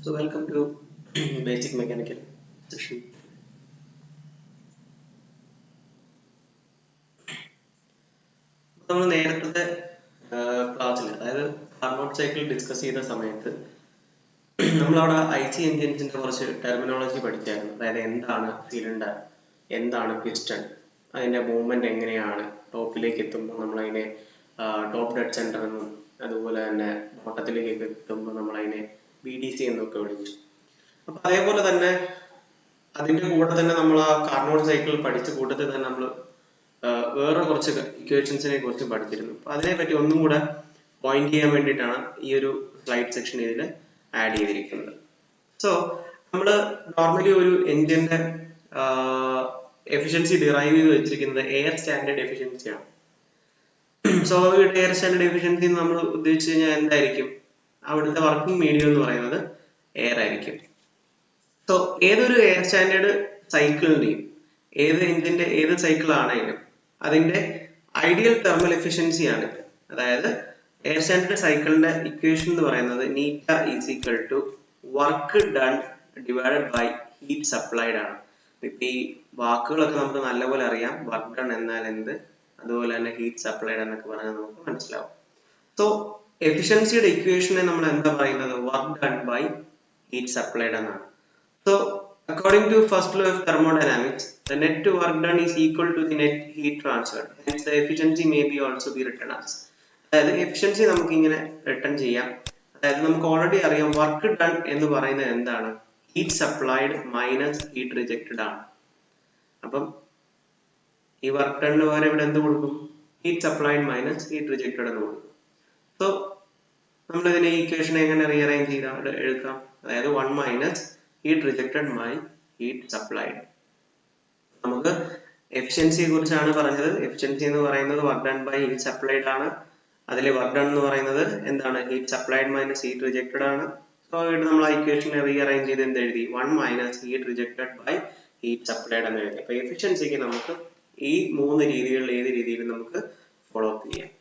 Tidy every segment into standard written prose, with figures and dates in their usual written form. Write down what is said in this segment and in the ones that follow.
So welcome to basic mechanical session. നമ്മൾ നേരത്തെ ക്ലാസ്സിൽ അതായത് കാർനോട്ട് സൈക്കിൾ ഡിസ്കസ് ചെയ്ത സമയത്ത് നമ്മളവിടെ IC എൻജിൻസിന്റെ കുറച്ച് ടെർമിനോളജി പഠിച്ചായിരുന്നു. അതായത് എന്താണ് സിലിണ്ടർ, എന്താണ് പിസ്റ്റൺ, അതിന്റെ മൂവ്മെന്റ് എങ്ങനെയാണ്, ടോപ്പിലേക്ക് എത്തുമ്പോൾ നമ്മൾ അതിനെ ടോപ്പ് ഡെഡ് സെന്റർ എന്നും അതുപോലെ തന്നെ ബോട്ടത്തിലേക്ക് എത്തുമ്പോൾ നമ്മൾ അതിനെ BDC എന്നൊക്കെ വിളിച്ചു. അപ്പൊ അതേപോലെ തന്നെ അതിന്റെ കൂടെ തന്നെ നമ്മൾ ആ കാർനോട്ട് സൈക്കിൾ പഠിച്ച കൂട്ടത്തിൽ തന്നെ നമ്മൾ വേറെ കുറച്ച് ഇക്വേഷൻസിനെ കുറിച്ച് പഠിച്ചിരുന്നു. അപ്പൊ അതിനെപ്പറ്റി ഒന്നും കൂടെ പോയിന്റ് ചെയ്യാൻ വേണ്ടിയിട്ടാണ് ഈ ഒരു സ്ലൈഡ് സെക്ഷൻ ഇതിൽ ആഡ് ചെയ്തിരിക്കുന്നത്. സോ നമ്മൾ നോർമലി ഒരു എൻജിന്റെ എഫിഷ്യൻസി ഡിറൈവ് ചെയ്ത് വെച്ചിരിക്കുന്നത് എയർ സ്റ്റാൻഡേർഡ് എഫിഷ്യൻസിയാണ്. സ്വാഭാവികമായിട്ട് എയർ സ്റ്റാൻഡേർഡ് എഫിഷ്യൻസി നമ്മൾ ഉദ്ദേശിച്ചു കഴിഞ്ഞാൽ എന്തായിരിക്കും? അവിടുത്തെ വർക്കിംഗ് മീഡിയം എന്ന് പറയുന്നത് എയർ ആയിരിക്കും. സോ ഏതൊരു എയർ സ്റ്റാൻഡേർഡ് സൈക്കിളിന്റെയും ഏത് എഞ്ചിന്റെ ഏത് സൈക്കിൾ ആണെങ്കിലും അതിന്റെ ഐഡിയൽ തെർമൽ എഫിഷ്യൻസി ആണ്. അതായത് എയർ സ്റ്റാൻഡേർഡ് സൈക്കിളിന്റെ ഇക്വേഷൻ എന്ന് പറയുന്നത് നീറ്റ is equal to work done divided by heat supplied ആണ്. ഇപ്പൊ ഈ വാക്കുകളൊക്കെ നമുക്ക് നല്ലപോലെ അറിയാം. വർക്ക് ഡൺ എന്നാൽ എന്ത്, അതുപോലെ തന്നെ ഹീറ്റ് സപ്ലൈഡ് എന്നൊക്കെ പറഞ്ഞാൽ നമുക്ക് മനസ്സിലാവും. സോ എഫിഷ്യൻസിയുടെ ഇക്വേഷനെ നമ്മൾ എന്താ പറയുന്നത്? Work done by heat supplied എന്നാണ്. So according to first law of thermodynamics, the net work done is equal to the net heat transferred. Hence the efficiency may be also be written as. അതായത് efficiency നമുക്ക് ഇങ്ങനെ return ചെയ്യാം. അതായത് നമുക്ക് already അറിയാം work done എന്ന് പറയുന്നത് എന്താണ്? Heat supplied minus heat rejected ആണ്. അപ്പം ഈ വർക്ക് ഡണ്ണിന് പകരം ഇവിടെ എന്ത് കൊടുക്കും? Heat supplied minus heat rejected എന്ന് കൊടുക്കും. സോ നമ്മൾ ഇതിനെ ഇക്വേഷൻ എങ്ങനെ റീഅറേഞ്ച് ചെയ്താൽ എഴുതാം? അതായത് 1 minus heat rejected by heat supplied. നമുക്ക് എഫിഷ്യൻസിയെ കുറിച്ചാണ് പറഞ്ഞത്. എഫിഷ്യൻസി എന്ന് പറയുന്നത് work done by heat supplied ആണ്. അതിലെ വർക്ക് ഡൺ എന്ന് പറയുന്നത് എന്താണ്? Heat supplied minus heat rejected ആണ്. സോ ഇവിടെ നമ്മൾ ആ ഇക്വേഷനെ റീഅറേഞ്ച് ചെയ്ത് എന്ത് എഴുതി? 1 minus heat rejected by heat supplied എന്ന് എഴുതി. അപ്പൊ എഫിഷ്യൻസിക്ക് നമുക്ക് ഈ മൂന്ന് രീതികളിൽ ഏത് രീതിയിലും നമുക്ക് ഫോളോ അപ്പ് ചെയ്യാം.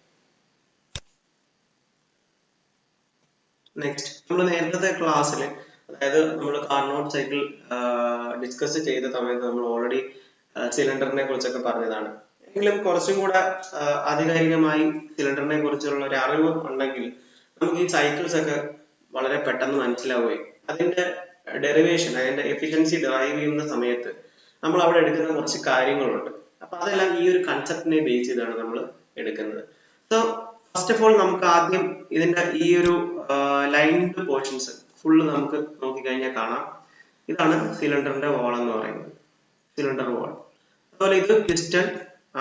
നെക്സ്റ്റ് നമ്മൾ നേരത്തെ ക്ലാസ്സിൽ അതായത് നമ്മൾ കാർനോട്ട് സൈക്കിൾ ഡിസ്കസ് ചെയ്ത സമയത്ത് നമ്മൾ ഓൾറെഡി സിലിണ്ടറിനെ കുറിച്ചൊക്കെ പറഞ്ഞതാണ്. എങ്കിലും കുറച്ചും കൂടെ ആധികാരികമായി സിലിണ്ടറിനെ കുറിച്ചുള്ള ഒരു അറിവ് ഉണ്ടെങ്കിൽ നമുക്ക് ഈ സൈക്കിൾസ് ഒക്കെ വളരെ പെട്ടെന്ന് മനസ്സിലാവുകയും അതിന്റെ ഡെറിവേഷൻ അതിന്റെ എഫിഷ്യൻസി ഡെറൈവ് ചെയ്യുന്ന സമയത്ത് നമ്മൾ അവിടെ എടുക്കുന്ന കുറച്ച് കാര്യങ്ങളുണ്ട്. അപ്പൊ അതെല്ലാം ഈ ഒരു കൺസെപ്റ്റിനെ ബേസ് ചെയ്താണ് നമ്മൾ എടുക്കുന്നത്. സോ ഫസ്റ്റ് ഓഫ് ഓൾ നമുക്ക് ആദ്യം ഇതിന്റെ ഈ ഒരു ലൈൻഡ് പോർഷൻസ് ഫുള്ള് നമുക്ക് നോക്കിക്കഴിഞ്ഞാൽ കാണാം. ഇതാണ് സിലിണ്ടറിന്റെ വാൾ എന്ന് പറയുന്നത്, സിലിണ്ടർ വാൾ. അതുപോലെ ഇത് പിസ്റ്റൺ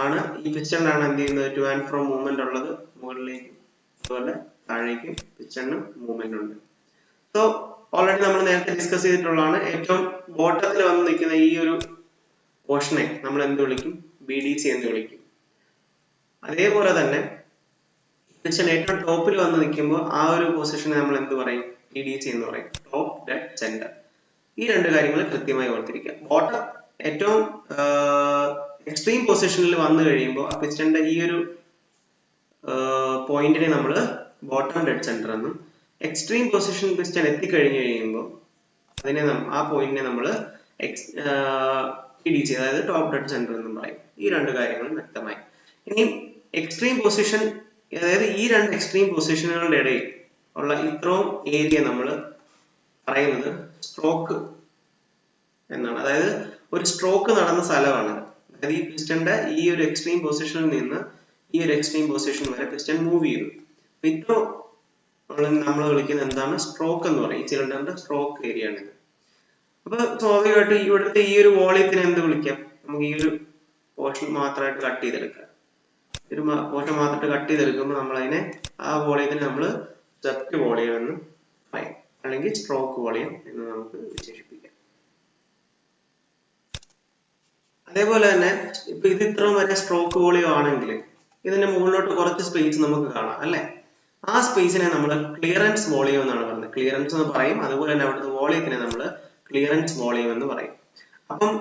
ആണ്. ഈ പിസ്റ്റണിലാണ് എന്ത് ചെയ്യുന്നത്? ടു ആൻഡ് ഫ്രോ മൂവ്മെന്റ് ഉള്ളത്. മുകളിലേക്കും അതുപോലെ താഴേക്കും പിസ്റ്റണിന് മൂവ്മെന്റ് ഉണ്ട്. സോ ഓൾറെഡി നമ്മൾ നേരത്തെ ഡിസ്കസ് ചെയ്തിട്ടുള്ളതാണ്. ഏറ്റവും ബോട്ടത്തിൽ വന്ന് നിൽക്കുന്ന ഈ ഒരു പോർഷനെ നമ്മൾ എന്ത് വിളിക്കും? BDC എന്ന് വിളിക്കും. അതേപോലെ തന്നെ പിസ്റ്റൺ ഏറ്റവും ടോപ്പിൽ വന്ന് നിൽക്കുമ്പോൾ ആ ഒരു പൊസിഷനെ നമ്മൾ എന്ത് പറയും? TDC എന്ന് പറയും, ടോപ്പ് ഡെഡ് സെന്റർ. ഈ രണ്ട് കാര്യങ്ങൾ കൃത്യമായി ഓർത്തിരിക്കുക. ബോട്ടം ഏറ്റവും എക്സ്ട്രീം പൊസിഷനിൽ വന്നു കഴിയുമ്പോൾ ആ പിസ്റ്റന്റെ ഈ ഒരു പോയിന്റിനെ നമ്മൾ ബോട്ടം ഡെഡ് സെന്റർ എന്നും, എക്സ്ട്രീം പൊസിഷൻ പിസ്റ്റൺ എത്തിക്കഴിഞ്ഞു കഴിയുമ്പോൾ അതിനെ ആ പോയിന്റിനെ നമ്മൾ TDC അതായത് ടോപ്പ് ഡെഡ് സെന്റർ എന്നും പറയും. ഈ രണ്ട് കാര്യങ്ങളും വ്യക്തമായി. ഇനി എക്സ്ട്രീം പൊസിഷൻ അതായത് ഈ രണ്ട് എക്സ്ട്രീം പൊസിഷനുകളുടെ ഇടയിൽ ഉള്ള ഇത്രയും ഏരിയ നമ്മൾ പറയുന്നത് സ്ട്രോക്ക് എന്നാണ്. അതായത് ഒരു സ്ട്രോക്ക് നടന്ന സ്ഥലമാണ്. അതായത് ഈ പിസ്റ്റന്റെ ഈ ഒരു എക്സ്ട്രീം പൊസിഷനിൽ നിന്ന് ഈ ഒരു എക്സ്ട്രീം പൊസിഷൻ വരെ പിസ്റ്റൺ മൂവ് ചെയ്തു. ഇത്ര നമ്മൾ വിളിക്കുന്നത് എന്താണ്? സ്ട്രോക്ക് എന്ന് പറയും. ഈ സിലിണ്ടറിന്റെ സ്ട്രോക്ക് ഏരിയ ആണ് ഇത്. അപ്പൊ സ്വാഭാവികമായിട്ട് ഇവിടുത്തെ ഈ ഒരു വോളിയത്തിനെ എന്ത് വിളിക്കാം? നമുക്ക് ഈ ഒരു പോർഷൻ മാത്രമായിട്ട് കട്ട് ചെയ്തെടുക്കാം. ഒരു പോർഷൻ മാത്രമായിട്ട് കട്ട് ചെയ്തെടുക്കുമ്പോൾ നമ്മൾ അതിനെ ആ വോളിയത്തിനെ നമ്മൾ സ്വെപ്റ്റ് വോളിയം എന്ന് പറയും, അല്ലെങ്കിൽ സ്ട്രോക്ക് വോളിയം എന്ന് നമുക്ക് വിശേഷിപ്പിക്കാം. അതേപോലെ തന്നെ ഇപ്പൊ ഇത് ഇത്രയും വരെ സ്ട്രോക്ക് വോളിയം ആണെങ്കിൽ ഇതിന്റെ മുകളിലോട്ട് കുറച്ച് സ്പേസ് നമുക്ക് കാണാം അല്ലെ? ആ സ്പേസിനെ നമ്മൾ ക്ലിയറൻസ് വോളിയം എന്നാണ് പറയുന്നത്. ക്ലിയറൻസ് എന്ന് പറയും. അതുപോലെ തന്നെ അവിടുത്തെ വോളിയത്തിനെ നമ്മൾ ക്ലിയറൻസ് വോളിയം എന്ന് പറയും. അപ്പം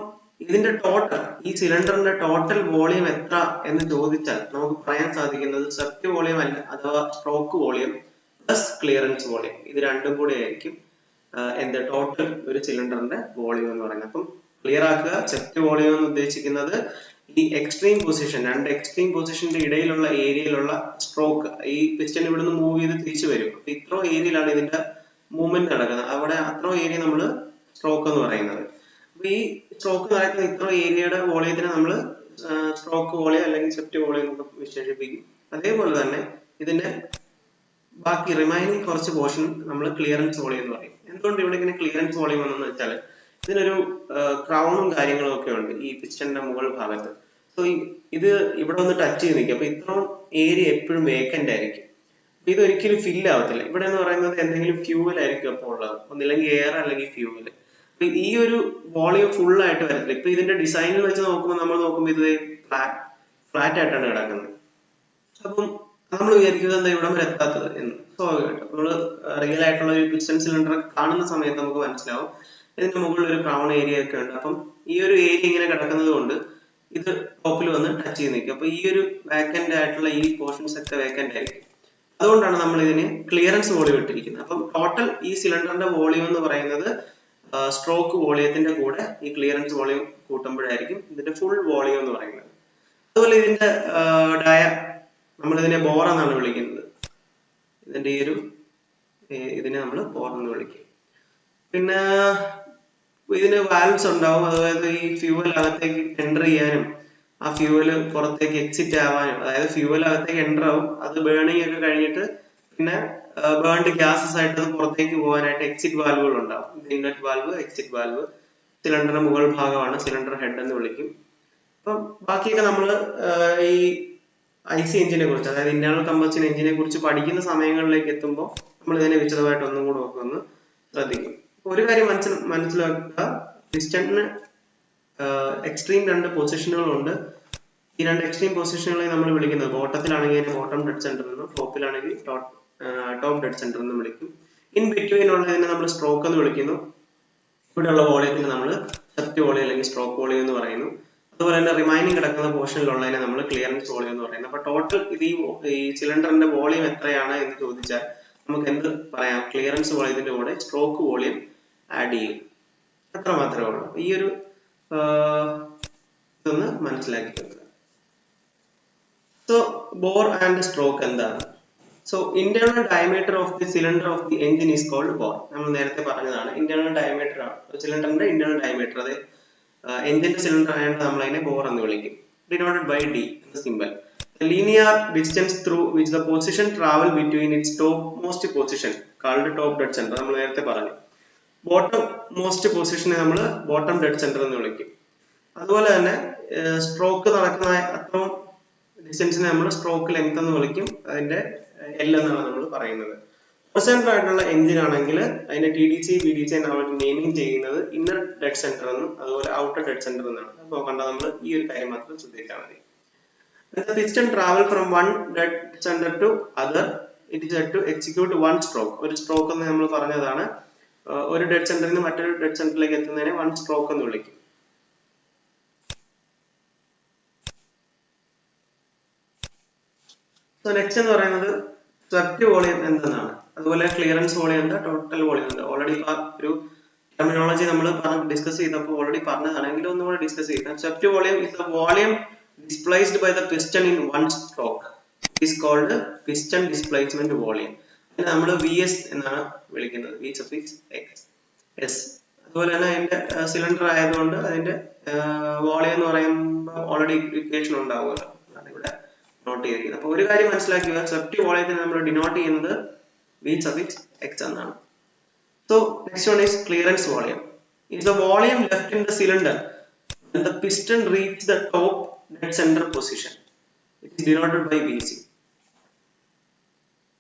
ഇതിന്റെ ടോട്ടൽ, ഈ സിലിണ്ടറിന്റെ ടോട്ടൽ വോളിയം എത്ര എന്ന് ചോദിച്ചാൽ നമുക്ക് പറയാൻ സാധിക്കുന്നത് സ്വെപ്റ്റ് വോളിയം അല്ല, അഥവാ stroke volume plus clearance volume, ഇത് രണ്ടും കൂടെ ആയിരിക്കും എന്ത് ടോട്ടൽ ഒരു സിലിണ്ടറിന്റെ വോളിയം എന്ന് പറയുന്നത്. അപ്പം ക്ലിയർ ആക്കുക, ചെസ്റ്റ് വോളിയം എന്ന് ഉദ്ദേശിക്കുന്നത് ഈ എക്സ്ട്രീം പൊസിഷൻ, രണ്ട് എക്സ്ട്രീം പൊസിഷന്റെ ഇടയിലുള്ള ഏരിയയിലുള്ള സ്ട്രോക്ക്. ഈ പിസ്റ്റൺ ഇവിടുന്ന് മൂവ് ചെയ്ത് തിരിച്ചു വരും. അപ്പൊ ഇത്ര ഏരിയയിലാണ് ഇതിന്റെ മൂവ്മെന്റ് നടക്കുന്നത്. അവിടെ അത്ര ഏരിയ നമ്മൾ സ്ട്രോക്ക് എന്ന് പറയുന്നത്. അപ്പൊ ഈ സ്ട്രോക്ക് നടക്കുന്ന ഇത്ര ഏരിയയുടെ വോളിയത്തിനെ നമ്മൾ സ്ട്രോക്ക് വോളിയം അല്ലെങ്കിൽ സെപ്റ്റ് വോളിയം എന്നൊക്കെ വിശേഷിപ്പിക്കും. അതേപോലെ തന്നെ ഇതിന്റെ ബാക്കി റിമൈനിങ് കുറച്ച് പോർഷൻ നമ്മൾ ക്ലിയറൻസ് വോളിയം എന്ന് പറയും. എന്തുകൊണ്ട് ഇവിടെ ഇങ്ങനെ ക്ലിയറൻസ് വോളിയം വന്നെന്ന് വെച്ചാൽ ഇതിനൊരു ക്രൗണും കാര്യങ്ങളും ഒക്കെ ഉണ്ട് ഈ പിസ്റ്റന്റെ മുകൾ ഭാഗത്ത്. സോ ഇത് ഇവിടെ ഒന്ന് ടച്ച് ചെയ്ത് നിൽക്കും. അപ്പൊ ഇത്രയും ഏരിയ എപ്പോഴും വേക്കന്റ് ആയിരിക്കും. ഇത് ഒരിക്കലും ഫില്ല് ആവത്തില്ല. ഇവിടെ എന്ന് പറയുന്നത് എന്തെങ്കിലും ഫ്യൂവൽ ആയിരിക്കും അപ്പോൾ ഉള്ളത്, ഒന്നില്ലെങ്കിൽ എയർ അല്ലെങ്കിൽ ഫ്യൂവൽ. അപ്പൊ ഈ ഒരു വോളിയം ഫുൾ ആയിട്ട് വരത്തില്ല. ഇപ്പൊ ഇതിന്റെ ഡിസൈനിൽ വെച്ച് നോക്കുമ്പോൾ നമ്മൾ നോക്കുമ്പോൾ ഇത് ഫ്ലാറ്റ് ആയിട്ടാണ് കിടക്കുന്നത്. അപ്പം നമ്മൾ വിചാരിക്കുന്നത് എന്താ ഇവിടം വരെ എത്താത്തത് എന്ന്. സ്വാഭാവികമായിട്ടും നമ്മൾ റിയൽ ആയിട്ടുള്ള ഒരു പിസ്റ്റൺ സിലിണ്ടർ കാണുന്ന സമയത്ത് നമുക്ക് മനസ്സിലാവും ഇതിന്റെ മുകളിൽ ഒരു ക്രൗൺ ഏരിയ ഒക്കെ ഉണ്ട്. അപ്പം ഈ ഒരു ഏരിയ ഇങ്ങനെ കിടക്കുന്നത് കൊണ്ട് ഇത് ടോപ്പിൽ വന്ന് ടച്ച് ചെയ്ത് നിൽക്കും. അപ്പൊ ഈ ഒരു വേക്കന്റ് ആയിട്ടുള്ള ഈ പോർഷൻസ് ഒക്കെ വേക്കന്റ് ആയിരിക്കും. അതുകൊണ്ടാണ് നമ്മൾ ഇതിന് ക്ലിയറൻസ് വോളിയം ഇട്ടിരിക്കുന്നത്. അപ്പം ടോട്ടൽ ഈ സിലിണ്ടറിന്റെ വോളിയം എന്ന് പറയുന്നത് സ്ട്രോക്ക് വോളിയത്തിന്റെ കൂടെ ഈ ക്ലിയറൻസ് വോളിയം കൂട്ടുമ്പോഴായിരിക്കും ഇതിന്റെ ഫുൾ വോളിയം എന്ന് പറയുന്നത്. അതുപോലെ ഇതിന്റെ നമ്മൾ ഇതിനെ ബോർ എന്നാണ് വിളിക്കുന്നത്. ഇതിന്റെ ഈ ഒരു ഇതിനെ നമ്മൾ ബോർ എന്ന് വിളിക്കും. പിന്നെ ഇതിന് വാൽവ്സ് ഉണ്ടാവും. അതായത് ഈ ഫ്യൂവൽ അകത്തേക്ക് എൻ്റർ ചെയ്യാനും ആ ഫ്യൂവല് പുറത്തേക്ക് എക്സിറ്റ് ആവാനും, അതായത് ഫ്യൂവൽ അകത്തേക്ക് എൻ്റർ ആവും, അത് ബേണിംഗ് ഒക്കെ കഴിഞ്ഞിട്ട് പിന്നെ ബേൺഡ് ഗ്യാസസ് ആയിട്ട് അത് പുറത്തേക്ക് പോകാനായിട്ട് എക്സിറ്റ് വാൽവുകൾ ഉണ്ടാവും. Inlet valve, exit valve. സിലിണ്ടറിന്റെ മുകൾ ഭാഗമാണ് സിലിണ്ടർ ഹെഡ് എന്ന് വിളിക്കും. അപ്പം ബാക്കിയൊക്കെ നമ്മൾ ഈ IC എഞ്ചിനെ കുറിച്ച്, അതായത് ഇന്റേണൽ കമ്പഷൻ എഞ്ചിനെ കുറിച്ച് പഠിക്കുന്ന സമയങ്ങളിലേക്ക് എത്തുമ്പോൾ നമ്മൾ ഇതിനെ വിശദമായിട്ട് ഒന്നും കൂടെ ഒന്ന് ശ്രദ്ധിക്കും. ഒരു കാര്യം മനസ്സിലാക്കുക, പിസ്റ്റണിന് എക്സ്ട്രീം രണ്ട് പൊസിഷനുകളുണ്ട്. ഈ രണ്ട് എക്സ്ട്രീം പൊസിഷനുകളെ നമ്മൾ വിളിക്കുന്നത് ബോട്ടത്തിലാണെങ്കിൽ ബോട്ടം ഡെഡ് സെന്റർ എന്നും ടോപ്പിലാണെങ്കിൽ ടോപ്പ് ഡെഡ് സെന്റർ എന്നും വിളിക്കും. ഇൻ ബിറ്റ്വീൻ ഉള്ളതിനെ നമ്മൾ സ്ട്രോക്ക് എന്ന് വിളിക്കുന്നു. ഇവിടെയുള്ള വോളിയത്തിന് നമ്മൾ സെപ്റ്റ് വോളിയം അല്ലെങ്കിൽ സ്ട്രോക്ക് വോളിയം എന്ന് പറയുന്നു. അതുപോലെ തന്നെ റിമൈനിങ് കിടക്കുന്ന പോർഷനിലുള്ളതിനെ നമ്മൾ ക്ലിയറൻസ് വോളിയം എന്ന് പറയുന്നത്. അപ്പൊ ടോട്ടൽ ഇത് ഈ സിലിണ്ടറിന്റെ വോളിയം എത്രയാണ് എന്ന് ചോദിച്ചാൽ നമുക്ക് എന്ത് പറയാം? ക്ലിയറൻസ് വോളിയത്തിന്റെ കൂടെ സ്ട്രോക്ക് വോളിയം ആഡ് ചെയ്യും. അത്ര മാത്രമേ ഉള്ളൂ. ഈ ഒരു ഇതൊന്ന് മനസ്സിലാക്കി വെക്കുക. സോ ബോർ ആൻഡ് സ്ട്രോക്ക് എന്താണ്? So internal diameter of the cylinder of the engine is called bore. നമ്മൾ നേരത്തെ പറഞ്ഞതാണ് ഇന്റേണൽ ഡയമീറ്റർ ആണ് സിലിണ്ടറിന്റെ ഇന്റേണൽ ഡയമീറ്റർ. അത് എഞ്ചിന്റെ സിലിണ്ടർ ആയതുകൊണ്ട് നമ്മൾ അതിനെ ബോർ എന്ന് വിളിക്കും. ഡിനോട്ടഡ് ബൈ D എന്ന symbol. Linear distance through which the position travel between its topmost position called top dead center. നമ്മൾ നേരത്തെ പറഞ്ഞു. ബോട്ടം മോസ്റ്റ് പൊസിഷനെ നമ്മൾ ബോട്ടം ഡെഡ് സെന്റർ എന്ന് വിളിക്കും. അതുപോലെ തന്നെ സ്ട്രോക്ക് നടക്കുന്ന അത്രയും ഡിസ്റ്റൻസിനെ നമ്മൾ സ്ട്രോക്ക് ലെങ്ത് എന്ന് വിളിക്കും. അതിന്റെ L എന്നാണ് നമ്മൾ പറയുന്നത്. പ്രസന്റ് ആയിട്ടുള്ള എഞ്ചിൻ ആണെങ്കിൽ അതിന്റെ TDC, BDC നമ്മൾ നെയിമിംഗ് ചെയ്യുന്നത് ഇന്നർ ഡെഡ് സെന്റർ എന്നും അതുപോലെ ഔട്ടർ ഡെഡ് സെന്റർ എന്നാണ്. നോക്കണ്ട, നമ്മൾ ഈ ഒരു കാര്യം മാത്രം ശ്രദ്ധിച്ചാൽ മതി. The piston travel from one dead center to other. It is said to execute one stroke. ഒരു സ്ട്രോക്ക് എന്ന് നമ്മൾ പറഞ്ഞതാണ്. ഒരു ഡെഡ് സെന്ററിൽ നിന്ന് മറ്റൊരു ഡെഡ് സെന്ററിലേക്ക് എത്തുന്നതിനെ വൺ സ്ട്രോക്ക് എന്ന് വിളിക്കും. സോ നെക്സ്റ്റ് എന്ന് പറയുന്നത് സ്വെപ്റ്റ് വോളിയം എന്തെന്നാണ്. അതുപോലെ ക്ലിയറൻസ് വോളിയം ഉണ്ട്, ടോട്ടൽ വോളിയം ഉണ്ട്. ഓൾറെഡി ഒരു ടെർമിനോളജി നമ്മൾ ഡിസ്കസ് ചെയ്തപ്പോൾ ഓൾറെഡി പറഞ്ഞതാണെങ്കിലും ഒന്നുകൂടെ ഡിസ്കസ് ചെയ്യാം. Swept volume is the volume displaced by the piston in one stroke. It is called piston displacement volume. അതിനെ നമ്മൾ VS എന്നാണ് വിളിക്കുന്നത്. V suffix S. അതുപോലെ തന്നെ അതിന്റെ സിലിണ്ടർ ആയതുകൊണ്ട് അതിന്റെ വോളിയം എന്ന് പറയുമ്പോൾ ഓൾറെഡി ഇക്വേഷൻ ഉണ്ടാവുമല്ലോ, അതാണ് ഇവിടെ നോട്ട് ചെയ്തിരിക്കുന്നത്. അപ്പൊ ഒരു കാര്യം മനസ്സിലാക്കുക, സ്വെപ്റ്റ് വോളിയത്തിന് നമ്മൾ ഡിനോട്ട് ചെയ്യുന്നത് V suffix X എന്നാണ്. So next one is clearance volume. It is the volume left in the cylinder when the piston reaches the top dead center position. It is denoted by VC.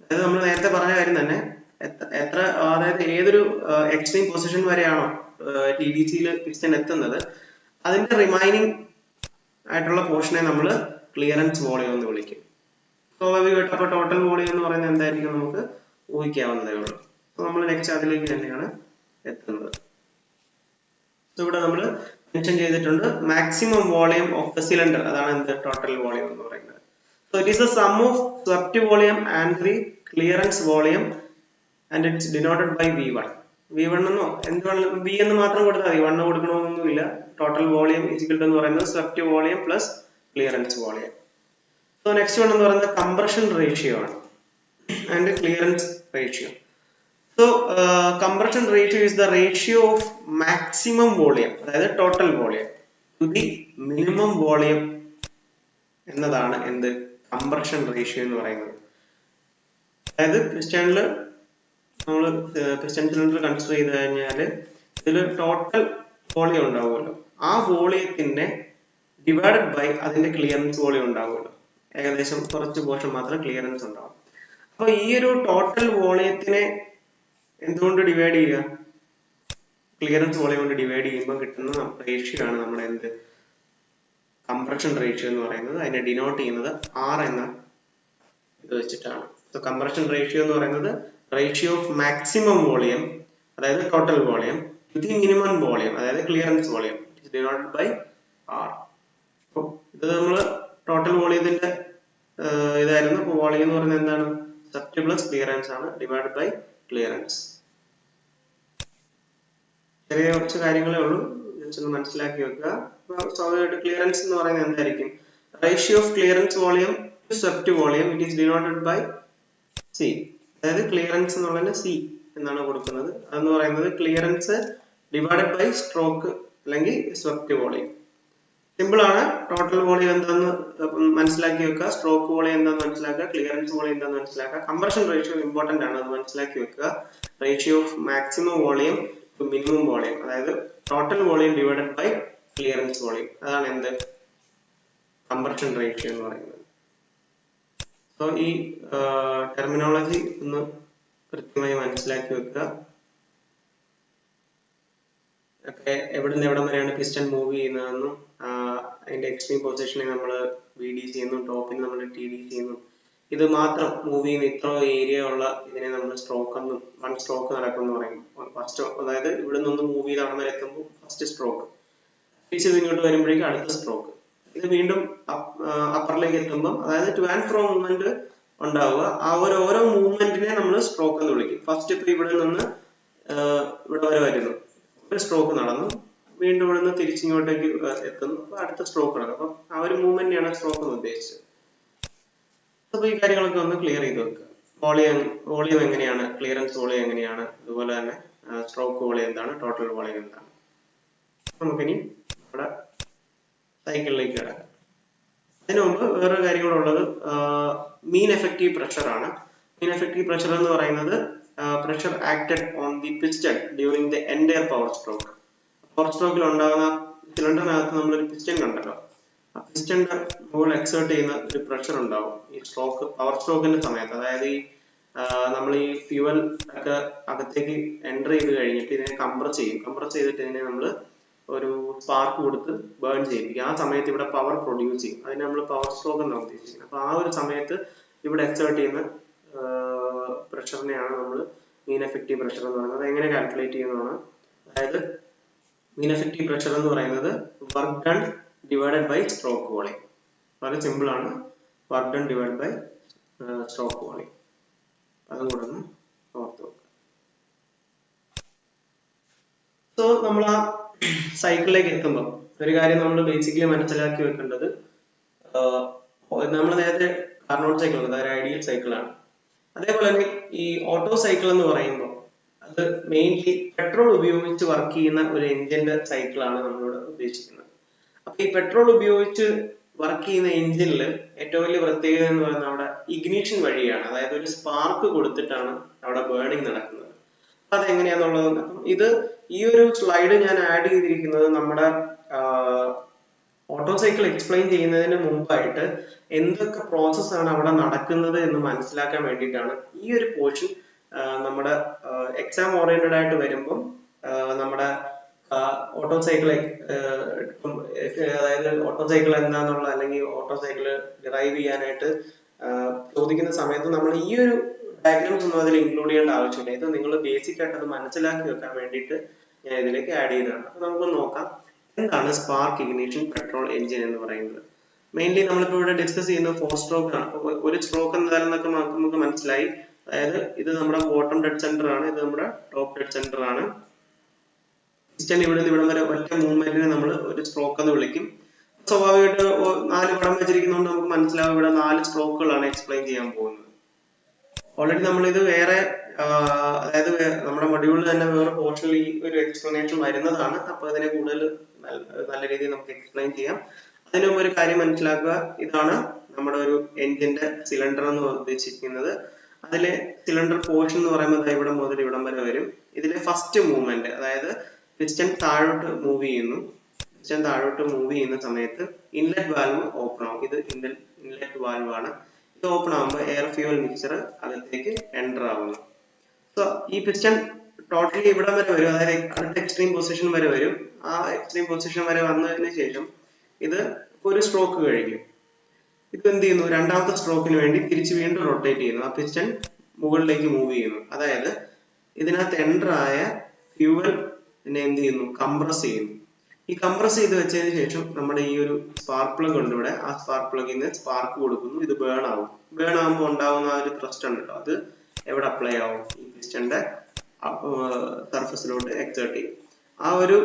അതായത് നമ്മൾ നേരത്തെ പറഞ്ഞ കാര്യം തന്നെ, എത്ര അതായത് ഏതൊരു എക്സ്ട്രീം പൊസിഷൻ വരെയാണോ TDCയിൽ പിസ്റ്റൺ എത്തുന്നത് അതിന്റെ റിമൈനിങ് ആയിട്ടുള്ള പോർഷനെ നമ്മൾ ക്ലിയറൻസ് വോളിയം എന്ന് വിളിക്കും. സ്വാഭാവികമായിട്ട് അപ്പോൾ ടോട്ടൽ വോളിയം എന്ന് പറയുന്നത് എന്തായിരിക്കും നമുക്ക് ഊഹിക്കാവുന്നതേ ഉള്ളൂ. അപ്പോൾ നമ്മൾ നെക്സ്റ്റ് അതിലേക്ക് തന്നെയാണ് എത്തുന്നത്. ഇവിടെ നമ്മൾ മെൻഷൻ ചെയ്തിട്ടുണ്ട് maximum volume of the cylinder, അതാണ് എന്ത് ടോട്ടൽ വോളിയം എന്ന് പറയുന്നത്. So it is the sum of swept volume and the clearance volume and it's denoted by V1. V1 എന്നോ എന്ത് വേണമെങ്കിലും V എന്ന് മാത്രം കൊടുത്താൽ മതി, 1 കൊടുക്കണമെന്നൊന്നുമില്ല. ടോട്ടൽ വോളിയം എന്ന് പറയുന്നത് swept volume plus clearance volume. So next one എന്ന് പറയുന്നത് കംപ്രഷൻ റേഷ്യോ ആണ് and clearance ratio. So, compression ratio is the ratio of maximum volume, അതായത് total volume to the minimum volume എന്നതാണ് എന്ത് compression ratio എന്ന് പറയുന്നത്. അതായത് പിസ്റ്റണിൽ നമ്മൾ പിസ്റ്റൺ സിലിണ്ടർ കൺസിഡർ ചെയ്ത് കഴിഞ്ഞാൽ ഇതിൽ ടോട്ടൽ വോളിയം ഉണ്ടാവുമല്ലോ, ആ വോളിയത്തിനെ ഡിവൈഡഡ് ബൈ അതിന്റെ ക്ലിയറൻസ് വോളിയം ഉണ്ടാവുമല്ലോ, ഏകദേശം കുറച്ച് പോർഷൻ മാത്രം ക്ലിയറൻസ് ഉണ്ടാവും. അപ്പൊ ഈ ഒരു ടോട്ടൽ വോളിയത്തിനെ എന്തുകൊണ്ട് ഡിവൈഡ് ചെയ്യുക, ക്ലിയറൻസ് വോളിയം കൊണ്ട് ഡിവൈഡ് ചെയ്യുമ്പോൾ കിട്ടുന്ന റേഷ്യോ ആണ് നമ്മുടെ എന്ത് കംപ്രഷൻ റേഷ്യോ എന്ന് പറയുന്നത്. അതിനെ ഡിനോട്ട് ചെയ്യുന്നത് R എന്ന ഇത് വെച്ചിട്ടാണ്. സോ കംപ്രഷൻ റേഷ്യോ എന്ന് പറയുന്നത് റേഷ്യോ ഓഫ് മാക്സിമം വോളിയം, അതായത് total volume, to the minimum volume, അതായത് clearance volume, denoted by R. അപ്പോൾ ഇത് നമ്മൾ ടോട്ടൽ വോളിയത്തിന്റെ ഇതായിരുന്നു. അപ്പോൾ വോളിയം എന്ന് പറയുന്നത് എന്താണ്, സ്വെപ്റ്റ് പ്ലസ് ക്ലിയറൻസ് ആണ്, ഡിവൈഡഡ് ബൈ ക്ലിയറൻസ്. ചെറിയ കുറച്ച് കാര്യങ്ങളേ ഉള്ളൂ, ജസ്റ്റ് ഒന്ന് മനസ്സിലാക്കി വെക്കുക. സ്വാഭാവികമായിട്ട് ക്ലിയറൻസ് എന്ന് പറയുന്നത് എന്തായിരിക്കും, ratio of clearance volume to swept volume, it is denoted by C. അതായത് ക്ലിയറൻസ് എന്നുള്ളതിന് C എന്നാണ് കൊടുക്കുന്നത്. അതെന്ന് പറയുന്നത് ക്ലിയറൻസ് ഡിവൈഡഡ് ബൈ സ്ട്രോക്ക് അല്ലെങ്കിൽ സ്വെപ്റ്റ് വോളിയം. സിമ്പിൾ ആണ്. ടോട്ടൽ വോളിയം എന്താന്ന് മനസ്സിലാക്കി വെക്കുക, സ്ട്രോക്ക് വോളിയം എന്താന്ന് മനസ്സിലാക്കുക, ക്ലിയറൻസ് വോളിയം എന്താന്ന് മനസ്സിലാക്കുക. കംപ്രഷൻ റേഷ്യോ ഇമ്പോർട്ടന്റ് ആണ്, അത് മനസ്സിലാക്കി വെക്കുക. Ratio of maximum volume to minimum volume, അതായത് total volume divided by clearance volume, അതാണ് എന്ത് കംപ്രഷൻ റേഷ്യോ എന്ന് പറയുന്നത്. സോ ഈ ടെർമിനോളജി ഒന്ന് കൃത്യമായി മനസ്സിലാക്കി വെക്കുക. ഒക്കെ എവിടുന്ന് എവിടം വരെയാണ് പിസ്റ്റൺ മൂവ് ചെയ്യുന്നതെന്നും അതിന്റെ എക്സ്ട്രീം പൊസിഷനിൽ നമ്മൾ VDC എന്നും ടോപ്പിൽ നമ്മൾ TDC എന്നും, ഇത് മാത്രം മൂവ് ചെയ്യുന്ന ഇത്ര ഏരിയ ഉള്ള ഇതിനെ നമ്മൾ സ്ട്രോക്ക് എന്നും, വൺ സ്ട്രോക്ക് നടക്കുമെന്ന് പറയും. ഫസ്റ്റ് അതായത് ഇവിടെ നിന്ന് മൂവ് ചെയ്ത് അവിടെ വരെ എത്തുമ്പോൾ ഫസ്റ്റ് സ്ട്രോക്ക്, തിരിച്ച് ഇങ്ങോട്ട് വരുമ്പോഴേക്കും അടുത്ത സ്ട്രോക്ക്, ഇത് വീണ്ടും അപ്പറിലേക്ക് എത്തുമ്പോൾ, അതായത് ടു ആൻഡ് ഫ്രോ മൂവ്മെന്റ് ഉണ്ടാവുക. ആ ഓരോ മൂവ്മെന്റിനെ നമ്മൾ സ്ട്രോക്ക് എന്ന് വിളിക്കും. ഫസ്റ്റ് ഇപ്പൊ ഇവിടെ നിന്ന് ഇവിടെ വരെ വരുന്നു, ഒരു സ്ട്രോക്ക് നടന്നു, വീണ്ടും ഇവിടെ നിന്ന് തിരിച്ചിങ്ങോട്ടേക്ക് എത്തുന്നു, അപ്പൊ അടുത്ത സ്ട്രോക്ക് നടക്കും. അപ്പൊ ആ ഒരു മൂവ്മെന്റിനെയാണ് സ്ട്രോക്ക് എന്ന് ഉദ്ദേശിച്ചത്. അപ്പൊ ഈ കാര്യങ്ങളൊക്കെ ഒന്ന് ക്ലിയർ ചെയ്ത് വെക്കുക. വോളിയം എങ്ങനെയാണ്, ക്ലിയറൻസ് വോളിയം എങ്ങനെയാണ്, അതുപോലെ തന്നെ സ്ട്രോക്ക് വോളിയം എന്താണ്, ടോട്ടൽ വോളിയം എന്താണ്. നമുക്കിനി നമ്മുടെ സൈക്കിളിലേക്ക് കിടക്കാം. അതിനു മുമ്പ് വേറൊരു കാര്യം കൂടെ ഉള്ളത് മീൻ എഫക്റ്റീവ് പ്രഷർ ആണ്. മീൻ എഫക്റ്റീവ് പ്രഷർ എന്ന് പറയുന്നത് pressure acted on the piston during the entire power stroke. Power സ്ട്രോക്കിൽ ഉണ്ടാകുന്ന സിലിണ്ടറിനകത്ത് നമ്മളൊരു പിസ്റ്റൺ കണ്ടല്ലോ, ആ പിസ്റ്റന്റെ മുകളിൽ എക്സേർട്ട് ചെയ്യുന്ന ഒരു പ്രഷർ ഉണ്ടാവും ഈ സ്ട്രോക്ക്, പവർ സ്ട്രോക്കിന്റെ സമയത്ത്. അതായത് ഈ നമ്മൾ ഈ ഫ്യൂവൽ ഒക്കെ അകത്തേക്ക് എൻ്റർ ചെയ്ത് കഴിഞ്ഞിട്ട് ഇതിനെ കംപ്രസ് ചെയ്യും. കംപ്രസ് ചെയ്തിട്ട് ഇതിനെ നമ്മൾ ഒരു സ്പാർക്ക് കൊടുത്ത് ബേൺ ചെയ്യിപ്പിക്കും. ആ സമയത്ത് ഇവിടെ പവർ പ്രൊഡ്യൂസ് ചെയ്യും. അതിനെ നമ്മൾ പവർ സ്ട്രോക്ക് എന്നാണ് ഉദ്ദേശിക്കുന്നത്. അപ്പൊ ആ ഒരു സമയത്ത് ഇവിടെ എക്സേർട്ട് ചെയ്യുന്ന പ്രഷറിനെയാണ് നമ്മൾ മീൻ എഫക്റ്റീവ് പ്രഷർ എന്ന് പറയുന്നത്. എങ്ങനെ കാൽക്കുലേറ്റ് ചെയ്യുന്നതാണ്, അതായത് മീൻ എഫക്റ്റീവ് പ്രഷർ എന്ന് പറയുന്നത് work done divided by stroke volume. വളരെ സിമ്പിൾ ആണ്, work done divide by stroke volume. അതും കൂടെ ഒന്ന് ഓർത്ത് വെക്കുക. സോ നമ്മൾ ആ സൈക്കിളിലേക്ക് എത്തുമ്പോൾ ഒരു കാര്യം നമ്മൾ ബേസിക്കലി മനസ്സിലാക്കി വെക്കേണ്ടത്, നമ്മൾ നേരത്തെ കാർനോട്ട് സൈക്കിൾ ഉണ്ട്, അതായത് ഐഡിയൽ സൈക്കിളാണ്. അതേപോലെ തന്നെ ഈ ഓട്ടോ സൈക്കിൾ എന്ന് പറയുമ്പോൾ അത് മെയിൻലി പെട്രോൾ ഉപയോഗിച്ച് വർക്ക് ചെയ്യുന്ന ഒരു എഞ്ചിന്റെ സൈക്കിളാണ് നമ്മളിവിടെ ഉദ്ദേശിക്കുന്നത്. അപ്പൊ ഈ പെട്രോൾ ഉപയോഗിച്ച് വർക്ക് ചെയ്യുന്ന എഞ്ചിനിൽ ഏറ്റവും വലിയ പ്രത്യേകത എന്ന് പറയുന്നത് അവിടെ ഇഗ്നിഷൻ വഴിയാണ്, അതായത് ഒരു സ്പാർക്ക് കൊടുത്തിട്ടാണ് അവിടെ ബേണിംഗ് നടക്കുന്നത്. അപ്പൊ അതെങ്ങനെയാന്നുള്ളത് ഇത് ഈ ഒരു സ്ലൈഡ് ഞാൻ ആഡ് ചെയ്തിരിക്കുന്നത് നമ്മുടെ ഓട്ടോ സൈക്കിൾ എക്സ്പ്ലെയിൻ ചെയ്യുന്നതിന് മുമ്പായിട്ട് എന്തൊക്കെ പ്രോസസ് ആണ് അവിടെ നടക്കുന്നത് എന്ന് മനസ്സിലാക്കാൻ വേണ്ടിയിട്ടാണ് ഈ ഒരു പോർഷൻ നമ്മുടെ എക്സാം ഓറിയന്റഡ് ആയിട്ട് വരുമ്പം നമ്മുടെ ഓട്ടോ സൈക്കിൾ അതായത് ഓട്ടോ സൈക്കിൾ എന്താന്നുള്ള അല്ലെങ്കിൽ ഓട്ടോ സൈക്കിൾ ഡിറൈവ് ചെയ്യാനായിട്ട് ചോദിക്കുന്ന സമയത്ത് നമ്മൾ ഈ ഒരു ഡയഗ്രാംസ് ഒന്നും അതിൽ ഇൻക്ലൂഡ് ചെയ്യേണ്ട ആവശ്യമില്ല. ഇത് നിങ്ങൾ ബേസിക് ആയിട്ട് അത് മനസ്സിലാക്കി വെക്കാൻ വേണ്ടിയിട്ട് ഞാൻ ഇതിലേക്ക് ആഡ് ചെയ്തതാണ്. അപ്പൊ നമുക്ക് നോക്കാം എന്താണ് സ്പാർക്ക് ഇഗ്നിഷൻ പെട്രോൾ എഞ്ചിൻ എന്ന് പറയുന്നത്. മെയിൻലി നമ്മളിപ്പോൾ ഇവിടെ ഡിസ്കസ് ചെയ്യുന്നത് 4 സ്ട്രോക്ക് ആണ്. ഒരു സ്ട്രോക്ക് എന്തായാലും നമുക്ക് മനസ്സിലായി, അതായത് ഇത് നമ്മുടെ ബോട്ടം ഡെഡ് സെന്റർ ആണ്, ഇത് നമ്മുടെ ടോപ്പ് ഡെഡ് സെന്റർ ആണ്. പിസ്റ്റൺ ഇവിടെ നിന്ന് ഇവിടം വരെ ഒറ്റ മൂവ്മെന്റിനെ നമ്മൾ ഒരു സ്ട്രോക്ക് എന്ന് വിളിക്കും. സ്വാഭാവികമായിട്ട് 4 പടം വെച്ചിരിക്കുന്നതുകൊണ്ട് നമുക്ക് മനസ്സിലാവും ഇവിടെ 4 സ്ട്രോക്കുകളാണ് എക്സ്പ്ലെയിൻ ചെയ്യാൻ പോകുന്നത്. ഓൾറെഡി നമ്മൾ ഇത് വേറെ അതായത് നമ്മുടെ മൊഡ്യൂളിൽ തന്നെ വേറെ പോർഷനിൽ ഈ ഒരു എക്സ്പ്ലനേഷൻ വരുന്നതാണ്. അപ്പൊ അതിനെ കൂടുതൽ നല്ല രീതിയിൽ നമുക്ക് എക്സ്പ്ലെയിൻ ചെയ്യാം. അതിനു മുമ്പ് ഒരു കാര്യം മനസ്സിലാക്കുക, ഇതാണ് നമ്മുടെ ഒരു എഞ്ചിന്റെ സിലിണ്ടർ എന്ന് ഉദ്ദേശിക്കുന്നത്. അതിലെ സിലിണ്ടർ പോർഷൻ എന്ന് പറയുന്നത് ഇവിടെ മുതൽ ഇവിടം വരെ വരും. ഇതിലെ ഫസ്റ്റ് മൂവ്മെന്റ്, അതായത് പിസ്റ്റൺ താഴോട്ട് മൂവ് ചെയ്യുന്നു. പിസ്റ്റൺ താഴോട്ട് മൂവ് ചെയ്യുന്ന സമയത്ത് ഇൻലെറ്റ് വാൽവ് ഓപ്പൺ ആവും. ഇത് ഇൻലെറ്റ് വാൽവ് ആണ്. ഇത് ഓപ്പൺ ആകുമ്പോൾ എയർ ഫ്യൂവൽ മിക്സർ അകത്തേക്ക് എൻ്റർ ആവുന്നു. സോ ഈ പിസ്റ്റൺ ടോട്ടലി ഇവിടം വരെ വരും, അതായത് അടുത്ത എക്സ്ട്രീം പൊസിഷൻ വരെ വരും. ആ എക്സ്ട്രീം പൊസിഷൻ വരെ വന്നതിന് ശേഷം ഇത് ഒരു സ്ട്രോക്ക് കഴിക്കും. ഇത് എന്ത് ചെയ്യുന്നു, രണ്ടാമത്തെ സ്ട്രോക്കിന് വേണ്ടി തിരിച്ച് വീണ്ടും റൊട്ടേറ്റ് ചെയ്യുന്നു. ആ പിസ്റ്റൺ മുകളിലേക്ക് മൂവ് ചെയ്യുന്നു. അതായത് ഇതിനകത്ത് എൻ്റർ ആയ ഫ്യൂവലിനെ എന്ത് ചെയ്യുന്നു, കംപ്രസ് ചെയ്യുന്നു. ഈ കംപ്രസ് ചെയ്ത് വെച്ചതിന് ശേഷം നമ്മുടെ ഈ ഒരു സ്പാർക്ക് പ്ലഗ് ഉണ്ട് ഇവിടെ, ആ സ്പാർക്ക് പ്ലഗിൽ നിന്ന് സ്പാർക്ക് കൊടുക്കുന്നു. ഇത് ബേൺ ആവും. ബേൺ ആകുമ്പോൾ ഉണ്ടാവുന്ന ആ ഒരു ത്രസ്റ്റ് ഉണ്ടല്ലോ, അത് എവിടെ അപ്ലൈ ആവും, ഈ പിസ്റ്റന്റെ സർഫസിലോട്ട് എക്സേർട്ട് ചെയ്യും. ആ ഒരു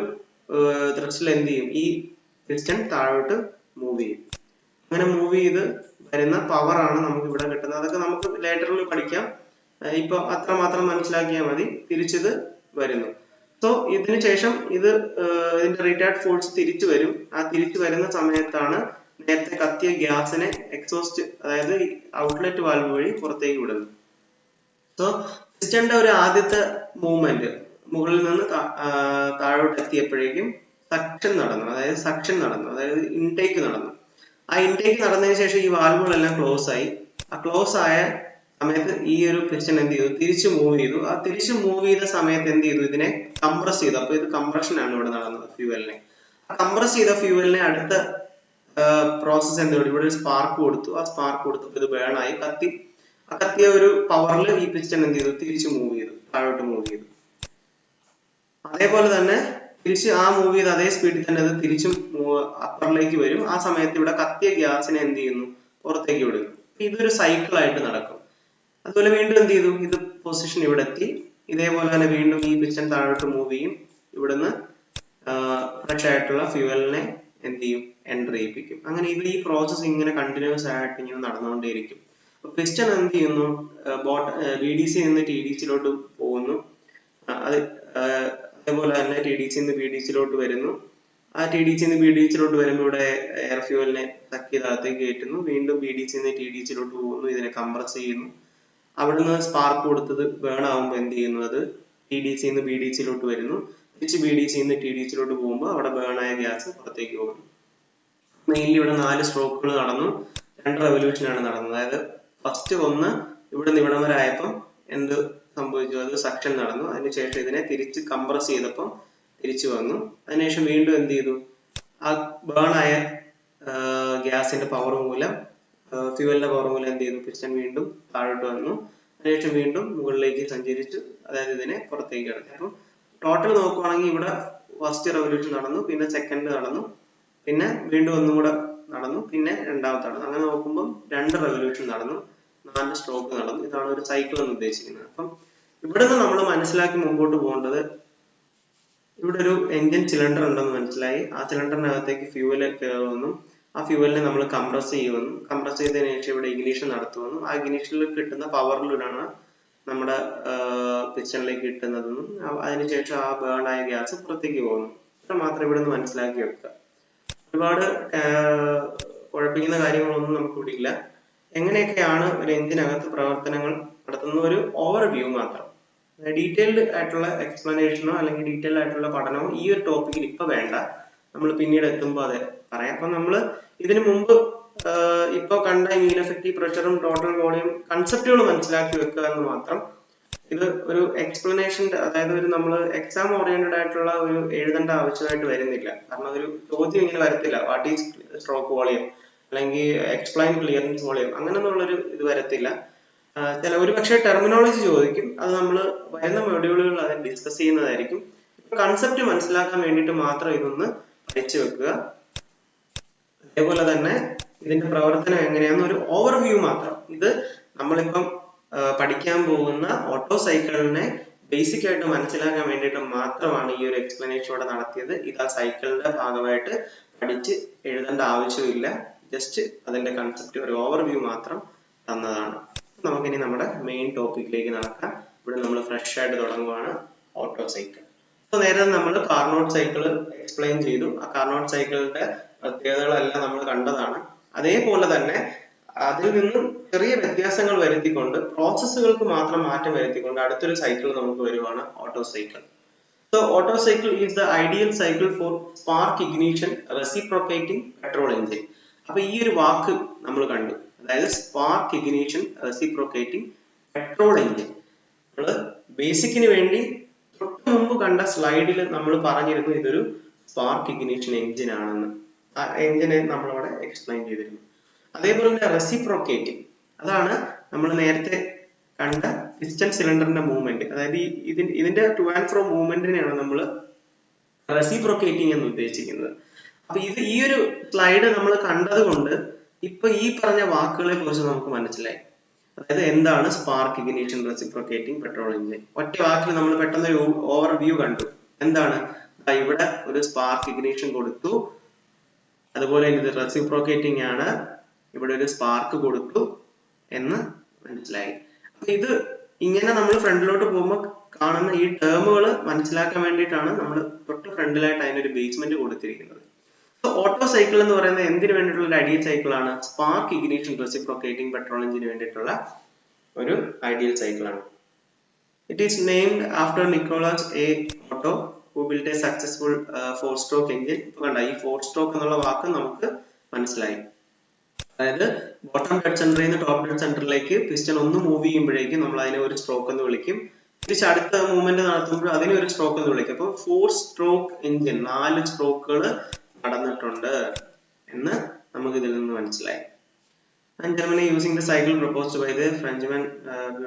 ത്രസ്റ്റിൽ എന്ത് ചെയ്യും, ഈ പിസ്റ്റൺ താഴോട്ട് മൂവ് ചെയ്യും. അങ്ങനെ മൂവ് ചെയ്ത് വരുന്ന പവർ ആണ് നമുക്ക് ഇവിടെ കിട്ടുന്നത്. അതൊക്കെ നമുക്ക് ലേറ്ററിൽ പഠിക്കാം. ഇപ്പൊ അത്രമാത്രം മനസ്സിലാക്കിയാൽ മതി. തിരിച്ചത് വരുന്നു. സോ ഇതിന് ശേഷം ഇതിന്റെ റിട്ടയർഡ് ഫോഴ്സ് തിരിച്ചു വരും. ആ തിരിച്ചു വരുന്ന സമയത്താണ് നേരത്തെ കത്തിയ ഗ്യാസിനെ എക്സോസ്റ്റ്, അതായത് ഔട്ട്ലെറ്റ് വാൽവ് വഴി പുറത്തേക്ക് വിടുന്നത്. സോ പിസ്റ്റന്റെ ഒരു ആദ്യത്തെ മൂവ്മെന്റ് മുകളിൽ നിന്ന് താഴോട്ട് എത്തിയപ്പോഴേക്കും സക്ഷൻ നടന്നു, അതായത് ഇൻടേക്ക് നടന്നു. ആ ഇൻടേക്ക് നടന്നതിന് ശേഷം ഈ വാൽവുകളെല്ലാം ക്ലോസ് ആയി. ആ ക്ലോസ് ആയ സമയത്ത് ഈ ഒരു പിസ്റ്റൺ എന്ത് ചെയ്തു, തിരിച്ചു മൂവ് ചെയ്തു. ആ തിരിച്ചു മൂവ് ചെയ്ത സമയത്ത് എന്ത് ചെയ്തു, ഇതിനെ കംപ്രസ് ചെയ്തു. അപ്പൊ ഇത് കംപ്രഷൻ ആണ് ഇവിടെ നടന്നത്, ഫ്യൂവലിനെ. ആ കംപ്രസ് ചെയ്ത ഫ്യൂവലിനെ അടുത്ത പ്രോസസ് എന്ത് ഇവിടെ ഒരു സ്പാർക്ക് കൊടുത്തു. ആ സ്പാർക്ക് കൊടുത്തപ്പോൾ ഇത് ബേൺ ആയി കത്തി. ആ കത്തിയ ഒരു പവറിൽ ഈ പിസ്റ്റൺ എന്ത് ചെയ്തു, തിരിച്ചു മൂവ് ചെയ്തു, താഴോട്ട് മൂവ് ചെയ്തു. അതേപോലെ തന്നെ തിരിച്ച് ആ മൂവ് ചെയ്ത് അതേ സ്പീഡിൽ തന്നെ അത് തിരിച്ചും അപ്പറിലേക്ക് വരും. ആ സമയത്ത് ഇവിടെ കത്തിയ ഗ്യാസിനെ എന്ത് ചെയ്യുന്നു, പുറത്തേക്ക് വിടുന്നു. ഇതൊരു സൈക്കിൾ ആയിട്ട് നടക്കും. അതുപോലെ വീണ്ടും എന്ത് ചെയ്തു, ഇത് പൊസിഷൻ ഇവിടെ എത്തി. ഇതേപോലെ തന്നെ വീണ്ടും ഈ പിസ്റ്റൺ താഴോട്ട് മൂവ് ചെയ്യും. ഇവിടുന്ന് ഫ്രഷ് ആയിട്ടുള്ള ഫ്യൂവലിനെ എന്ത് ചെയ്യും, എൻ്റർ ചെയ്യിപ്പിക്കും. അങ്ങനെ ഈ പ്രോസസ് ഇങ്ങനെ കണ്ടിന്യൂസ് ആയിട്ട് ഇങ്ങനെ നടന്നുകൊണ്ടേയിരിക്കും. പിസ്റ്റൺ എന്ത് ചെയ്യുന്നു, BDC നിന്ന് TDC-ലോട്ട് പോകുന്നു. അതേപോലെ തന്നെ TDC നിന്ന് BDC-ലോട്ട് വരുന്നു. ആ TDC നിന്ന് BDC-ലോട്ട് വരുമ്പോൾ ഇവിടെ എയർ ഫ്യൂവലിനെ സക്ക് ചെയ്ത് അകത്തേക്ക് കയറ്റുന്നു. വീണ്ടും BDC നിന്ന് TDC-ലോട്ട് പോകുന്നു. ഇതിനെ കംപ്രസ് ചെയ്യുന്നു. അവിടുന്ന് സ്പാർക്ക് കൊടുത്തത് ബേൺ ആകുമ്പോൾ എന്ത് ചെയ്യുന്നു, അത് TDC നിന്ന് BDC-ലോട്ട് വരുന്നു. തിരിച്ച് BDC നിന്ന് TDC-ലോട്ട് പോകുമ്പോൾ അവിടെ ബേൺ ആയ ഗ്യാസ് പുറത്തേക്ക് പോകുന്നു. മെയിൻലി ഇവിടെ 4 സ്ട്രോക്കുകൾ നടന്നു, 2 റെവല്യൂഷൻ ആണ് നടന്നത്. അതായത് ഫസ്റ്റ് ഒന്ന് ഇവിടെ നിന്ന് ഇവിടം വരെ ആയപ്പോൾ എന്ത് സംഭവിച്ചു, അത് സക്ഷൻ നടന്നു. അതിനുശേഷം ഇതിനെ തിരിച്ച് കംപ്രസ് ചെയ്തപ്പോൾ തിരിച്ചു വന്നു. അതിനുശേഷം വീണ്ടും എന്ത് ചെയ്തു, ആ ബേൺ ആയ ഗ്യാസിന്റെ പവർ മൂലം, ഫ്യൂവലിന്റെ പവർ മൂലം എന്ത് ചെയ്തു, പിസ്റ്റൺ വീണ്ടും താഴോട്ട് വന്നു. അതിനുശേഷം വീണ്ടും മുകളിലേക്ക് സഞ്ചരിച്ചു, അതായത് ഇതിനെ പുറത്തേക്ക് കിടത്തി. അപ്പം ടോട്ടൽ നോക്കുവാണെങ്കിൽ ഇവിടെ ഫസ്റ്റ് റെവല്യൂഷൻ നടന്നു, പിന്നെ സെക്കൻഡ് നടന്നു, പിന്നെ വീണ്ടും ഒന്നും കൂടെ നടന്നു, പിന്നെ രണ്ടാമത്തെ നടന്നു. അങ്ങനെ നോക്കുമ്പോൾ 2 റെവല്യൂഷൻ നടന്നു, 4 സ്ട്രോക്ക് നടന്നു. ഇതാണ് ഒരു സൈക്കിൾ എന്ന് ഉദ്ദേശിക്കുന്നത്. അപ്പം ഇവിടെ നിന്ന് നമ്മൾ മനസ്സിലാക്കി മുമ്പോട്ട് പോകേണ്ടത്, ഇവിടെ ഒരു എഞ്ചിൻ സിലിണ്ടർ ഉണ്ടെന്ന് മനസ്സിലായി. ആ സിലിണ്ടറിനകത്തേക്ക് ഫ്യൂവൽ കയറുമെന്നും ആ ഫ്യൂവലിനെ നമ്മൾ കംപ്രസ് ചെയ്യുമെന്നും, കംപ്രസ് ചെയ്തതിനു ശേഷം ഇവിടെ ഇഗ്നിഷൻ നടത്തുമെന്നും, ആ ഇഗ്നിഷനിൽ കിട്ടുന്ന പവറിലാണ് നമ്മുടെ പിസ്റ്റണിലേക്ക് കിട്ടുന്നതെന്നും, അതിനുശേഷം ആ ബേൺ ആയ ഗ്യാസ് പുറത്തേക്ക് പോകുന്നു. ഇത്ര മാത്രം ഇവിടെ നിന്ന് മനസ്സിലാക്കി വെക്കുക. ഒരുപാട് കുഴപ്പിക്കുന്ന കാര്യങ്ങളൊന്നും നമുക്ക് ഇവിടെ ഇല്ല. എങ്ങനെയൊക്കെയാണ് ഒരു എഞ്ചിനകത്ത് പ്രവർത്തനങ്ങൾ നടത്തുന്ന ഒരു ഓവർവ്യൂ മാത്രം. ഡീറ്റെയിൽഡ് ആയിട്ടുള്ള എക്സ്പ്ലനേഷനോ അല്ലെങ്കിൽ ഡീറ്റെയിൽഡ് ആയിട്ടുള്ള പഠനമോ ഈ ഒരു ടോപ്പിക്കിൽ ഇപ്പൊ വേണ്ട, നമ്മൾ പിന്നീട് എത്തുമ്പോൾ അത് പറയാം. അപ്പൊ നമ്മൾ ഇതിനു മുമ്പ് ഇപ്പൊ കണ്ട മീൻ എഫക്റ്റീവ് പ്രഷറും ടോട്ടൽ വോളിയം കൺസെപ്റ്റുകൾ മനസ്സിലാക്കി വെക്കുക എന്ന് മാത്രം. ഇത് ഒരു എക്സ്പ്ലനേഷന്റെ, അതായത് ഒരു നമ്മൾ എക്സാം ഓറിയന്റഡ് ആയിട്ടുള്ള ഒരു എഴുതേണ്ട ആവശ്യമായിട്ട് വരുന്നില്ല. കാരണം ഒരു ചോദ്യം ഇങ്ങനെ വരത്തില്ല, വാട്ട് ഈസ് സ്ട്രോക്ക് വോളിയം അല്ലെങ്കിൽ എക്സ്പ്ലെയിൻ ക്ലിയറൻസ് വോളിയം, അങ്ങനെയൊന്നുള്ളൊരു ഇത് വരത്തില്ല. ഒരു പക്ഷേ ടെർമിനോളജി ചോദിക്കും, അത് നമ്മൾ വരുന്ന മൊഡ്യൂളുകളിൽ അത് ഡിസ്കസ് ചെയ്യുന്നതായിരിക്കും. ഇപ്പൊ കൺസെപ്റ്റ് മനസ്സിലാക്കാൻ വേണ്ടിയിട്ട് മാത്രം ഇതൊന്ന് പഠിച്ചു വെക്കുക. അതേപോലെ തന്നെ ഇതിന്റെ പ്രവർത്തനം എങ്ങനെയാണെന്ന് ഒരു ഓവർവ്യൂ മാത്രം. ഇത് നമ്മളിപ്പം പഠിക്കാൻ പോകുന്ന ഓട്ടോ സൈക്കിളിനെ ബേസിക് ആയിട്ട് മനസ്സിലാക്കാൻ വേണ്ടിയിട്ട് മാത്രമാണ് ഈ ഒരു എക്സ്പ്ലനേഷൻ ഇവിടെ നടത്തിയത്. ഇത് ആ സൈക്കിളിന്റെ ഭാഗമായിട്ട് പഠിച്ച് എഴുതേണ്ട ആവശ്യമില്ല, ജസ്റ്റ് അതിന്റെ കൺസെപ്റ്റ് ഒരു ഓവർവ്യൂ മാത്രം തന്നതാണ്. നമുക്കിനി നമ്മുടെ മെയിൻ ടോപ്പിക്കിലേക്ക് നടക്കാം. ഇവിടെ നമ്മൾ ഫ്രഷ് ആയിട്ട് തുടങ്ങുവാണ് ഓട്ടോ സൈക്കിൾ. അപ്പോൾ നേരത്തെ നമ്മൾ കാർനോട്ട് സൈക്കിൾ എക്സ്പ്ലെയിൻ ചെയ്തു. ആ കാർനോട്ട് സൈക്കിളിന്റെ പ്രത്യേകതകളെല്ലാം നമ്മൾ കണ്ടതാണ്. അതേപോലെ തന്നെ അതിൽ നിന്നും ചെറിയ വ്യത്യാസങ്ങൾ വരുത്തിക്കൊണ്ട് പ്രോസസ്സുകൾക്ക് മാത്രം മാറ്റം വരുത്തിക്കൊണ്ട് അടുത്തൊരു സൈക്കിൾ നമുക്ക് വരുവാണ് auto cycle. So Otto cycle is the ideal cycle for spark ignition reciprocating petrol engine. അപ്പോൾ ഈ ഒരു വാക്ക് നമ്മൾ കണ്ടു, അതായത് spark ignition reciprocating petrol engine. നമ്മൾ ബേസിക്കിന് വേണ്ടി തൊട്ട് മുമ്പ് കണ്ട സ്ലൈഡിൽ നമ്മൾ പറഞ്ഞിരുന്നു ഇതൊരു സ്പാർക്ക് ഇഗ്നിഷൻ എഞ്ചിൻ ആണെന്ന്. ആ എഞ്ചിനെ നമ്മളവിടെ എക്സ്പ്ലെയിൻ ചെയ്തിരുന്നു. അതേപോലെ തന്നെ റെസിപ്രോക്കേറ്റിംഗ്, അതാണ് നമ്മൾ നേരത്തെ കണ്ട പിസ്റ്റൺ സിലിണ്ടറിന്റെ മൂവ്മെന്റ്, അതായത് ഇതിന്റെ ടു ആൻഡ് ഫ്രോ മൂവ്മെന്റിനെയാണ് നമ്മൾ റെസിപ്രോക്കേറ്റിംഗ് എന്ന് ഉദ്ദേശിക്കുന്നത്. അപ്പൊ ഈ ഒരു സ്ലൈഡ് നമ്മൾ കണ്ടത് കൊണ്ട് ഇപ്പൊ ഈ പറഞ്ഞ വാക്കുകളെ കുറിച്ച് നമുക്ക് മനസ്സിലായി. അതായത് എന്താണ് spark ignition reciprocating petrol engine. ഒറ്റ വാക്കിൽ നമ്മൾ പെട്ടെന്ന് ഒരു ഓവർവ്യൂ കണ്ടു. എന്താണ്, ഇവിടെ ഒരു സ്പാർക്ക് ഇഗ്നിഷൻ കൊടുത്തു, അതുപോലെ ഇത് റെസിപ്രോക്കേറ്റിംഗ് ആണ്, ഇവിടെ ഒരു സ്പാർക്ക് കൊടുത്തു എന്ന് മനസ്സിലായി. അപ്പൊ ഇത് ഇങ്ങനെ നമ്മൾ ഫ്രണ്ടിലോട്ട് പോകുമ്പോൾ കാണുന്ന ഈ ടേമുകൾ മനസ്സിലാക്കാൻ വേണ്ടിയിട്ടാണ് നമ്മൾ തൊട്ട് ഫ്രണ്ടിലായിട്ട് അതിനൊരു ബേസ്മെന്റ് കൊടുത്തിരിക്കുന്നത്. സോ ഓട്ടോ സൈക്കിൾ എന്ന് പറയുന്നത് എന്തിനു വേണ്ടിയിട്ടുള്ള ഒരു ഐഡിയൽ സൈക്കിൾ ആണ്? സ്പാർക്ക് ഇഗ്നിഷൻ റെസിപ്രോക്കേറ്റിംഗ് പെട്രോൾ എഞ്ചിന് വേണ്ടിയിട്ടുള്ള ഒരു ഐഡിയൽ സൈക്കിൾ ആണ്. It is named after Nicholas A Otto who build a successful 4-stroke engine. ഇപ്പൊ കണ്ട ഈ 4-stroke എന്നുള്ള വാക്ക് നമുക്ക് മനസ്സിലായി. അതായത് ബോട്ടം ഡെഡ് സെന്ററിൽ നിന്ന് ടോപ്പ് ഡെഡ് സെന്ററിലേക്ക് പിസ്റ്റൺ ഒന്ന് മൂവ് ചെയ്യുമ്പോഴേക്കും നമ്മൾ അതിനെ ഒരു സ്ട്രോക്ക് എന്ന് വിളിക്കും. തിരിച്ച് അടുത്ത മൂവ്മെന്റ് നടത്തുമ്പോൾ അതിനെ ഒരു സ്ട്രോക്ക് എന്ന് വിളിക്കും. അപ്പോൾ 4-stroke എഞ്ചിൻ, 4 സ്ട്രോക്കുകൾ നടന്നിട്ടുണ്ട് എന്ന് നമുക്ക് ഇതിൽ നിന്ന് മനസ്സിലായി. And Germany using the cycle proposed by the Frenchman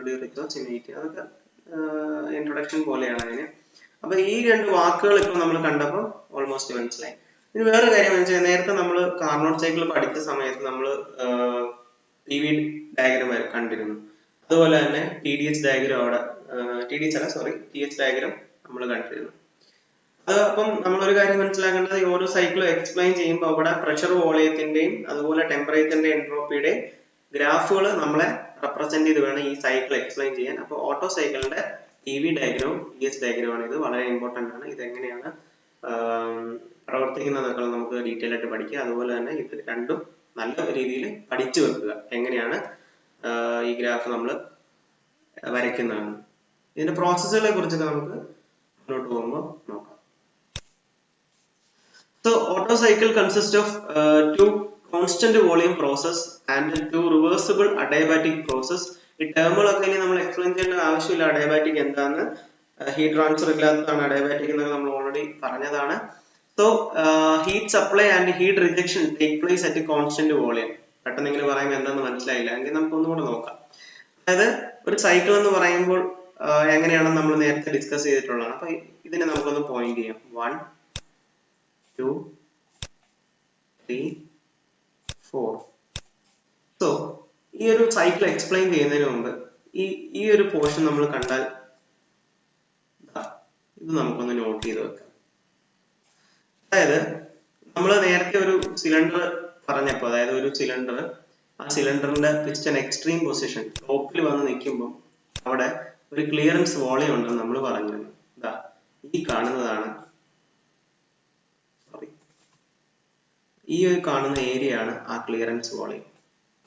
Richards in 18. അതൊക്കെ ഇൻട്രൊഡക്ഷൻ പോലെയാണ് അതിന്. അപ്പൊ ഈ രണ്ട് വാക്കുകൾ ഇപ്പൊ നമ്മൾ കണ്ടപ്പോൾ ഓൾമോസ്റ്റ് മനസ്സിലായി. ഇനി വേറെ കാര്യം വെച്ചാൽ നേരത്തെ നമ്മൾ കാർനോട്ട് സൈക്കിൾ പഠിച്ച സമയത്ത് നമ്മൾ PV ഡയഗ്രം കണ്ടിരുന്നു. അതുപോലെ തന്നെ TDS ഡയഗ്രം അവിടെ TH ഡയഗ്രം നമ്മൾ കണ്ടിരുന്നു. അപ്പം നമ്മളൊരു കാര്യം മനസ്സിലാക്കേണ്ടത്, ഈ ഓരോ സൈക്കിളും എക്സ്പ്ലെയിൻ ചെയ്യുമ്പോൾ അവിടെ പ്രഷർ വോളിയത്തിന്റെയും അതുപോലെ ടെമ്പറേച്ചറിന്റെയും എൻട്രോപ്പിയുടെയും ഗ്രാഫുകൾ നമ്മളെ റെപ്രസെന്റ് ചെയ്ത് വേണം ഈ സൈക്കിൾ എക്സ്പ്ലെയിൻ ചെയ്യാൻ. അപ്പോൾ ഓട്ടോ സൈക്കിളിന്റെ PV ഡയഗ്രവും TH ഡയഗ്രമാണ്. ഇത് വളരെ ഇമ്പോർട്ടന്റ് ആണ്. ഇതെങ്ങനെയാണ് പ്രവർത്തിക്കുന്നതൊക്കെ നമുക്ക് ഡീറ്റെയിൽ ആയിട്ട് പഠിക്കുക. അതുപോലെ തന്നെ ഇത് രണ്ടും നല്ല രീതിയിൽ പഠിച്ചു വെക്കുക, എങ്ങനെയാണ് ഈ ഗ്രാഫ് നമ്മൾ വരയ്ക്കുന്നതാണ്. ഇതിന്റെ പ്രോസസ്സുകളെ കുറിച്ചൊക്കെ നമുക്ക് മുന്നോട്ട് പോകുമ്പോൾ നോക്കാം. So Otto cycle consists of 2 constant volume process and 2 reversible adiabatic process. ഈ ടേമുകളൊക്കെ ഇനി നമ്മൾ എക്സ്പ്ലെയിൻ ചെയ്യേണ്ട ആവശ്യമില്ല. അഡിയാബാറ്റിക് എന്താന്ന്, ഹീറ്റ് ട്രാൻസ്ഫർ ഇല്ലാത്തതാണ് അഡിയാബാറ്റിക് എന്നൊക്കെ നമ്മൾ ഓൾറെഡി പറഞ്ഞതാണ്. So heat supply and heat rejection take place at constant volume. പെട്ടെന്നെങ്കിലും പറയുമ്പോൾ എന്താണെന്ന് മനസ്സിലായില്ല എങ്കിൽ നമുക്ക് ഒന്നുകൂടെ നോക്കാം. അതായത് ഒരു സൈക്കിൾ എന്ന് പറയുമ്പോൾ എങ്ങനെയാണെന്ന് നമ്മൾ നേരത്തെ ഡിസ്കസ് ചെയ്തിട്ടുള്ളതാണ്. അപ്പൊ ഇതിനെ നമുക്കൊന്ന് പോയിന്റ് ചെയ്യാം. 1 2 3 4. സോ ഈ ഒരു സൈക്കിൾ എക്സ്പ്ലെയിൻ ചെയ്യുന്നതിന് മുമ്പ് ഈ ഒരു പോർഷൻ നമ്മൾ കണ്ടാൽ ഇത് നമുക്കൊന്ന് നോട്ട് ചെയ്ത് വെക്കാം. അതായത് നമ്മൾ നേരത്തെ ഒരു സിലിണ്ടർ പറഞ്ഞപ്പോൾ, അതായത് ഒരു സിലിണ്ടർ, ആ സിലിണ്ടറിന്റെ പിസ്റ്റൺ എക്സ്ട്രീം പൊസിഷൻ ടോപ്പിൽ വന്ന് നിൽക്കുമ്പോൾ അവിടെ ഒരു ക്ലിയറൻസ് വോളിയം ഉണ്ടെന്ന് നമ്മൾ പറഞ്ഞിരുന്നു. ഈ കാണുന്നതാണ്, ഈ ഒരു കാണുന്ന ഏരിയ ആണ് ആ ക്ലിയറൻസ് വോളിയം.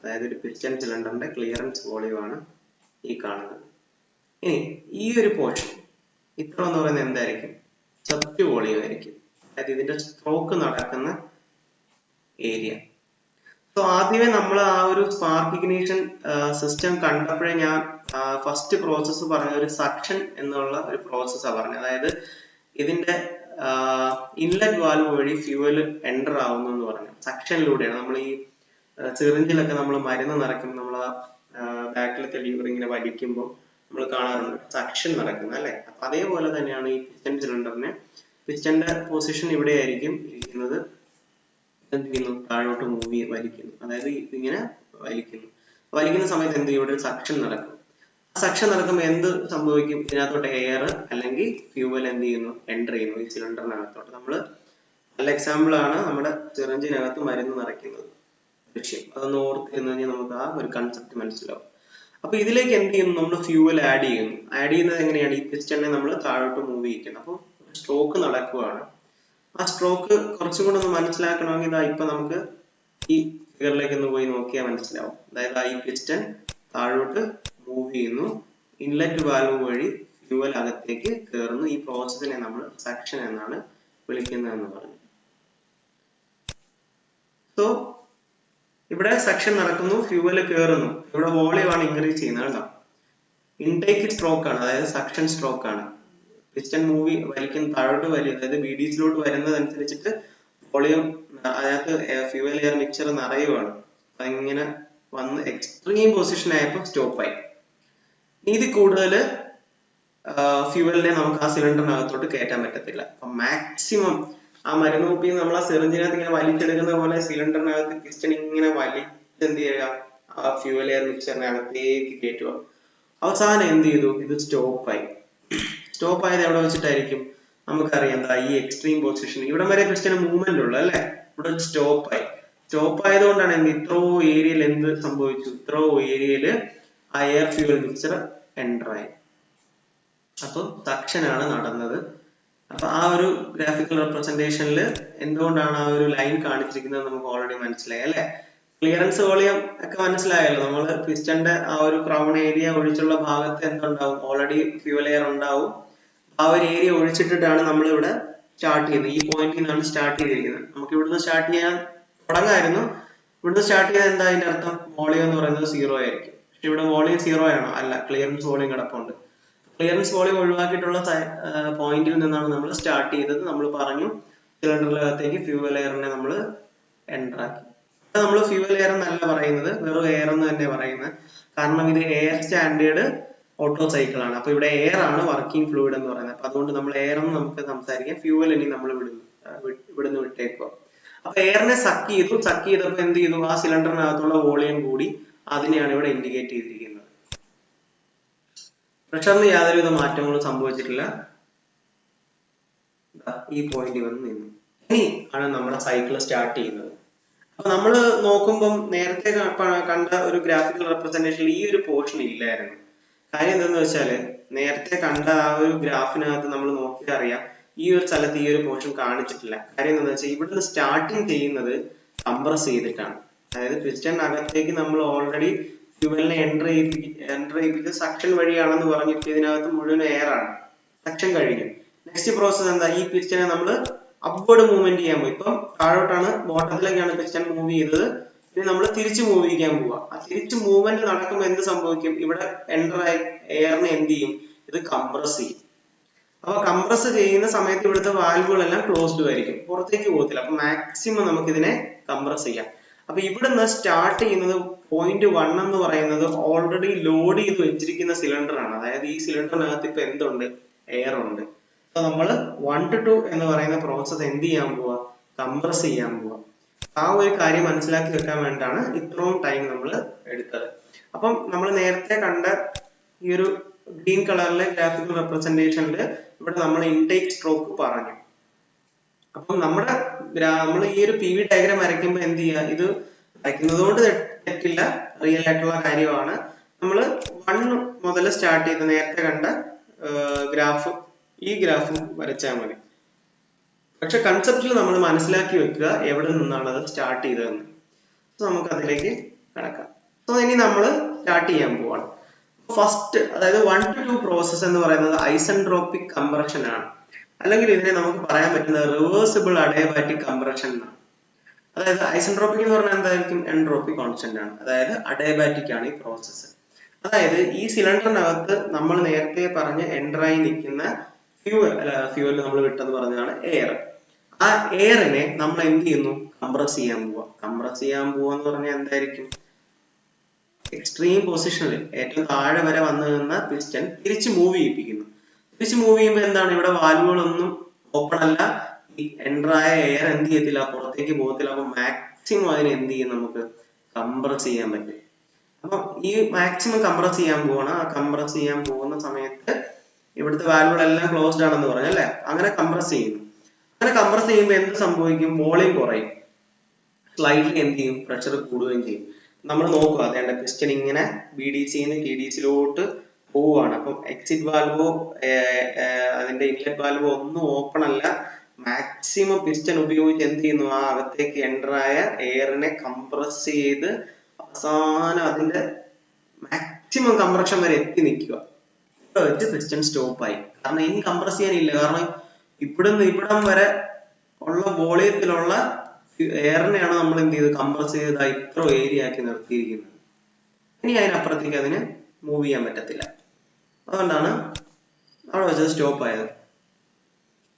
അതായത് ഒരു പിസ്റ്റൺ സിലിണ്ടറിന്റെ ക്ലിയറൻസ് വോളിയം ആണ് ഈ കാണുന്നത്. ഇനി ഈ ഒരു പോർഷൻ ഇത്ര എന്ന് പറയുന്നത് എന്തായിരിക്കും? സബ് വോളിയം ആയിരിക്കും. അതായത് ഇതിന്റെ സ്ട്രോക്ക് നടക്കുന്ന ഏരിയ. സോ ആദ്യമേ നമ്മൾ ആ ഒരു സ്പാർക്ക് ഇഗ്നിഷൻ സിസ്റ്റം കണ്ടപ്പോഴേ ഞാൻ ഫസ്റ്റ് പ്രോസസ്സ് പറഞ്ഞ ഒരു സക്ഷൻ എന്നുള്ള ഒരു പ്രോസസ്സാണ് പറഞ്ഞത്. അതായത് ഇതിന്റെ ഇൻലെറ്റ് വാൽവ് വഴി ഫ്യൂവൽ എൻ്റർ ആവുന്നു എന്ന് പറഞ്ഞു. സക്ഷനിലൂടെയാണ്. നമ്മൾ ഈ സിറിഞ്ചിലൊക്കെ നമ്മൾ മരുന്ന് നിറയ്ക്കുമ്പോൾ നമ്മൾ ബാക്കിലത്തെ ലീവർ ഇങ്ങനെ വലിക്കുമ്പോൾ നമ്മൾ കാണാറുണ്ട് സക്ഷൻ നടക്കുന്നത്, അല്ലെ? അപ്പൊ അതേപോലെ തന്നെയാണ് ഈ പിസ്റ്റൺ സിലിണ്ടറിന്. പിസ്റ്റന്റെ പൊസിഷൻ ഇവിടെ ആയിരിക്കും ഇരിക്കുന്നത്. എന്ത് ചെയ്യുന്നു? താഴോട്ട് മൂവ് വലിക്കുന്നു. അതായത് ഇങ്ങനെ വലിക്കുന്ന സമയത്ത് എന്ത് ചെയ്യും? ഇവിടെ ഒരു സക്ഷൻ നടക്കും. സക്ഷൻ നടക്കുമ്പോൾ എന്ത് സംഭവിക്കും? ഇതിനകത്തോട്ട് എയർ അല്ലെങ്കിൽ ഫ്യൂവൽ എന്ത് ചെയ്യുന്നു? എൻ്റർ ചെയ്യുന്നു ഈ സിലിണ്ടറിനകത്തോട്ട്. നമ്മൾ നല്ല എക്സാമ്പിൾ ആണ് നമ്മുടെ സിറിഞ്ചിനകത്ത് മരുന്ന് നിറയ്ക്കുന്നത്. ലക്ഷ്യം അതൊന്ന് ഓർത്തിരുന്നു കഴിഞ്ഞാൽ നമുക്ക് ആ ഒരു കൺസെപ്റ്റ് മനസ്സിലാവും. അപ്പൊ ഇതിലേക്ക് എന്ത് ചെയ്യുന്നു? നമ്മൾ ഫ്യൂവൽ ആഡ് ചെയ്യുന്നു. ആഡ് ചെയ്യുന്നത് എങ്ങനെയാണ്? ഈ പിസ്റ്റണിനെ നമ്മൾ താഴോട്ട് മൂവ് ചെയ്യിക്കണം. അപ്പോൾ സ്ട്രോക്ക് നടക്കുകയാണ്. ആ സ്ട്രോക്ക് കുറച്ചും കൂടെ ഒന്ന് മനസ്സിലാക്കണമെങ്കിൽ ഇതാ ഇപ്പൊ നമുക്ക് ഈ ഫിഗറിലേക്ക് ഒന്ന് പോയി നോക്കിയാൽ മനസ്സിലാവും. അതായത് ഈ പിസ്റ്റൺ താഴോട്ട് മൂവ് ചെയ്യുന്നു, ഇൻലെറ്റ് വാൽവ് വഴി ഫ്യൂവൽ അകത്തേക്ക് കയറുന്നു. ഈ പ്രോസസ്സിനെ നമ്മൾ സക്ഷൻ എന്നാണ് വിളിക്കുന്നതെന്ന് പറഞ്ഞു. സോ ഇവിടെ സക്ഷൻ നടക്കുന്നു, ഫ്യൂവൽ കയറുന്നു. ഇവിടെ വോളിയം ആണ് ഇൻക്രീസ് ചെയ്യുന്നത് കേട്ടോ. ഇൻടേക്ക് സ്ട്രോക്ക് ആണ്, അതായത് സക്ഷൻ സ്ട്രോക്ക് ആണ്. പിസ്റ്റൺ മൂവി വലിക്കുന്ന താഴോട്ട് വരും, അതായത് BDCലോട്ട് വരുന്നതനുസരിച്ചിട്ട് വോളിയം അതിനകത്ത് ഫ്യൂവൽ എയർ മിക്സർ നിറയുവാണ്. അതിങ്ങനെ വന്ന് എക്സ്ട്രീം പൊസിഷൻ ആയപ്പോൾ സ്റ്റോപ്പായി. ഇതിൽ കൂടുതൽ ഫ്യൂവലിനെ നമുക്ക് ആ സിലിണ്ടറിനകത്തോട്ട് കയറ്റാൻ പറ്റത്തില്ല. അപ്പൊ മാക്സിമം ആ മരുന്ന് കുപ്പി നമ്മൾ ആ സിറിഞ്ചിനകത്ത് ഇങ്ങനെ വലിച്ചെടുക്കുന്ന പോലെ സിലിണ്ടറിനകത്ത് പിസ്റ്റൺ ഇങ്ങനെ വലിച്ചെന്ത് ചെയ്യുക? ആ ഫ്യൂവൽ എയർ മിക്സറിനെ അകത്തേക്ക് കയറ്റുക. അവസാനം എന്ത് ചെയ്തു? ഇത് സ്റ്റോപ്പായി. സ്റ്റോപ്പ് ആയത് എവിടെ വെച്ചിട്ടായിരിക്കും? നമുക്കറിയാം എന്താ ഈ എക്സ്ട്രീം പൊസിഷൻ ഇവിടെ വരെ പിസ്റ്റൺ മൂവ്മെന്റ് ഉള്ളു അല്ലെ. ഇവിടെ സ്റ്റോപ്പായി. സ്റ്റോപ്പ് ആയതുകൊണ്ടാണ് എന്ത് ഇത്രോ ഏരിയയിൽ എന്ത് സംഭവിച്ചു? ഇത്രോ ഏരിയയിൽ ആ എയർ ഫ്യൂവൽ മിക്സർ എൻ്റർ ആയി. അപ്പൊ സക്ഷനാണ് നടന്നത്. അപ്പൊ ആ ഒരു ഗ്രാഫിക്കൽ റെപ്രസെന്റേഷനിൽ എന്തുകൊണ്ടാണ് ആ ഒരു ലൈൻ കാണിച്ചിരിക്കുന്നത് നമുക്ക് ഓൾറെഡി മനസ്സിലായി അല്ലെ. ക്ലിയറൻസ് വോളിയം ഒക്കെ മനസ്സിലായല്ലോ. നമ്മൾ പിസ്റ്റന്റെ ആ ഒരു ക്രൗൺ ഏരിയ ഒഴിച്ചുള്ള ഭാഗത്ത് എന്തുണ്ടാവും? ഓൾറെഡി ഫ്യൂവൽ എയർ ഉണ്ടാവും. ആ ഒരു ഏരിയ ഒഴിച്ചിട്ടിട്ടാണ് നമ്മൾ ഇവിടെ സ്റ്റാർട്ട് ചെയ്യുന്നത്. ഈ പോയിന്റിൽ നിന്നാണ് സ്റ്റാർട്ട് ചെയ്തിരിക്കുന്നത്. നമുക്ക് ഇവിടുന്ന് സ്റ്റാർട്ട് ചെയ്യാൻ തുടങ്ങായിരുന്നു. ഇവിടുന്ന് സ്റ്റാർട്ട് ചെയ്യാൻ എന്താ അതിന്റെ അർത്ഥം? വോളിയം എന്ന് പറയുന്നത് 0 ആയിരിക്കും. പക്ഷെ ഇവിടെ വോളിയം 0 ആണോ? അല്ല, ക്ലിയറൻസ് വോളിയം കിടപ്പുണ്ട്. ക്ലിയറൻസ് വോളിയം ഒഴിവാക്കിയിട്ടുള്ള പോയിന്റിൽ നിന്നാണ് നമ്മൾ സ്റ്റാർട്ട് ചെയ്തത്. നമ്മൾ പറഞ്ഞു സിലിണ്ടറിനകത്തേക്ക് ഫ്യൂവൽ എയറിനെ നമ്മൾ എൻ്റർ ആക്കി. നമ്മൾ ഫ്യൂവൽ എയർ എന്നല്ല പറയുന്നത്, വെറും എയർ എന്ന് തന്നെ പറയുന്നത്. കാരണം ഇത് എയർ സ്റ്റാൻഡേർഡ് ഓട്ടോ സൈക്കിൾ ആണ്. അപ്പൊ ഇവിടെ എയർ ആണ് വർക്കിംഗ് ഫ്ലൂയിഡ് എന്ന് പറയുന്നത്. അപ്പൊ അതുകൊണ്ട് നമ്മൾ എയർ എന്ന് നമുക്ക് സംസാരിക്കാം. ഫ്യൂവൽ ഇനി നമ്മൾ ഇവിടുന്ന് വിട്ടേക്കുക. അപ്പൊ എയറിനെ സക്ക് ചെയ്തപ്പോൾ എന്ത് ചെയ്തു? ആ സിലിണ്ടറിനകത്തുള്ള വോളിയം കൂടി. അതിനെയാണ് ഇവിടെ ഇൻഡിക്കേറ്റ് ചെയ്തിരിക്കുന്നത്. പ്രഷറിന് യാതൊരുവിധ മാറ്റങ്ങളും സംഭവിച്ചിട്ടില്ല. ഈ പോയിന്റ് വന്ന് നിന്നു. ഇനി ആണ് നമ്മുടെ സൈക്കിൾ സ്റ്റാർട്ട് ചെയ്യുന്നത്. അപ്പൊ നമ്മൾ നോക്കുമ്പം നേരത്തെ കണ്ട ഒരു ഗ്രാഫിക്കൽ റെപ്രസെന്റേഷനിൽ ഈ ഒരു പോർഷൻ ഇല്ലായിരുന്നു. കാര്യം എന്താണെന്ന് വെച്ചാല് നേരത്തെ കണ്ട ആ ഒരു ഗ്രാഫിനകത്ത് നമ്മൾ നോക്കിയാൽ അറിയാം ഈ ഒരു സ്ഥലത്ത് ഈ ഒരു പോർഷൻ കാണിച്ചിട്ടില്ല. കാര്യം എന്താണെന്ന് വെച്ചാൽ ഇവിടുന്ന് സ്റ്റാർട്ടിങ് ചെയ്യുന്നത് കംപ്രസ് ചെയ്തിട്ടാണ്. അതായത് പിസ്റ്റൺ അകത്തേക്ക് നമ്മൾ ഓൾറെഡി ഫ്യൂവലിനെ എൻ്റർ ചെയ്യിപ്പിച്ച് സക്ഷൻ വഴിയാണെന്ന് പറഞ്ഞിട്ട് ഇതിനകത്ത് മുഴുവൻ എയർ ആണ്. സക്ഷൻ കഴിഞ്ഞു. നെക്സ്റ്റ് പ്രോസസ് എന്താ? ഈ പിസ്റ്റനെ നമ്മൾ അപ്വേർഡ് മൂവ്മെന്റ് ചെയ്യാൻ പോയി. ഇപ്പം താഴോട്ടാണ്, ബോട്ടത്തിലേക്കാണ് പിസ്റ്റൺ മൂവ് ചെയ്തത്. ഇനി നമ്മൾ തിരിച്ച് മൂവ് ചെയ്യിക്കാൻ പോവുക. ആ തിരിച്ച് മൂവ്മെന്റ് നടക്കുമ്പോൾ എന്ത് സംഭവിക്കും? ഇവിടെ എൻ്റർ ആയി എയറിനെ എന്ത് ചെയ്യും? ഇത് കംപ്രസ് ചെയ്യും. അപ്പൊ കംപ്രസ് ചെയ്യുന്ന സമയത്ത് ഇവിടുത്തെ വാൽവുകളെല്ലാം ക്ലോസ്ഡ് ആയിരിക്കും, പുറത്തേക്ക് പോകത്തില്ല. അപ്പൊ മാക്സിമം നമുക്ക് ഇതിനെ കംപ്രസ് ചെയ്യാം. അപ്പൊ ഇവിടുന്ന് സ്റ്റാർട്ട് ചെയ്യുന്നത് പോയിന്റ് 1 എന്ന് പറയുന്നത് ഓൾറെഡി ലോഡ് ചെയ്ത് വെച്ചിരിക്കുന്ന സിലിണ്ടർ ആണ്. അതായത് ഈ സിലിണ്ടറിനകത്ത് ഇപ്പൊ എന്തുണ്ട്? എയർ ഉണ്ട്. അപ്പൊ നമ്മൾ 1 to 2 എന്ന് പറയുന്ന പ്രോസസ് എന്ത് ചെയ്യാൻ പോവാ? കംപ്രസ് ചെയ്യാൻ പോവാ. ആ ഒരു കാര്യം മനസ്സിലാക്കി വെക്കാൻ വേണ്ടിയിട്ടാണ് ഇത്രയും ടൈം നമ്മൾ എടുത്തത്. അപ്പം നമ്മൾ നേരത്തെ കണ്ട ഈ ഒരു ഗ്രീൻ കളറിലെ ഗ്രാഫിക്കൽ റെപ്രസെന്റേഷനിൽ ഇവിടെ നമ്മൾ ഇൻടേക്ക് സ്ട്രോക്ക് പറഞ്ഞു. അപ്പം നമ്മൾ ഈ ഒരു PV ഡയഗ്രാം വരയ്ക്കുമ്പോൾ എന്ത് ചെയ്യുക? ഇത് വരയ്ക്കുന്നത് കൊണ്ട് തെറ്റില്ല, റിയൽ ആയിട്ടുള്ള കാര്യമാണ്. നമ്മൾ 1 മുതൽ സ്റ്റാർട്ട് ചെയ്ത് നേരത്തെ കണ്ട ഗ്രാഫ്, ഈ ഗ്രാഫും വരച്ചാൽ മതി. പക്ഷെ കൺസെപ്റ്റിൽ നമ്മൾ മനസ്സിലാക്കി വെക്കുക എവിടെ നിന്നാണ് അത് സ്റ്റാർട്ട് ചെയ്തതെന്ന്. സോ നമുക്ക് അതിലേക്ക് കടക്കാം. സോ ഇനി നമ്മൾ സ്റ്റാർട്ട് ചെയ്യാൻ പോവാണ്. ഫസ്റ്റ്, അതായത് 1 to 2 പ്രോസസ് എന്ന് പറയുന്നത് ഐസെൻട്രോപിക് കംപ്രഷൻ ആണ്. അല്ലെങ്കിൽ ഇതിനെ നമുക്ക് പറയാൻ പറ്റുന്നത് റിവേഴ്സിബിൾ അഡയബാറ്റിക് കംപ്രഷൻ എന്നാണ്. അതായത് ഐസെൻട്രോപിക് എന്ന് പറഞ്ഞാൽ എന്തായിരിക്കും? എൻട്രോപ്പി കോൺസ്റ്റന്റ് ആണ്. അതായത് അഡയബാറ്റിക് ആണ് ഈ പ്രോസസ്സ്. അതായത് ഈ സിലിണ്ടറിനകത്ത് നമ്മൾ നേരത്തെ പറഞ്ഞ് എൻ്ററായി നിൽക്കുന്ന ഫ്യൂവൽ നമ്മൾ വിട്ടെന്ന് പറഞ്ഞതാണ് എയർ. ആ എയറിനെ നമ്മൾ എന്ത് ചെയ്യുന്നു? കംപ്രസ് ചെയ്യാൻ പോവാ. കംപ്രസ് ചെയ്യാൻ പോവാന്ന് പറഞ്ഞാൽ എന്തായിരിക്കും? എക്സ്ട്രീം പൊസിഷനിൽ ഏറ്റവും താഴെ വരെ വന്നു നിന്ന പിസ്റ്റൺ തിരിച്ച് മൂവ് ചെയ്യിപ്പിക്കുന്നു. തിരിച്ച് മൂവ് ചെയ്യുമ്പോൾ എന്താണ്? ഇവിടെ വാൽവുകളൊന്നും ഓപ്പൺ അല്ല. ഈ എൻ്റർ ആയ എയർ എന്ത് ചെയ്യത്തില്ല? പുറത്തേക്ക് പോകത്തില്ല. അപ്പൊ മാക്സിമം അതിനെ എന്ത് ചെയ്യും? നമുക്ക് കംപ്രസ് ചെയ്യാൻ പറ്റും. അപ്പൊ ഈ മാക്സിമം കംപ്രസ് ചെയ്യാൻ പോവാണ്. ആ കംപ്രസ് ചെയ്യാൻ പോകുന്ന സമയത്ത് ഇവിടുത്തെ വാൽവുകളെല്ലാം ക്ലോസ്ഡ് ആണെന്ന് പറഞ്ഞു അല്ലെ. അങ്ങനെ കംപ്രസ് ചെയ്യുന്നു. അങ്ങനെ കംപ്രസ് ചെയ്യുമ്പോൾ എന്ത് സംഭവിക്കും? വോളിയം കുറയും, സ്ലൈറ്റ്ലി എന്ത് ചെയ്യും? പ്രഷർ കൂടുകയും ചെയ്യും. നമ്മൾ നോക്കുക, അതേണ്ട പിസ്റ്റൺ ഇങ്ങനെ ബി ഡി സിന്ന് ടി ഡി സിയിലോട്ട് പോവുകയാണ്. അപ്പം എക്സിറ്റ് വാൽവോ അതിന്റെ ഇൻലെറ്റ് വാൽവോ ഒന്നും ഓപ്പൺ അല്ല. മാക്സിമം പിസ്റ്റൺ ഉപയോഗിച്ച് എന്ത് ചെയ്യുന്നു? ആ അകത്തേക്ക് എൻ്റർ ആയ എയറിനെ കംപ്രസ് ചെയ്ത് അവസാനം അതിന്റെ മാക്സിമം കംപ്രഷൻ വരെ എത്തി നിൽക്കുക. ഇവിടെ വെച്ച് പിസ്റ്റൺ സ്റ്റോപ്പ് ആയി. കാരണം ഇനി കംപ്രസ് ചെയ്യാനില്ല. കാരണം ഇവിടുന്ന് ഇവിടം വരെ ഉള്ള വോളിയത്തിലുള്ള എയറിനെയാണ് നമ്മൾ എന്ത് ചെയ്ത് കംപ്രസ് ചെയ്ത് ഇത്ര ഏരിയ ആക്കി നിർത്തിയിരിക്കുന്നത്. ഇനി അതിനപ്പുറത്തേക്ക് അതിന് മൂവ് ചെയ്യാൻ പറ്റത്തില്ല. അതുകൊണ്ടാണ് അവിടെ വെച്ചത് സ്റ്റോപ്പ് ആയത്.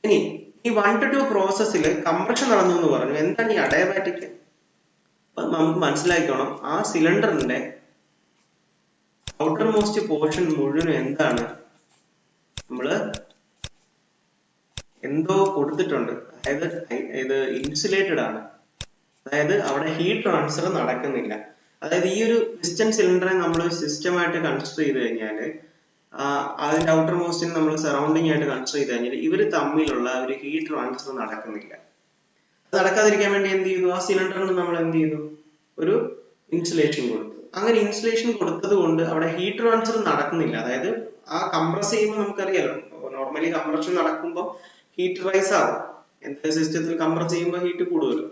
ഇനി ഈ 1 to 2 പ്രോസസ്സിൽ കംപ്രഷൻ നടന്നു എന്ന് പറഞ്ഞു. എന്താണ് ഈ അഡയബാറ്റിക്? നമുക്ക് മനസ്സിലാക്കണം, ആ സിലിണ്ടറിന്റെ ഔട്ടർ മോസ്റ്റ് പോർഷൻ മുഴുവൻ എന്താണ്, നമ്മള് എന്തോ കൊടുത്തിട്ടുണ്ട്. അതായത് ഇത് ഇൻസുലേറ്റഡ് ആണ്. അതായത് അവിടെ ഹീറ്റ് ട്രാൻസ്ഫർ നടക്കുന്നില്ല. അതായത് ഈ ഒരു പിസ്റ്റൺ സിലിണ്ടറെ നമ്മൾ സിസ്റ്റമായിട്ട് കൺസിഡർ ചെയ്ത് കഴിഞ്ഞാൽ അതിന്റെ ഔട്ടർ മോസ്റ്റിന് നമ്മൾ സറൗണ്ടിങ് ആയിട്ട് കൺസിഡർ ചെയ്ത് കഴിഞ്ഞാൽ ഇവർ തമ്മിലുള്ള ഒരു ഹീറ്റ് ട്രാൻസ്ഫർ നടക്കുന്നില്ല. അത് നടക്കാതിരിക്കാൻ വേണ്ടി എന്ത് ചെയ്തു? ആ സിലിണ്ടറിന് നമ്മൾ എന്ത് ചെയ്തു? ഒരു ഇൻസുലേഷൻ കൊടുത്തു. അങ്ങനെ ഇൻസുലേഷൻ കൊടുത്തത് കൊണ്ട് അവിടെ ഹീറ്റ് ട്രാൻസ്ഫർ നടക്കുന്നില്ല. അതായത് ആ കംപ്രസ് ചെയ്യുമ്പോൾ നമുക്കറിയാലോ, നോർമലി കംപ്രഷൻ നടക്കുമ്പോൾ ഹീറ്റ് റൈസ് ആവും. എന്താ സിസ്റ്റത്തിൽ കംപ്രസ് ചെയ്യുമ്പോൾ ഹീറ്റ് കൂടുമല്ലോ,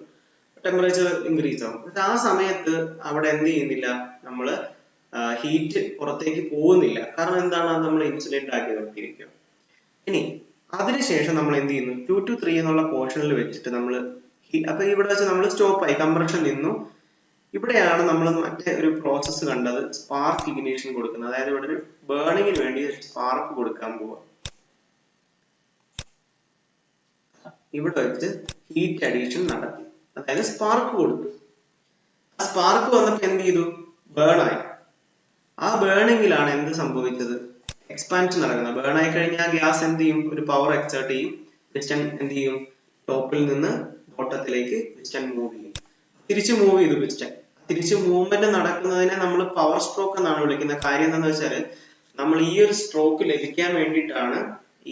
ടെമ്പറേച്ചർ ഇൻക്രീസ് ആവും. പക്ഷെ ആ സമയത്ത് അവിടെ എന്ത് ചെയ്യുന്നില്ല, നമ്മള് ഹീറ്റ് പുറത്തേക്ക് പോകുന്നില്ല. കാരണം എന്താണ്? അത് നമ്മൾ ഇൻസുലേറ്റഡ് ആക്കി നിർത്തിയിരിക്കുക. ഇനി അതിനുശേഷം നമ്മൾ എന്ത് ചെയ്യുന്നു? 2 to 3 എന്നുള്ള പോർഷനിൽ വെച്ചിട്ട് നമ്മൾ അപ്പൊ ഇവിടെ വെച്ച് നമ്മൾ സ്റ്റോപ്പ് ആയി, കംപ്രഷൻ നിന്നു. ഇവിടെയാണ് നമ്മൾ മറ്റേ ഒരു പ്രോസസ്സ് കണ്ടത്, സ്പാർക്ക് ഇഗ്നിഷൻ കൊടുക്കുന്നത്. അതായത് ഇവിടെ ഒരു ബേണിങ്ങിന് വേണ്ടി സ്പാർക്ക് കൊടുക്കാൻ പോവുക. ഇവിടെ വെച്ച് ഹീറ്റ് അഡീഷൻ നടത്തി, അതായത് സ്പാർക്ക് കൊടുത്തു. ആ സ്പാർക്ക് വന്നപ്പോൾ എന്ത് ചെയ്തു? ബേണായി. ആ ബേണിങ്ങിലാണ് എന്ത് സംഭവിച്ചത്? എക്സ്പാൻഷൻ നടക്കുന്നത്. ബേൺ ആയി കഴിഞ്ഞാൽ ഗ്യാസ് എന്ത് ചെയ്യും? ഒരു പവർ എക്സേർട്ട് ചെയ്യും. പിസ്റ്റൺ എന്ത് ചെയ്യും? ടോപ്പിൽ നിന്ന് ബോട്ടത്തിലേക്ക് പിസ്റ്റൺ മൂവ് ചെയ്യും. തിരിച്ചു മൂവ് ചെയ്തു പിസ്റ്റൺ. തിരിച്ചു മൂവ്മെന്റ് നടക്കുന്നതിനെ നമ്മൾ പവർ സ്ട്രോക്ക് എന്നാണ് വിളിക്കുന്നത്. കാര്യം എന്താണെന്ന് വെച്ചാൽ നമ്മൾ ഈ ഒരു സ്ട്രോക്ക് ലഭിക്കാൻ വേണ്ടിയിട്ടാണ്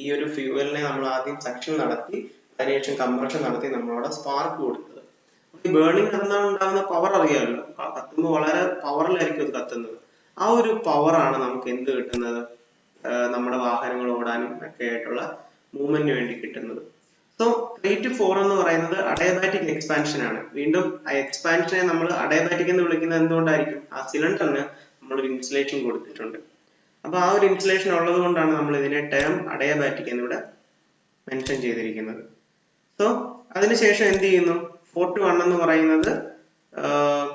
ഈ ഒരു ഫ്യൂവലിനെ നമ്മൾ ആദ്യം സക്ഷൻ നടത്തി അതിനുശേഷം കംപ്രഷൻ നടത്തി നമ്മളവിടെ സ്പാർക്ക് കൊടുത്തത്. ഈ ബേണിംഗ് നടന്നാൽ ഉണ്ടാകുന്ന പവർ അറിയാമല്ലോ, കത്തുമ്പോൾ വളരെ പവറിലായിരിക്കും അത് കത്തുന്നത്. ആ ഒരു പവറാണ് നമുക്ക് എന്ത് കിട്ടുന്നത്? നമ്മുടെ വാഹനങ്ങൾ ഓടാനും ഒക്കെ ആയിട്ടുള്ള മൂവ്മെന്റിന് വേണ്ടി കിട്ടുന്നത്. സോ 3 to 4 എന്ന് പറയുന്നത് അഡയബാറ്റിക് എക്സ്പാൻഷൻ ആണ്. വീണ്ടും ആ എക്സ്പാൻഷനെ നമ്മൾ അഡയബാറ്റിക് എന്ന് വിളിക്കുന്നത് എന്തുകൊണ്ടായിരിക്കും? ആ സിലിണ്ടറിന് നമ്മൾ ഒരു ഇൻസുലേഷൻ കൊടുത്തിട്ടുണ്ട്. അപ്പൊ ആ ഒരു ഇൻസുലേഷൻ ഉള്ളത് കൊണ്ടാണ് നമ്മൾ ഇതിനെ ടേം അഡയബാറ്റിക് എന്നിവിടെ മെൻഷൻ ചെയ്തിരിക്കുന്നത്. സോ അതിനുശേഷം എന്ത് ചെയ്യുന്നു? 4 to 1 എന്ന് പറയുന്നത്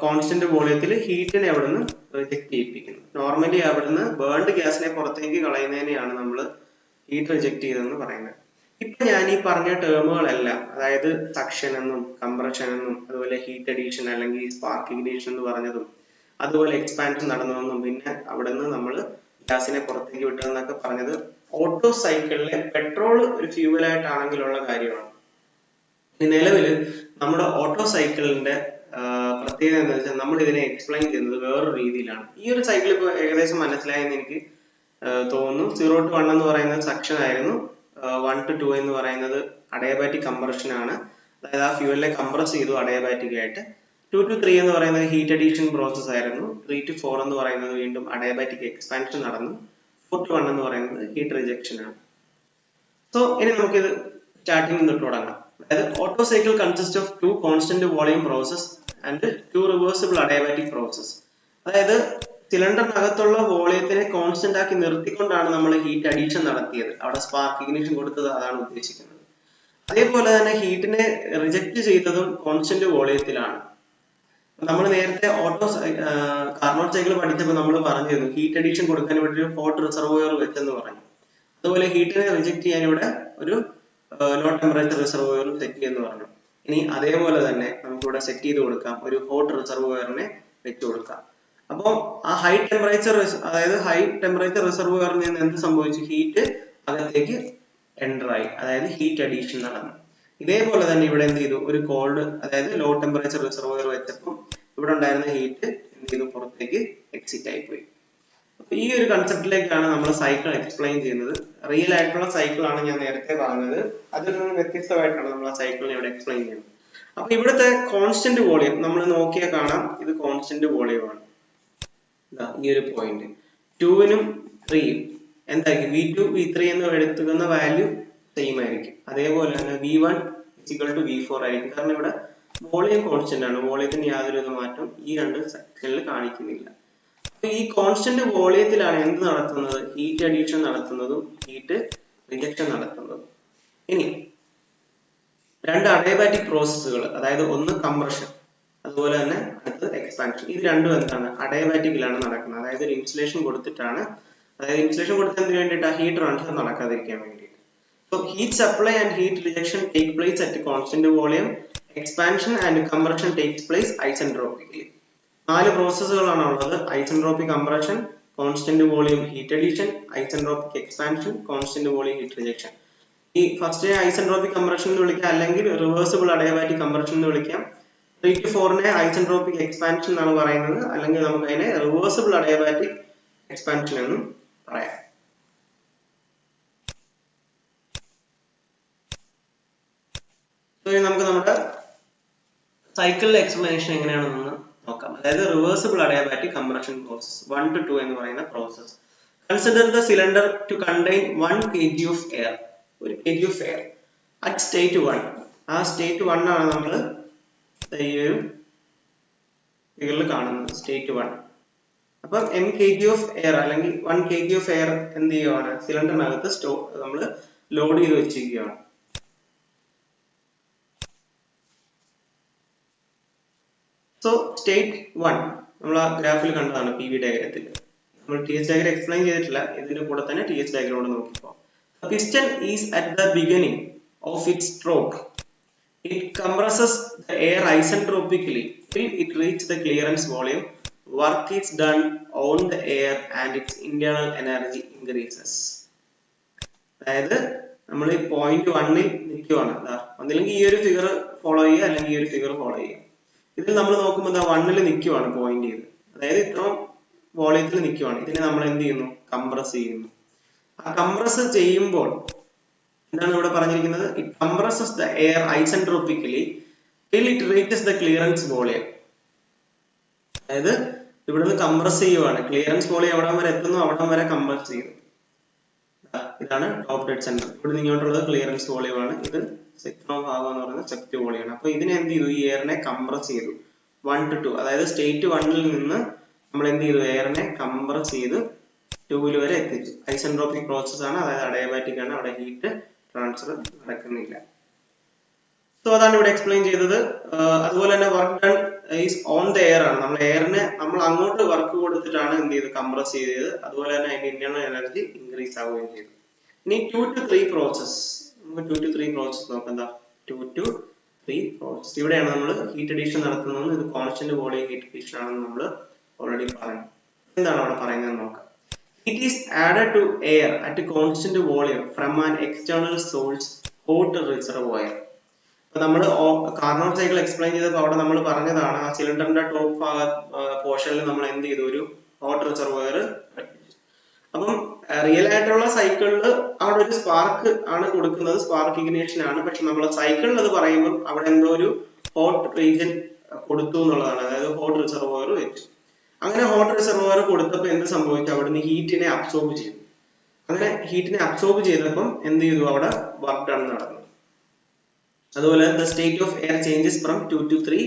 കോൺസ്റ്റന്റ് വോളിയത്തിൽ ഹീറ്റിനെ അവിടുന്ന് റിജക്ട് ചെയ്യിപ്പിക്കുന്നു. നോർമലി അവിടുന്ന് ബേൺഡ് ഗ്യാസിനെ പുറത്തേക്ക് കളയുന്നതിനെയാണ് നമ്മൾ ഹീറ്റ് റിജക്ട് ചെയ്തതെന്ന് പറയുന്നത്. ഇപ്പൊ ഞാൻ ഈ പറഞ്ഞ ടേമുകളെല്ലാം, അതായത് സക്ഷൻ എന്നും കംപ്രഷൻ എന്നും അതുപോലെ ഹീറ്റ് അഡീഷൻ അല്ലെങ്കിൽ സ്പാർക്ക് ഇഗ്നിഷൻ എന്ന് പറഞ്ഞതും അതുപോലെ എക്സ്പാൻഷൻ നടന്നതെന്നും പിന്നെ അവിടുന്ന് നമ്മൾ ഗ്യാസിനെ പുറത്തേക്ക് വിട്ടതെന്നൊക്കെ പറഞ്ഞത് ഓട്ടോ സൈക്കിളിലെ പെട്രോൾ ഒരു ഫ്യൂവലായിട്ടാണെങ്കിലുള്ള കാര്യമാണ്. നിലവിൽ നമ്മുടെ ഓട്ടോ സൈക്കിളിന്റെ പ്രത്യേകത എന്താ വെച്ചാൽ നമ്മൾ ഇതിനെ എക്സ്പ്ലെയിൻ ചെയ്യുന്നത് വേറൊരു രീതിയിലാണ്. ഈ ഒരു സൈക്കിൾ ഇപ്പോൾ ഏകദേശം മനസ്സിലായെന്ന് എനിക്ക് തോന്നുന്നു. 0 to 1 എന്ന് പറയുന്നത് സക്ഷൻ ആയിരുന്നു, 1 to 2 എന്ന് പറയുന്നത് അഡയബാറ്റിക് കംപ്രഷൻ ആണ്. അതായത് ആ ഫ്യൂവലിനെ കംപ്രസ് ചെയ്തു അഡയബാറ്റിക് ആയിട്ട്. 2 to 3 എന്ന് പറയുന്നത് ഹീറ്റ് അഡീഷൻ പ്രോസസ് ആയിരുന്നു. 3 to 4 എന്ന് പറയുന്നത് വീണ്ടും അഡയബാറ്റിക് എക്സ്പാൻഷൻ നടന്നു. 4 to 1 എന്ന് പറയുന്നത് ഹീറ്റ് റിജക്ഷൻ ആണ്. സോ ഇനി നമുക്കിത് സ്റ്റാർട്ടിംഗ് നിന്ന് തുടങ്ങാം. അതായത് auto cycle consist of 2 constant volume process and 2 reversible adiabatic process. അതായത് സിലിണ്ടറിനകത്തുള്ള വോളിയത്തിനെ കോൺസ്റ്റന്റ് ആക്കി നിർത്തിക്കൊണ്ടാണ് നമ്മൾ ഹീറ്റ് അഡീഷൻ നടത്തിയത്. അവിടെ സ്പാർക്ക് ഇഗ്നിഷൻ കൊടുത്തത് അതാണ് ഉദ്ദേശിക്കുന്നത്. അതേപോലെ തന്നെ ഹീറ്റിനെ റിജക്ട് ചെയ്തതും കോൺസ്റ്റന്റ് വോളിയത്തിലാണ്. നമ്മൾ നേരത്തെ കാർനോട്ട് സൈക്കിൾ പഠിച്ചപ്പോൾ നമ്മൾ പറഞ്ഞിരുന്നു ഹീറ്റ് അഡീഷൻ കൊടുക്കാൻ വേണ്ടി ഒരു ഹോട്ട് റിസർവോയർ വെച്ചെന്ന് പറഞ്ഞു. അതുപോലെ ഹീറ്റിനെ റിജക്ട് ചെയ്യാൻ ഇവിടെ ഒരു ലോ ടെമ്പറേച്ചർ റിസർവോയർ സെറ്റ് ചെയ്യുന്നു പറഞ്ഞു. ഇനി അതേപോലെ തന്നെ നമുക്കിവിടെ സെറ്റ് ചെയ്ത് കൊടുക്കാം, ഒരു ഹോട്ട് റിസർവോയറിനെ വെച്ച് കൊടുക്കാം. അപ്പോൾ ആ ഹൈ ടെമ്പറേച്ചർ റിസർവോയറിൽ നിന്ന് എന്ത് സംഭവിച്ചു? ഹീറ്റ് അകത്തേക്ക് എൻ്റർ ആയി, അതായത് ഹീറ്റ് അഡീഷൻ നടന്നു. ഇതേപോലെ തന്നെ ഇവിടെ എന്ത് ചെയ്തു? ഒരു കോൾഡ്, അതായത് ലോ ടെമ്പറേച്ചർ റിസർവോയർ വെച്ചപ്പോൾ ഇവിടെ ഉണ്ടായിരുന്ന ഹീറ്റ് എന്ത് ചെയ്തു, പുറത്തേക്ക് എക്സിറ്റ് ആയി പോയി. അപ്പൊ ഈ ഒരു കൺസെപ്റ്റിലേക്കാണ് നമ്മൾ സൈക്കിൾ എക്സ്പ്ലെയിൻ ചെയ്യുന്നത്. റിയൽ ആയിട്ടുള്ള സൈക്കിൾ ആണ് ഞാൻ നേരത്തെ പറഞ്ഞത്, അതിൽ നിന്ന് വ്യത്യസ്തമായിട്ടാണ് നമ്മൾ ആ സൈക്കിളിനെ ഇവിടെ എക്സ്പ്ലെയിൻ ചെയ്യുന്നത്. അപ്പൊ ഇവിടുത്തെ കോൺസ്റ്റന്റ് വോളിയം നമ്മൾ നോക്കിയാൽ കാണാം, ഇത് കോൺസ്റ്റന്റ് വോളിയം ആണ്. ഈ ഒരു പോയിന്റ് 2നും 3യും എന്തായിരിക്കും, V2 V3 എന്ന് എടുക്കുന്ന വാല്യൂ സെയിം ആയിരിക്കും. അതേപോലെ തന്നെ V1 = V4 ആയിരിക്കും. കാരണം ഇവിടെ വോളിയം കോൺസ്റ്റന്റ് ആണ്, വോളിയത്തിന് യാതൊരു മാറ്റവും ഈ രണ്ട് സെക്ഷനിൽ കാണിക്കുന്നില്ല. അപ്പൊ ഈ കോൺസ്റ്റന്റ് വോളിയത്തിലാണ് എന്ത് നടത്തുന്നത്, ഹീറ്റ് അഡീഷൻ നടത്തുന്നതും ഹീറ്റ് റിജക്ഷൻ നടത്തുന്നതും. ഇനി രണ്ട് അഡയബാറ്റിക് പ്രോസസ്സുകൾ, അതായത് ഒന്ന് കംപ്രഷൻ, അതുപോലെ തന്നെ അടുത്ത് എക്സ്പാൻഷൻ. ഇത് രണ്ടും എന്താണ്, അഡയബാറ്റിക്കിലാണ് നടക്കുന്നത്. അതായത് ഒരു ഇൻസുലേഷൻ കൊടുത്തിട്ടാണ്, അതായത് ഇൻസുലേഷൻ കൊടുത്തതിന് വേണ്ടിയിട്ട് ഹീറ്റ് ട്രാൻസ്ഫർ നടക്കാതിരിക്കാൻ വേണ്ടിയിട്ട്. So heat supply and heat rejection take place at constant volume. Expansion and compression takes place isentropically. 4 പ്രോസസ്സുകളാണ് ഉള്ളത്. Isentropic compression, constant volume heat addition, isentropic expansion, constant volume heat rejection. ഈ first isentropic compression എന്ന് വിളിക്കാം, അല്ലെങ്കിൽ reversible adiabatic compression എന്ന് വിളിക്കാം. 3 to 4 isentropic expansion എന്നാണ് പറയുന്നത്, അല്ലെങ്കിൽ നമുക്ക് അതിനെ റിവേഴ്സിബിൾ അഡയബാറ്റിക് എക്സ്പാൻഷൻ എന്നും പറയാം. നമുക്ക് നമ്മുടെ സൈക്കിളിലെ എക്സ്പ്ലനേഷൻ എങ്ങനെയാണെന്ന് നോക്കാം. അതായത് reversible adiabatic compression process 1 to 2 എന്ന് പറയുന്ന process. Consider the cylinder to contain 1 kg of air, 1 kg of air at state 1. ആ സ്റ്റേറ്റ് 1 ആണ് നമ്മൾ ഈ ഒരു ഫിഗറിൽ കാണുന്നത്, സ്റ്റേറ്റ് 1. അപ്പം m kg ഓഫ് എയർ അല്ലെങ്കിൽ 1 kg ഓഫ് എയർ എന്ത് ചെയ്യുവാണ്, സിലിണ്ടറിനകത്ത് നമ്മൾ ലോഡ് ചെയ്ത് വെച്ചിരിക്കുകയാണ്. സോ സ്റ്റേറ്റ് 1 നമ്മൾ ആ ഗ്രാഫിൽ കണ്ടതാണ്, PV ഡയഗ്രത്തിൽ. നമ്മൾ TS ഡയഗ്രം എക്സ്പ്ലെയിൻ ചെയ്തിട്ടില്ല, ഇതിന്റെ കൂടെ തന്നെ TS ഡയഗ്രം കൂടെ നോക്കിപ്പോ. Piston is at the beginning of its stroke. It compresses the air isentropically till it reaches the clearance volume. Work is done on the air and its internal energy increases. അതായത് നമ്മൾ ഈ point 1ൽ നിൽക്കുവാണ്. ഒന്നില്ലെങ്കിൽ ഈ ഒരു figure follow ചെയ്യുക, അല്ലെങ്കിൽ ഈ ഒരു ഫിഗർ ഫോളോ ചെയ്യുക. ഇതിൽ നമ്മൾ നോക്കുമ്പോൾ 1ൽ നിൽക്കുവാണ് പോയിന്റ് ചെയ്ത്, അതായത് ഇത്രയും വോളിയത്തിൽ നിൽക്കുവാണ്. ഇതിനെ നമ്മൾ എന്ത് ചെയ്യുന്നു, കംപ്രസ് ചെയ്യുന്നു. ആ കംപ്രസ് ചെയ്യുമ്പോൾ എന്താണ് ഇവിടെ പറഞ്ഞിരിക്കുന്നത്, it compresses the air isentropically till it reaches the clearance volume. അതായത് ഇവിടുന്ന് കംപ്രസ് ചെയ്യുവാണ്, ക്ലിയറൻസ് വോളിയം എവിടം വരെ എത്തുന്നു അവിടം വരെ കംപ്രസ് ചെയ്യും. ഇതാണ് ടോപ്പ് ഡെഡ് സെന്റർ. ഇവിടെ ഇങ്ങോട്ടുള്ളത് ക്ലിയറൻസ് വോളിയം ആണ്, ഇത് സെക്ടർ ഭാഗം എന്ന് പറയുന്നത് സെപ്റ്റ് വോളിയം ആണ്. അപ്പൊ ഇതിനെ എന്ത് ചെയ്തു, ഈ എയറിനെ കംപ്രസ് ചെയ്തു 1 to 2, അതായത് സ്റ്റേറ്റ് 1ൽ നിന്ന് നമ്മൾ എന്ത് ചെയ്തു, എയറിനെ കംപ്രസ് ചെയ്ത് 2ൽ വരെ എത്തിച്ചു. ഐസെൻട്രോപിക് പ്രോസസ് ആണ്, അതായത് അഡയബാറ്റിക് ആണ്, അവിടെ ഹീറ്റ് ട്രാൻസ്ഫർ നടക്കുന്നില്ല. സോ അതാണ് ഇവിടെ എക്സ്പ്ലെയിൻ ചെയ്തത്. അതുപോലെ തന്നെ work done is on the air ആണ്, നമ്മൾ എയറിനെ നമ്മൾ അങ്ങോട്ട് വർക്ക് കൊടുത്തിട്ടാണ് എന്ത് ചെയ്ത്, കംപ്രസ് ചെയ്തത്. അതുപോലെ തന്നെ അതിന്റെ ഇന്റേണൽ എനർജി ഇൻക്രീസ് ആവുകയും ചെയ്തു. ഇനി 2 to 3 പ്രോസസ്, നമുക്ക് 2 to 3 പ്രോസസ് നോക്കാം. എന്താ 2 to 3 പ്രോസസ്, ഇവിടെയാണ് നമ്മൾ ഹീറ്റ് അഡീഷൻ നടത്തുന്നത്. ഇത് കോൺസ്റ്റന്റ് വോളിയം ഹീറ്റ് അഡീഷൻ ആണെന്ന് നമ്മൾ ഓൾറെഡി പറഞ്ഞു. എന്താണ് അവിടെ പറയുന്നത് നോക്കാം. It is added to air at a constant volume from an external source, hot reservoir. അപ്പോൾ നമ്മൾ കാർനോട്ട് സൈക്കിൾ എക്സ്പ്ലെയിൻ ചെയ്തപ്പോൾ അവിടെ നമ്മൾ പറഞ്ഞതാണ്, ആ സിലിണ്ടറിന്റെ ടോപ്പ് പോർഷനിൽ നമ്മൾ എന്ത് ചെയ്തു, ഒരു ഹോട്ട് റിസർവോയർ. അപ്പം റിയൽ ആയിട്ടുള്ള സൈക്കിളിൽ അവിടെ ഒരു സ്പാർക്ക് ആണ് കൊടുക്കുന്നത്, സ്പാർക്ക് ഇഗ്നിഷൻ ആണ്. പക്ഷെ നമ്മൾ സൈക്കിളിൽ അത് പറയുമ്പോൾ അവിടെ എന്തോ ഒരു ഹോട്ട് റീജിയൻ കൊടുത്തു എന്നുള്ളതാണ്, അതായത് ഹോട്ട് റിസർവോയർ വെച്ചു. അങ്ങനെ ഹോട്ട് റിസർവോയർ കൊടുത്തപ്പോൾ എന്ത് സംഭവിച്ചു, അവിടുന്ന് ഹീറ്റിനെ അബ്സോർബ് ചെയ്തു. അങ്ങനെ ഹീറ്റിനെ അബ്സോർബ് ചെയ്തപ്പോൾ എന്ത് ചെയ്തു, അവിടെ വർക്ക് ഡൺ നടന്നു. അതുപോലെ the state of air changes from 2 to 3.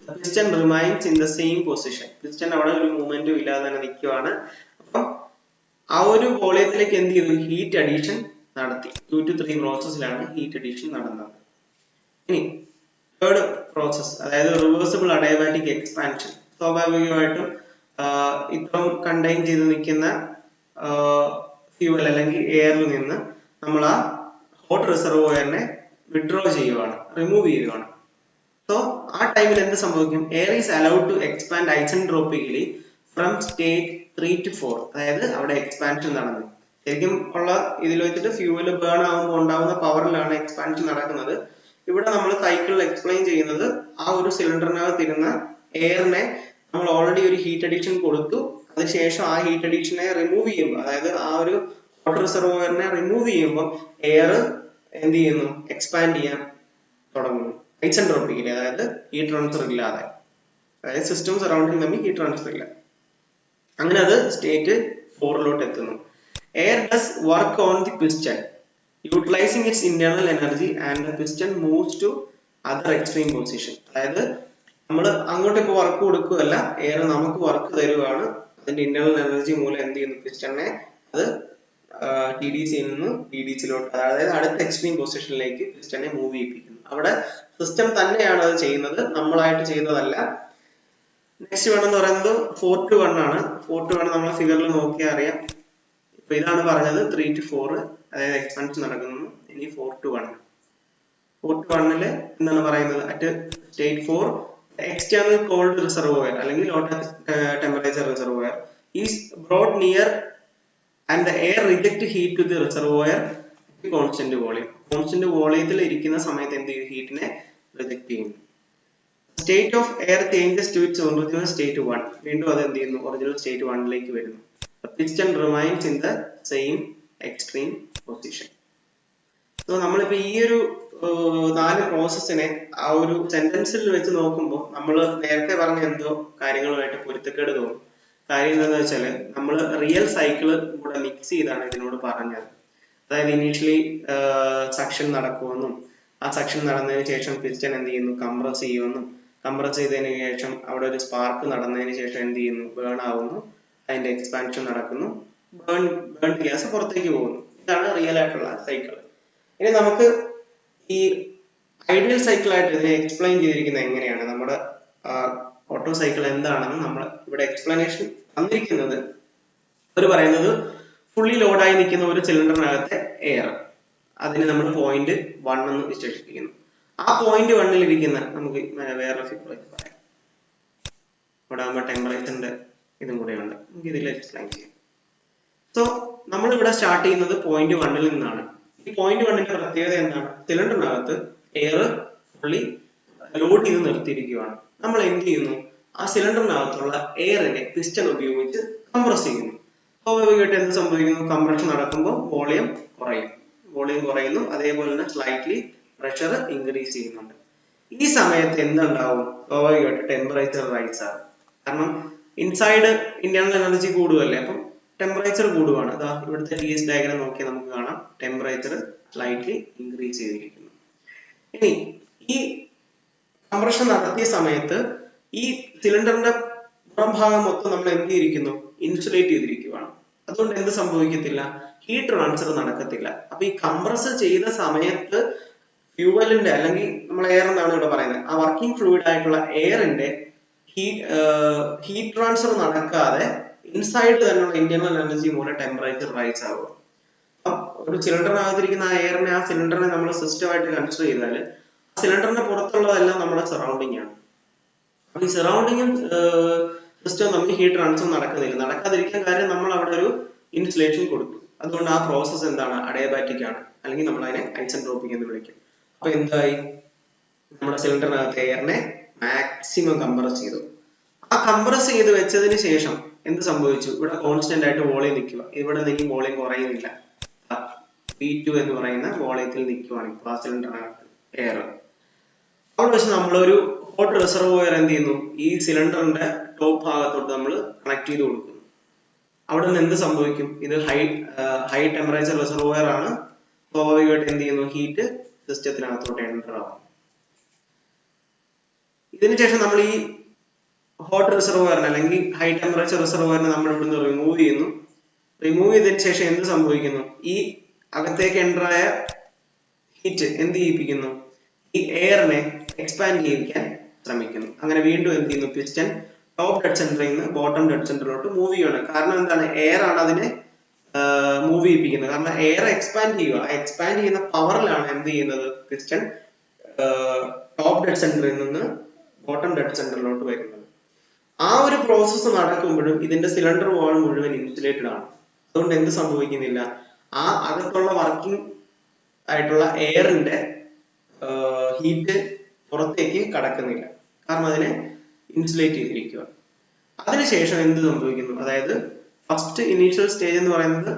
The piston remains in the same position. Piston അവിടെ ഒരു മൂവ്മെന്റും ഇല്ലാതെ തന്നെ നിൽക്കുവാണ്. അപ്പം ആ ഒരു വോളിയത്തിലേക്ക് എന്ത് ചെയ്തു, ഹീറ്റ് അഡീഷൻ നടത്തി. 2 to 3 പ്രോസസ്സിലാണ് ഹീറ്റ് അഡീഷൻ നടന്നത്. ഇനി തേർഡ് പ്രോസസ്, അതായത് റിവേഴ്സിബിൾ അഡയബാറ്റിക് എക്സ്പാൻഷൻ. സ്വാഭാവികമായിട്ടും ഇപ്പം കണ്ടെയ്ൻ ചെയ്ത് നിൽക്കുന്ന ഫ്യൂവൽ അല്ലെങ്കിൽ എയറിൽ നിന്ന് നമ്മൾ ആ ഹോട്ട് റിസർവോയറിനെ വിഡ്രോ ചെയ്യുവാണ്, റിമൂവ് ചെയ്യുവാണ്. സോ ആ ടൈമിൽ എന്ത് സംഭവിക്കും, air is allowed to expand isentropically from state 3 to 4. അതായത് അവിടെ എക്സ്പാൻഷൻ നടന്നു. ശരിക്കും ഉള്ള ഇതിൽ വെച്ചിട്ട് ഫ്യൂവൽ ബേൺ ആകുമ്പോൾ ഉണ്ടാകുന്ന പവറിലാണ് എക്സ്പാൻഷൻ നടക്കുന്നത്. ഇവിടെ നമ്മൾ സൈക്കിളിൽ എക്സ്പ്ലെയിൻ ചെയ്യുന്നത് ആ ഒരു സിലിണ്ടറിനകത്ത് ഇരുന്ന എയറിനെ നമ്മൾ ഓൾറെഡി ഒരു ഹീറ്റ് അഡീഷൻ കൊടുത്തു. അതിനുശേഷം ആ ഹീറ്റ് അഡീഷനെ റിമൂവ് ചെയ്യുമ്പോൾ, അതായത് ആ ഒരു വാട്ടർ റിസർവോയറിനെ റിമൂവ് ചെയ്യുമ്പോൾ എയർ എന്ത് ചെയ്യുന്നു, എക്സ്പാൻഡ് ചെയ്യാൻ തുടങ്ങുന്നു ഐസെൻട്രോപിക്കലി, അതായത് ഹീറ്റ് ട്രാൻസ്ഫർ ഇല്ലാതെ, അതായത് സിസ്റ്റം സറൗണ്ടിങ് തമ്മിൽ ഹീറ്റ് ട്രാൻസ്ഫർ ഇല്ല. അങ്ങനെ അത് സ്റ്റേറ്റ് 4 എത്തുന്നു. Air does work on the piston utilising its internal energy and the piston moves to other extreme position. അതായത് നമ്മൾ അങ്ങോട്ട് ഇപ്പോൾ വർക്ക് കൊടുക്കുകയല്ല, എയർ നമുക്ക് വർക്ക് തരുവാണ്. അതിന്റെ ഇന്റേണൽ എനർജി മൂലം എന്ത് ചെയ്യുന്നു, പിസ്റ്റണിനെ അത് ടി ഡി സിയിൽ നിന്ന് പി ഡി സിയിലോട്ട്, അതായത് അടുത്ത എക്സ്ട്രീം പൊസിഷനിലേക്ക് പിസ്റ്റണിനെ മൂവ് ചെയ്യിപ്പിക്കുന്നു. അവിടെ സിസ്റ്റം തന്നെയാണ് അത് ചെയ്യുന്നത്, നമ്മളായിട്ട് ചെയ്യുന്നതല്ല. നെക്സ്റ്റ് വേണമെന്ന് പറയുന്നത് 4 to 1 ആണ്. 4 to 1 നമ്മളെ ഫിഗറിൽ നോക്കിയാൽ അറിയാം. ഇപ്പൊ ഇതാണ് പറഞ്ഞത് 3 to 4, അതായത് എക്സ്പാൻഷൻ നടക്കുന്നു. ഇനി 4 to 1. 4 to 1 എന്താണ് പറയുന്നത്, at state 4 external cold reservoir അല്ലെങ്കിൽ low temperature reservoir is brought near and the air reject heat to the reservoir at constant volume. Constant volume ഇരിക്കുന്ന സമയത്ത് എന്ത് ചെയ്യും, ഹീറ്റിനെ റിജക്ട് ചെയ്യുന്നു. State of air changes to its original state 1. വീണ്ടും അത് എന്ത് ചെയ്യുന്നു, ഒറിജിനൽ സ്റ്റേറ്റ് 1 വരുന്നു. Piston remains in the same extreme position. So നമ്മളിപ്പോ ഈ ഒരു 4 പ്രോസസ്സിനെ ആ ഒരു സെന്റൻസിൽ വെച്ച് നോക്കുമ്പോൾ നമ്മൾ നേരത്തെ പറഞ്ഞ എന്തോ കാര്യങ്ങളുമായിട്ട് പൊരുത്തക്കേട് തോന്നും. കാര്യം എന്താണെന്ന് വെച്ചാൽ നമ്മൾ റിയൽ സൈക്കിള് കൂടെ മിക്സ് ചെയ്താണ് ഇതിനോട് പറഞ്ഞത്. അതായത് ഇനീഷ്യലി സക്ഷൻ നടക്കുമെന്നും ആ സക്ഷൻ നടന്നതിന് ശേഷം പിസ്റ്റൺ എന്ത് ചെയ്യുന്നു, കംപ്രസ് ചെയ്യുമെന്നും, കംപ്രസ് ചെയ്തതിന് ശേഷം അവിടെ ഒരു സ്പാർക്ക് നടന്നതിന് ശേഷം എന്ത് ചെയ്യുന്നു, ബേൺ ആവുന്നു, അതിന്റെ എക്സ്പാൻഷൻ നടക്കുന്നു, ബേൺ ഗ്യാസ് പുറത്തേക്ക് പോകുന്നു. ഇതാണ് റിയൽ ആയിട്ടുള്ള സൈക്കിൾ. ഇനി നമുക്ക് ഈ ഐഡിയൽ സൈക്കിൾ ആയിട്ട് ഇതിനെ എക്സ്പ്ലെയിൻ ചെയ്തിരിക്കുന്നത് എങ്ങനെയാണ്, നമ്മുടെ ഓട്ടോ സൈക്കിൾ എന്താണെന്ന് നമ്മൾ ഇവിടെ എക്സ്പ്ലനേഷൻ തന്നിരിക്കുന്നത്. അവർ പറയുന്നത് ഫുള്ളി ലോഡായി നിൽക്കുന്ന ഒരു സിലിണ്ടറിനകത്തെ എയർ, അതിന് നമ്മൾ പോയിന്റ് 1 എന്ന് വിശേഷിപ്പിക്കുന്നു. ആ പോയിന്റ് 1 ഇരിക്കുന്ന, നമുക്ക് വേറെ ഫിഗർ പറയാം, ഇവിടെ ആകുമ്പോൾ ടെമ്പറേച്ചറിന്റെ ഇതും കൂടെയുണ്ട്, നമുക്ക് ഇതിൽ എക്സ്പ്ലെയിൻ ചെയ്യാം. സോ നമ്മൾ ഇവിടെ സ്റ്റാർട്ട് ചെയ്യുന്നത് പോയിന്റ് 1 നിന്നാണ്. ഈ പോയിന്റ് 1 പ്രത്യേകത എന്താണ്, സിലിണ്ടറിനകത്ത് എയർ ഫുള്ളി ലോഡ് ചെയ്ത് നിർത്തിയിരിക്കുകയാണ്. നമ്മൾ എന്ത് ചെയ്യുന്നു, ആ സിലിണ്ടറിനകത്തുള്ള എയറിനെ പിസ്റ്റൺ ഉപയോഗിച്ച് കംപ്രസ് ചെയ്യുന്നു. സ്വാഭാവികമായിട്ട് എന്ത് സംഭവിക്കുന്നു, കംപ്രഷൻ നടക്കുമ്പോൾ വോളിയം കുറയുന്നു, അതേപോലെ തന്നെ സ്ലൈറ്റ്ലി പ്രഷർ ഇൻക്രീസ് ചെയ്യുന്നുണ്ട്. ഈ സമയത്ത് എന്തുണ്ടാവും, സ്വാഭാവികമായിട്ട് ടെമ്പറേച്ചർ റൈസ് ആകും. കാരണം ഇൻസൈഡ് ഇന്റേണൽ എനർജി കൂടുകയല്ലേ, അപ്പം ടെമ്പറേച്ചർ കൂടുകയാണ്. അതാ ഇവിടുത്തെ ടി എസ് ഡയഗ്രാം നോക്കിയാൽ നമുക്ക് കാണാം, ടെമ്പറേച്ചർ സ്ലൈറ്റ്ലി ഇൻക്രീസ് ചെയ്തിരിക്കുന്നു. ഇനി ഈ കംപ്രഷൻ നടത്തിയ സമയത്ത് ഈ സിലിണ്ടറിന്റെ പുറം ഭാഗം മൊത്തം നമ്മൾ എന്ത് ചെയ്തിരിക്കുന്നു, ഇൻസുലേറ്റ് ചെയ്തിരിക്കുകയാണ്. അതുകൊണ്ട് എന്ത് സംഭവിക്കത്തില്ല, ഹീറ്റ് ട്രാൻസ്ഫർ നടക്കത്തില്ല. അപ്പൊ ഈ കംപ്രസ് ചെയ്ത സമയത്ത് ഫ്യൂവലിന്റെ, അല്ലെങ്കിൽ നമ്മൾ എയർ എന്നാണ് ഇവിടെ പറയുന്നത്, ആ വർക്കിംഗ് ഫ്ലൂയിഡ് ആയിട്ടുള്ള എയറിന്റെ ഹീറ്റ് ട്രാൻസ്ഫർ നടക്കാതെ ഇൻസൈഡ് തന്നെയുള്ള ഇന്റേണൽ എനർജി മൂലം ടെമ്പറേച്ചർ റൈസ് ആവുക. ഒരു സിലിണ്ടറിനകത്തിരിക്കുന്ന ആ എയറിനെ, ആ സിലിണ്ടറിനെ നമ്മൾ സിസ്റ്റമായിട്ട് കൺസിഡർ ചെയ്താൽ ആ സിലിണ്ടറിന്റെ പുറത്തുള്ളതെല്ലാം നമ്മുടെ സറൗണ്ടിങ് ആണ്. അപ്പൊ ഈ സറൗണ്ടിങ്ങും സിസ്റ്റം നമുക്ക് ഹീറ്റ് ട്രാൻസ്ഫർ നടക്കാതിരിക്കാൻ കാര്യം നമ്മൾ അവിടെ ഒരു ഇൻസുലേഷൻ കൊടുത്തു. അതുകൊണ്ട് ആ പ്രോസസ് എന്താണ്, അഡിയബാറ്റിക് ആണ്, അല്ലെങ്കിൽ നമ്മൾ അതിനെ ഐസെൻട്രോപിക് എന്ന് വിളിക്കും. അപ്പൊ എന്തായി, നമ്മുടെ സിലിണ്ടറിനകത്ത് എയറിനെ മാക്സിമം കംപ്രസ് ചെയ്തു. ആ കംപ്രസ് ചെയ്ത് വെച്ചതിന് ശേഷം എന്ത് സംഭവിച്ചു, ഇവിടെ കോൺസ്റ്റന്റ് ആയിട്ട് വോളിയം നിൽക്കുക, ഇവിടെ നിന്ന് വോളിയം കുറയുന്നില്ല, P2 എന്ന് പറയുന്ന വോളിയത്തിൽ നിൽക്കുവാണ് ഇപ്പോൾ ആ സിലിണ്ടറിനകത്ത് എയർ. അവിടെ വെച്ച് നമ്മളൊരു ഹോട്ട് റിസർവോയർ എന്ത് ചെയ്യുന്നു, ഈ സിലിണ്ടറിന്റെ ടോപ്പ് ഭാഗത്തോട്ട് നമ്മൾ കണക്ട് ചെയ്ത് കൊടുക്കുന്നു. അവിടെ നിന്ന് എന്ത് സംഭവിക്കും, ഇത് ഹൈ ടെമ്പറേച്ചർ റിസർവോയർ ആണ്. സ്വാഭാവികമായിട്ട് എന്ത് ചെയ്യുന്നു, ഹീറ്റ് സിസ്റ്റത്തിനകത്തോട്ട് എൻ്റർ ആവും. ഇതിനുശേഷം നമ്മൾ ഈ ഹോട്ട് റിസർവോയറിനെ അല്ലെങ്കിൽ ഹൈ ടെമ്പറേച്ചർ റിസർവോയറിനെ നമ്മൾ ഇവിടുന്ന് റിമൂവ് ചെയ്യുന്നു. റിമൂവ് ചെയ്തതിന് ശേഷം എന്ത് സംഭവിക്കുന്നു, ഈ അകത്തേക്ക് എൻ്റർ ആയ ഹീറ്റ് എന്ത് ചെയ്യിപ്പിക്കുന്നു, ഈ എയറിനെ എക്സ്പാൻഡ് ചെയ്യിക്കാൻ ശ്രമിക്കുന്നു. അങ്ങനെ വീണ്ടും എന്ത് ചെയ്യുന്നു, പിസ്റ്റൺ ടോപ്പ് ഡെഡ് സെന്ററിൽ നിന്ന് ബോട്ടം ഡെഡ് സെന്ററിലോട്ട് മൂവ് ചെയ്യുകയാണ്. കാരണം എന്താണ്, എയർ ആണ് അതിനെ മൂവ് ചെയ്യിപ്പിക്കുന്നത്. കാരണം എയർ എക്സ്പാൻഡ് ചെയ്യുക, ആ എക്സ്പാൻഡ് ചെയ്യുന്ന പവറിലാണ് എന്ത് ചെയ്യുന്നത്, പിസ്റ്റൺ ടോപ്പ് ഡെഡ് സെന്ററിൽ നിന്ന് ബോട്ടം ഡെഡ് സെന്ററിലോട്ട് വരുന്നത്. ആ ഒരു പ്രോസസ്സ് നടക്കുമ്പോഴും ഇതിന്റെ സിലിണ്ടർ വാൾ മുഴുവൻ ഇൻസുലേറ്റഡ് ആണ്. അതുകൊണ്ട് എന്ത് സംഭവിക്കുന്നില്ല, ആ അകത്തുള്ള വർക്കിംഗ് ആയിട്ടുള്ള എയറിന്റെ ഹീറ്റ് പുറത്തേക്ക് കടക്കുന്നില്ല. കാരണം അതിനെ ഇൻസുലേറ്റ് ചെയ്തിരിക്കുക. അതിനുശേഷം എന്ത് സംഭവിക്കുന്നു, അതായത് ഫസ്റ്റ് ഇനീഷ്യൽ സ്റ്റേജ് എന്ന് പറയുന്നത്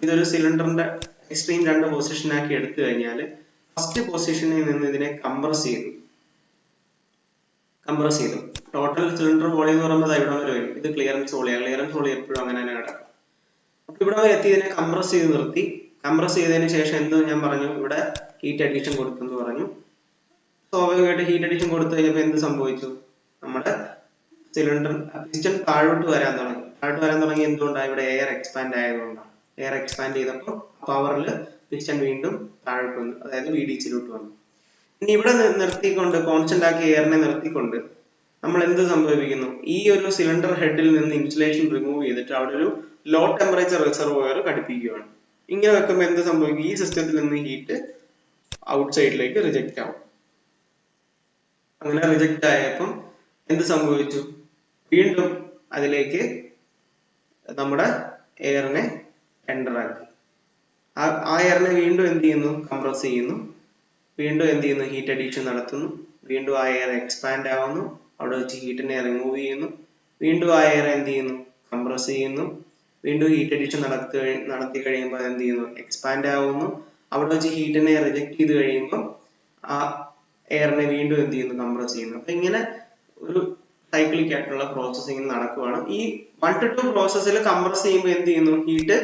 ഇതൊരു സിലിണ്ടറിന്റെ എക്സ്ട്രീം 2 പൊസിഷനാക്കി എടുത്തു കഴിഞ്ഞാൽ ഫസ്റ്റ് പൊസിഷനിൽ നിന്ന് ഇതിനെ കംപ്രസ് ചെയ്തു. ടോട്ടൽ സിലിണ്ടർ വോളിയം എന്ന് പറയുന്നത് ഇവിടെ വരെ വരും. ഇത് ക്ലിയറൻസ് വോളിയം എപ്പോഴും അങ്ങനെ തന്നെ കിടക്കും. അപ്പൊ ഇവിടെ വരെ എത്തി ഇതിനെ കംപ്രസ് ചെയ്ത് നിർത്തി. കംപ്രസ് ചെയ്തതിന് ശേഷം എന്ത് ഞാൻ പറഞ്ഞു, ഇവിടെ ഹീറ്റ് അഡീഷൻ കൊടുത്തെന്ന് പറഞ്ഞു. സ്വാഭാവികമായിട്ട് ഹീറ്റ് അഡീഷൻ കൊടുത്തു കഴിഞ്ഞപ്പോൾ എന്ത് സംഭവിച്ചു, നമ്മുടെ സിലിണ്ടർ പിസ്റ്റൺ താഴോട്ട് വരാൻ തുടങ്ങി. എന്തുകൊണ്ടാണ്, ഇവിടെ എയർ എക്സ്പാൻഡ് ആയതുകൊണ്ടാണ്. എയർ എക്സ്പാൻഡ് ചെയ്തപ്പോൾ പവറിൽ പിസ്റ്റൺ വീണ്ടും താഴോട്ട് വന്നു, അതായത് VDC-ലോട്ട് വന്നു. ഇനി ഇവിടെ നിർത്തിക്കൊണ്ട് കോൺസ്റ്റന്റ് ആക്കി എയറിനെ നിർത്തിക്കൊണ്ട് നമ്മൾ എന്ത് സംഭവിക്കുന്നു, ഈ ഒരു സിലിണ്ടർ ഹെഡിൽ നിന്ന് ഇൻസുലേഷൻ റിമൂവ് ചെയ്തിട്ട് അവിടെ ഒരു ലോ ടെമ്പറേച്ചർ റിസർവോയർ ഘടിപ്പിക്കുകയാണ്. ഇങ്ങനെ വെക്കുമ്പോൾ എന്ത് സംഭവിക്കും, ഈ സിസ്റ്റത്തിൽ നിന്ന് ഹീറ്റ് ഔട്ട് സൈഡിലേക്ക് റിജക്റ്റ് ആവും. അങ്ങനെ റിജക്റ്റ് ആയപ്പം എന്ത് സംഭവിച്ചു, വീണ്ടും അതിലേക്ക് നമ്മുടെ എയറിനെ എൻ്റർ ആക്കി. ആ എയറിനെ വീണ്ടും എന്ത് ചെയ്യുന്നു, കംപ്രസ് ചെയ്യുന്നു. വീണ്ടും എന്ത് ചെയ്യുന്നു, ഹീറ്റ് അഡീഷൻ നടത്തുന്നു. വീണ്ടും ആ എയർ എക്സ്പാൻഡ് ആവുന്നു, അവിടെ വെച്ച് ഹീറ്റിനെ റിമൂവ് ചെയ്യുന്നു. വീണ്ടും ആ എയർ എന്ത് ചെയ്യുന്നു, കംപ്രസ് ചെയ്യുന്നു. വീണ്ടും ഹീറ്റ് അഡീഷൻ നടത്തി കഴിയുമ്പോൾ എന്ത് ചെയ്യുന്നു, എക്സ്പാൻഡ് ആവുന്നു. അവിടെ വെച്ച് ഹീറ്റിനെ റിജക്ട് ചെയ്ത് കഴിയുമ്പോൾ ആ എയറിനെ വീണ്ടും എന്ത് ചെയ്യുന്നു, കംപ്രസ് ചെയ്യുന്നു. അപ്പൊ ഇങ്ങനെ ഒരു സൈക്ലിക് ആയിട്ടുള്ള പ്രോസസ്സിംഗ് നടക്കുവാണ്. ഈ 1 to 2 പ്രോസസ്സിൽ കംപ്രസ് ചെയ്യുമ്പോൾ എന്ത് ചെയ്യുന്നു, ഹീറ്റ്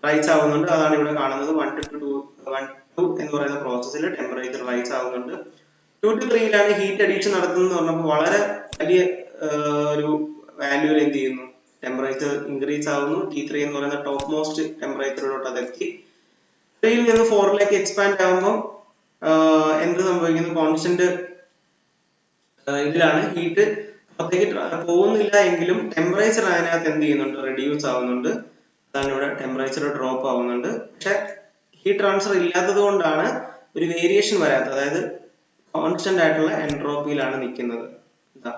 റൈസ് ആവുന്നുണ്ട്. അതാണ് ഇവിടെ കാണുന്നത്. 1 to 2 എന്ന് പറയുന്ന പ്രോസസ്സിൽ ടെമ്പറേച്ചർ റൈസ് ആവുന്നുണ്ട്. 2 to 3-ലാണ് ഹീറ്റ് അഡീഷൻ നടത്തുന്നത് പറഞ്ഞപ്പോൾ വളരെ വലിയ ഒരു വാല്യൂവിൽ എന്ത് ചെയ്യുന്നു, ടെമ്പറേച്ചർ ഇൻക്രീസ് ആവുന്നു. T3 എന്ന് പറയുന്ന ടോപ്പ് മോസ്റ്റ് ടെമ്പറേച്ചറിലോട്ട് അതെത്തി. 3-ൽ നിന്ന് 4-ലേക്ക് എക്സ്പാൻഡ് ആകുമ്പോൾ എന്ത് സംഭവിക്കുന്നു, കോൺസ്റ്റന്റ് ഇതിലാണ് ഹീറ്റ് പുറത്തേക്ക് പോകുന്നില്ല എങ്കിലും ടെമ്പറേച്ചർ അതിനകത്ത് എന്ത് ചെയ്യുന്നുണ്ട്, റെഡ്യൂസ് ആവുന്നുണ്ട്. അതാണ് ഇവിടെ ടെമ്പറേച്ചർ ഡ്രോപ്പ് ആവുന്നുണ്ട്. പക്ഷെ ഹീറ്റ് ട്രാൻസ്ഫർ ഇല്ലാത്തത് കൊണ്ടാണ് ഒരു വേരിയേഷൻ വരാത്തത്. അതായത് കോൺസ്റ്റന്റ് ആയിട്ടുള്ള എൻട്രോപ്പിയിലാണ് നിൽക്കുന്നത്.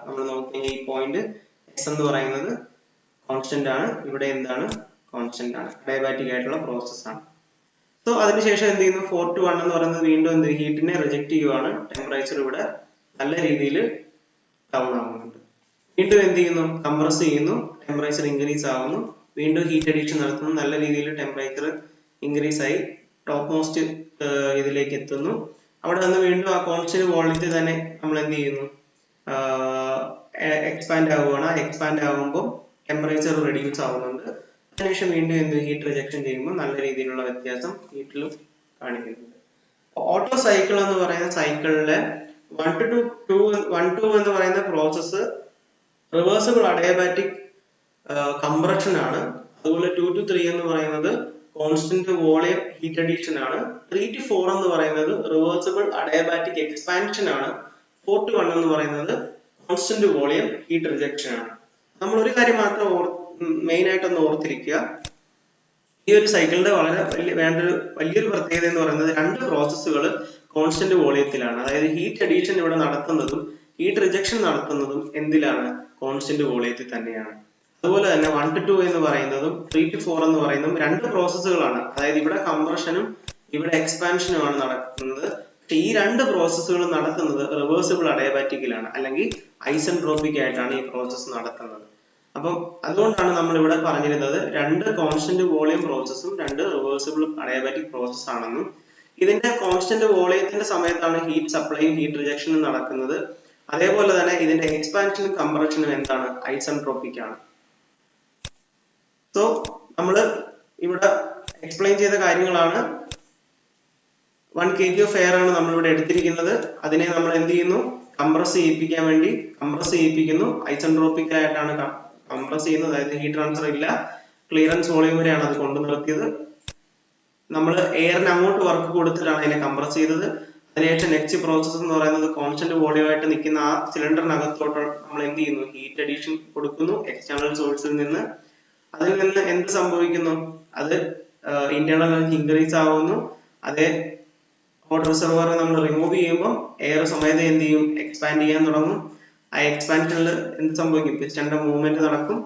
നമ്മൾ നോക്കിക്കഴിഞ്ഞാൽ ഈ പോയിന്റ് എസ് എന്ന് പറയുന്നത് കോൺസ്റ്റന്റ് ആണ്, ഇവിടെ എന്താണ്, കോൺസ്റ്റന്റ് ആണ്. അഡിയാബാറ്റിക് ആയിട്ടുള്ള പ്രോസസ് ആണ്. സോ അതിനുശേഷം എന്ത് ചെയ്യുന്നു, 4 to 1 എന്ന് പറയുന്നത് വീണ്ടും എന്ത് ഹീറ്റിനെ റിജക്ട് ചെയ്യുവാണ്. ടെമ്പറേച്ചർ ഇവിടെ നല്ല രീതിയിൽ ഡൗൺ ആവുന്നുണ്ട്. വീണ്ടും എന്ത് ചെയ്യുന്നു, കംപ്രസ് ചെയ്യുന്നു. ടെമ്പറേച്ചർ ഇൻക്രീസ് ആവുന്നു. വീണ്ടും ഹീറ്റ് അഡീഷൻ നടത്തുന്നു. നല്ല രീതിയിൽ ടെമ്പറേച്ചർ ഇൻക്രീസ് ആയി ടോപ്പ് മോസ്റ്റ് ഇതിലേക്ക് എത്തുന്നു. അവിടെ നിന്ന് വീണ്ടും ആ കോൺസ്റ്റന്റ് വോളിയത്തിൽ തന്നെ നമ്മൾ എന്ത് ചെയ്യുന്നു, എക്സ്പാൻഡ് ആവുകയാണ്. എക്സ്പാൻഡ് ആവുമ്പോൾ ടെമ്പറേച്ചർ റെഡ്യൂസ് ആവുന്നുണ്ട്. അതിനുശേഷം വീണ്ടും എന്ത് ഹീറ്റ് റിജക്ഷൻ ചെയ്യുമ്പോൾ നല്ല രീതിയിലുള്ള വ്യത്യാസം ഹീറ്റിലും കാണിക്കുന്നുണ്ട്. ഓട്ടോ സൈക്കിൾ എന്ന് പറയുന്ന സൈക്കിളിലെ 1 to 2 എന്ന് പറയുന്ന പ്രോസസ്സ് റിവേഴ്സിബിൾ അഡിയാബാറ്റിക് കംപ്രഷൻ ആണ്. അതുപോലെ 2 to 3 എന്ന് പറയുന്നത് കോൺസ്റ്റന്റ് വോളിയം ഹീറ്റ് അഡീഷൻ ആണ്. 3 to 4 എന്ന് പറയുന്നത് റിവേഴ്സിബിൾ അഡിയാബാറ്റിക് എക്സ്പാൻഷൻ ആണ്. 4 to 1 എന്ന് പറയുന്നത് കോൺസ്റ്റന്റ് വോളിയം ഹീറ്റ് റിജക്ഷൻ ആണ്. നമ്മൾ ഒരു കാര്യം മാത്രം മെയിൻ ആയിട്ടൊന്ന് ഓർത്തിരിക്കുക, ഈ ഒരു സൈക്കിളിന്റെ വളരെ വലിയൊരു പ്രത്യേകത എന്ന് പറയുന്നത് 2 പ്രോസസ്സുകൾ കോൺസ്റ്റന്റ് വോളിയത്തിലാണ്. അതായത് ഹീറ്റ് അഡീഷൻ ഇവിടെ നടത്തുന്നതും ഹീറ്റ് റിജക്ഷൻ നടത്തുന്നതും എന്തിലാണ്, കോൺസ്റ്റന്റ് വോളിയത്തിൽ തന്നെയാണ്. അതുപോലെ തന്നെ 1 to 2 എന്ന് പറയുന്നതും 3 to 4 എന്ന് പറയുന്നതും 2 പ്രോസസ്സുകളാണ്. അതായത് ഇവിടെ കംപ്രഷനും ഇവിടെ എക്സ്പാൻഷനുമാണ് നടക്കുന്നത്. പക്ഷെ ഈ 2 പ്രോസസ്സുകൾ നടത്തുന്നത് റിവേഴ്സിബിൾ അഡിയാബാറ്റിക്കിലാണ്, അല്ലെങ്കിൽ ഐസെൻട്രോപിക് ആയിട്ടാണ് ഈ പ്രോസസ്സ് നടത്തുന്നത്. അപ്പം അതുകൊണ്ടാണ് നമ്മൾ ഇവിടെ പറഞ്ഞിരുന്നത് 2 കോൺസ്റ്റന്റ് വോളിയം പ്രോസസ്സും 2 റിവേഴ്സിബിൾ അഡിയാബാറ്റിക് പ്രോസസ് ആണെന്നും. ഇതിന്റെ കോൺസ്റ്റന്റ് വോളിയത്തിന്റെ സമയത്താണ് ഹീറ്റ് സപ്ലൈയും ഹീറ്റ് റിജക്ഷനും നടക്കുന്നത്. അതേപോലെ തന്നെ ഇതിന്റെ എക്സ്പാൻഷനും കംപ്രഷനും എന്താണ്, ഐസെൻട്രോപിക് ആണ്. സോ നമ്മൾ ഇവിടെ എക്സ്പ്ലെയിൻ ചെയ്ത കാര്യങ്ങളാണ്. 1 kg ഓഫ് എയർ ആണ് നമ്മൾ ഇവിടെ എടുത്തിരിക്കുന്നത്. അതിനെ നമ്മൾ എന്ത് ചെയ്യുന്നു, കംപ്രസ് ചെയ്യിപ്പിക്കാൻ വേണ്ടി കംപ്രസ് ചെയ്യിപ്പിക്കുന്നു. ഐസെൻട്രോപിക് ആയിട്ടാണ് കംപ്രസ് ചെയ്യുന്നത്. അതായത് ഹീറ്റ് ട്രാൻസ്ഫർ ഇല്ല, ക്ലിയറൻസ് വോളിയം വരെയാണ് അത് കൊണ്ടു നിർത്തിയത്. നമ്മൾ എയറിന് അങ്ങോട്ട് വർക്ക് കൊടുത്തിട്ടാണ് അതിനെ കംപ്രസ് ചെയ്തത്. അതിനുശേഷം നെക്സ്റ്റ് പ്രോസസ് എന്ന് പറയുന്നത് കോൺസ്റ്റന്റ് വോളിയം ആയിട്ട് നിൽക്കുന്ന ആ സിലിണ്ടറിനകത്തോട്ട് നമ്മൾ എന്ത് ചെയ്യുന്നു, ഹീറ്റ് അഡീഷൻ കൊടുക്കുന്നു എക്സ്റ്റേണൽ സോഴ്സിൽ നിന്ന്. അതിൽ നിന്ന് എന്ത് സംഭവിക്കുന്നു, അത് ഇന്റേണൽ എനർജി ഇൻക്രീസ് ആവുന്നു. അതേ ഹോട്ട് റിസർവോയർ നമ്മൾ റിമൂവ് ചെയ്യുമ്പോൾ എയർ സമയത്ത് എന്ത് ചെയ്യും, എക്സ്പാൻഡ് ചെയ്യാൻ തുടങ്ങും. ആ എക്സ്പാൻഷനിൽ എന്ത് സംഭവിക്കും, പിസ്റ്റന്റെ മൂവ്മെന്റ് നടക്കും.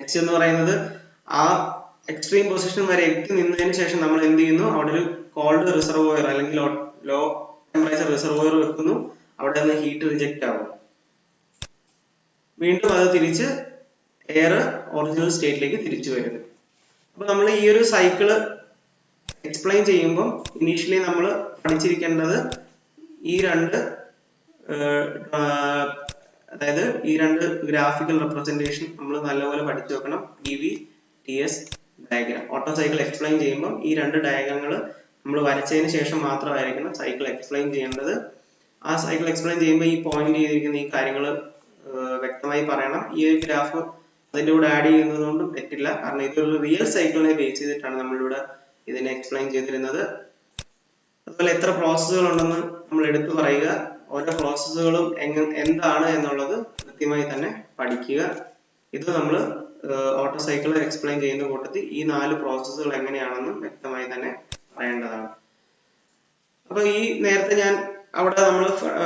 നെക്സ്റ്റ് എന്ന് പറയുന്നത് ആ എക്സ്ട്രീം പൊസിഷൻ വരെ എത്തി നിന്നതിന് ശേഷം നമ്മൾ എന്ത് ചെയ്യുന്നു, അവിടെ ഒരു കോൾഡ് റിസർവോയർ അല്ലെങ്കിൽ ലോ ടെമ്പറേച്ചർ റിസർവോയർ വെക്കുന്നു. അവിടെ നിന്ന് ഹീറ്റ് റിജക്റ്റ് ആവും. വീണ്ടും അത് തിരിച്ച് എയർ ഒറിജിനൽ സ്റ്റേറ്റിലേക്ക് തിരിച്ചു വരുന്നു. അപ്പൊ നമ്മൾ ഈ ഒരു സൈക്കിള് എക്സ്പ്ലെയിൻ ചെയ്യുമ്പോൾ ഇനീഷ്യലി നമ്മൾ പഠിച്ചിരിക്കേണ്ടത് ഈ രണ്ട് അതായത് ഈ രണ്ട് ഗ്രാഫിക്കൽ റെപ്രസെന്റേഷൻ നമ്മൾ നല്ലപോലെ പഠിച്ചു വെക്കണം. PV TS diagram. Auto cycle explain ചെയ്യുമ്പോൾ ഈ രണ്ട് ഡയഗ്രങ്ങൾ നമ്മൾ വരച്ചതിന് ശേഷം മാത്രമായിരിക്കണം സൈക്കിൾ എക്സ്പ്ലെയിൻ ചെയ്യേണ്ടത്. ആ സൈക്കിൾ എക്സ്പ്ലെയിൻ ചെയ്യുമ്പോൾ ഈ പോയിന്റ് ചെയ്തിരിക്കുന്ന ഈ കാര്യങ്ങൾ വ്യക്തമായി പറയണം. ഈ ഒരു ഗ്രാഫ് അതിൻ്റെ കൂടെ ആഡ് ചെയ്യുന്നത് കൊണ്ടും തെറ്റില്ല, കാരണം ഇതൊരു റിയൽ സൈക്കിളിനെ ബേസ് ചെയ്തിട്ടാണ് നമ്മളിവിടെ ഇതിനെ എക്സ്പ്ലെയിൻ ചെയ്തിരുന്നത്. അതുപോലെ എത്ര പ്രോസസ്സുകൾ ഉണ്ടെന്ന് നമ്മൾ എടുത്തു പറയുക, ഓരോ പ്രോസസ്സുകളും എന്താണ് എന്നുള്ളത് കൃത്യമായി തന്നെ പഠിക്കുക. ഇത് നമ്മൾ ഓട്ടോ സൈക്കിൾ എക്സ്പ്ലെയിൻ ചെയ്യുന്ന കൂട്ടത്തിൽ ഈ 4 പ്രോസസ്സുകൾ എങ്ങനെയാണെന്ന് വ്യക്തമായി തന്നെ പറയേണ്ടതാണ്. അപ്പൊ ഈ നേരത്തെ ഞാൻ അവിടെ നമ്മൾ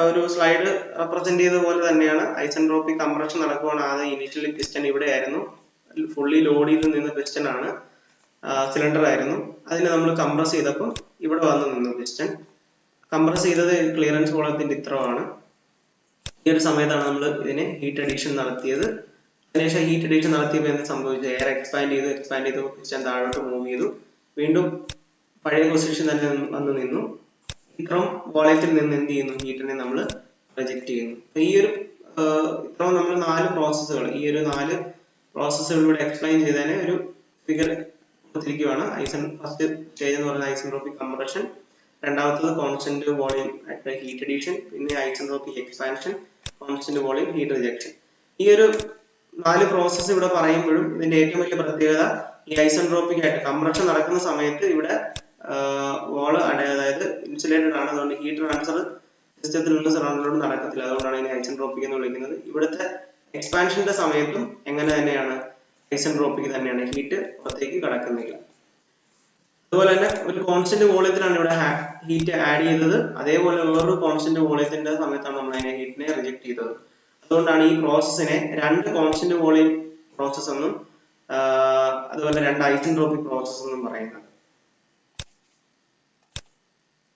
ഒരു സ്ലൈഡ് റെപ്രസെന്റ് ചെയ്ത പോലെ തന്നെയാണ് ഐസെൻട്രോപിക് കംപ്രഷൻ നടക്കുവാണ്. ആദ്യം ഇനീഷ്യലി പിസ്റ്റൺ ഇവിടെ ആയിരുന്നു, ഫുള്ളി ലോഡ് ചെയ്ത് നിന്ന പിസ്റ്റൺ ആണ്, സിലിണ്ടർ ആയിരുന്നു. അതിനെ നമ്മൾ കംപ്രസ് ചെയ്തപ്പോൾ ഇവിടെ വന്ന് നിന്നു പിസ്റ്റൺ. കംപ്രസ് ചെയ്തത് ക്ലിയറൻസ് വോളത്തിന്റെ ഇത്രമാണ്. ഈ ഒരു സമയത്താണ് നമ്മൾ ഇതിനെ ഹീറ്റ് അഡീഷൻ നടത്തിയത്. അതിനുശേഷം ഹീറ്റ് അഡീഷൻ നടത്തിയപ്പോൾ എന്ത് സംഭവിച്ചു? എയർ എക്സ്പാൻഡ് ചെയ്തു പിസ്റ്റൺ താഴോട്ട് മൂവ് ചെയ്തു, വീണ്ടും പഴയ പൊസിഷൻ തന്നെ വന്ന് നിന്നു. ഇത്രയും വോളത്തിൽ നിന്ന് എന്ത് ചെയ്യുന്നു? ഹീറ്റിനെ നമ്മൾ റിജക്ട് ചെയ്യുന്നു. ഈ ഒരു ഇത്രയും നമ്മൾ 4 പ്രോസസ്സുകൾ, ഈ ഒരു 4 പ്രോസസ്സുകളിലൂടെ എക്സ്പ്ലെയിൻ ചെയ്തതിന് ഒരു ഫിഗർ കൊടുത്തിരിക്കുകയാണ്. ഫസ്റ്റ് സ്റ്റേജ് എന്ന് പറയുന്നത് ഐസെൻട്രോപിക് കംപ്രഷൻ, രണ്ടാമത്തത് കോൺസ്റ്റന്റ് വോളിയം ഹീറ്റ് അഡീഷൻ, പിന്നെ isentropic expansion, constant volume heat rejection. ഈ ഒരു 4 പ്രോസസ്സ് ഇവിടെ പറയുമ്പോഴും ഇതിന്റെ ഏറ്റവും വലിയ പ്രത്യേകത ഈ ഐസെൻട്രോപിക് ആയിട്ട് കംപ്രഷൻ നടക്കുന്ന സമയത്ത് ഇവിടെ വാള് അതായത് ഇൻസുലേറ്റഡ് ആണ്, അതുകൊണ്ട് ഹീറ്റ് ട്രാൻസ്ഫർ സിസ്റ്റത്തിൽ നിന്ന് സറൗണ്ടിലോട്ട് നടക്കത്തില്ല. അതുകൊണ്ടാണ് ഇതിനെ ഐസെൻട്രോപിക് എന്ന് വിളിക്കുന്നത്. ഇവിടുത്തെ എക്സ്പാൻഷന്റെ സമയത്തും എങ്ങനെ തന്നെയാണ്? ഐസെൻട്രോപിക് തന്നെയാണ്, ഹീറ്റ് പുറത്തേക്ക് കടക്കുന്നില്ല. അതുപോലെ തന്നെ ഒരു കോൺസ്റ്റന്റ് വോളിയത്തിലാണ് ഇവിടെ ഹീറ്റ് ആഡ് ചെയ്തത്, അതേപോലെ വേറൊരു കോൺസ്റ്റന്റ് വോളിയത്തിന്റെ സമയത്താണ് നമ്മൾ അതിനെ ഹീറ്റിനെ റിജക്ട് ചെയ്തത്. അതുകൊണ്ടാണ് ഈ പ്രോസസ്സിനെ 2 കോൺസ്റ്റന്റ് വോളിയം പ്രോസസ് എന്നും അതുപോലെ 2 ഐസെൻട്രോപിക് പ്രോസസ് എന്നും പറയുന്നത്.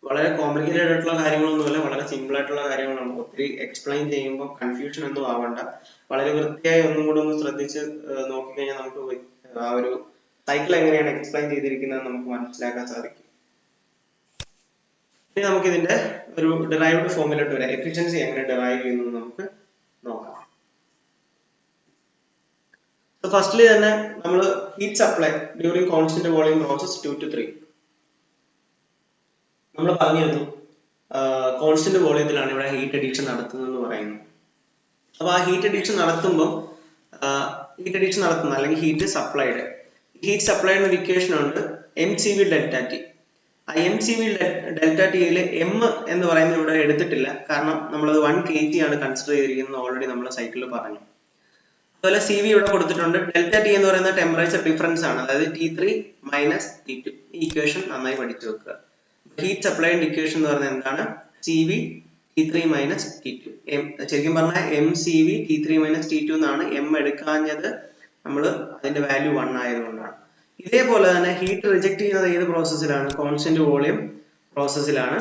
വളരെ കോംപ്ലിക്കേറ്റഡ് ആയിട്ടുള്ള കാര്യങ്ങളൊന്നുമല്ല, വളരെ സിമ്പിൾ ആയിട്ടുള്ള കാര്യങ്ങളാണ്. ഒത്തിരി എക്സ്പ്ലെയിൻ ചെയ്യുമ്പോൾ കൺഫ്യൂഷൻ ഒന്നും ആവണ്ട. വളരെ വൃത്തിയായി ഒന്നും കൂടെ ഒന്ന് ശ്രദ്ധിച്ച് നോക്കിക്കഴിഞ്ഞാൽ നമുക്ക് ആ ഒരു സൈക്കിൾ എങ്ങനെയാണ് എക്സ്പ്ലെയിൻ ചെയ്തിരിക്കുന്നത് നമുക്ക് മനസ്സിലാക്കാൻ സാധിക്കും. ഇനി നമുക്ക് ഇതിന്റെ ഒരു ഡിറൈവ്ഡ് ഫോമിലോട്ട് വരാം. എഫിഷ്യൻസി എങ്ങനെ ഡിറൈവ് ചെയ്യുന്നത് നമുക്ക് നോക്കാം. ഫസ്റ്റ്ലി തന്നെ നമ്മൾ heat supply during constant volume process 2 to 3 നമ്മൾ പറഞ്ഞിരുന്നു. കോൺസ്റ്റന്റ് വോളിയത്തിലാണ് ഇവിടെ ഹീറ്റ് അഡീഷൻ നടത്തുന്നത് എന്ന് പറയുന്നു. അപ്പൊ ആ ഹീറ്റ് അഡീഷൻ നടത്തുമ്പോൾ അല്ലെങ്കിൽ ഹീറ്റ് സപ്ലൈഡ് ഒരു ഇക്വേഷൻ ഉണ്ട്, MCV ഡെൽറ്റ ടി. ആ MCV ഡെൽറ്റ ടിയില് M എന്ന് പറയുന്നത് ഇവിടെ എടുത്തിട്ടില്ല, കാരണം നമ്മളത് 1 kg ആണ് കൺസിഡർ ചെയ്തിരിക്കുന്നത്, ഓൾറെഡി നമ്മൾ സൈക്കിളിൽ പറഞ്ഞു. അതുപോലെ CV ഇവിടെ കൊടുത്തിട്ടുണ്ട്. ഡെൽറ്റ ടി എന്ന് പറയുന്ന ടെമ്പറേച്ചർ ഡിഫറൻസ് ആണ്, അതായത് T3 മൈനസ് T2. ഈ ഇക്വേഷൻ നന്നായി പഠിച്ചു വെക്കുക. ഹീറ്റ് സപ്ലൈഡ് ഇക്വേഷൻ എന്ന് പറയുന്നത് എന്താണ്? CV T3 minus T2. ശരിക്കും പറഞ്ഞാൽ MCV T3 മൈനസ് T2 എന്നാണ്. M എടുക്കാഞ്ഞത് നമ്മൾ അതിന്റെ വാല്യൂ 1 ആയതുകൊണ്ടാണ്. ഇതേപോലെ തന്നെ ഹീറ്റ് റിജക്ട് ചെയ്യുന്നത് ഏത് പ്രോസസ്സിലാണ്? കോൺസ്റ്റന്റ് വോളിയം പ്രോസസ്സിലാണ്,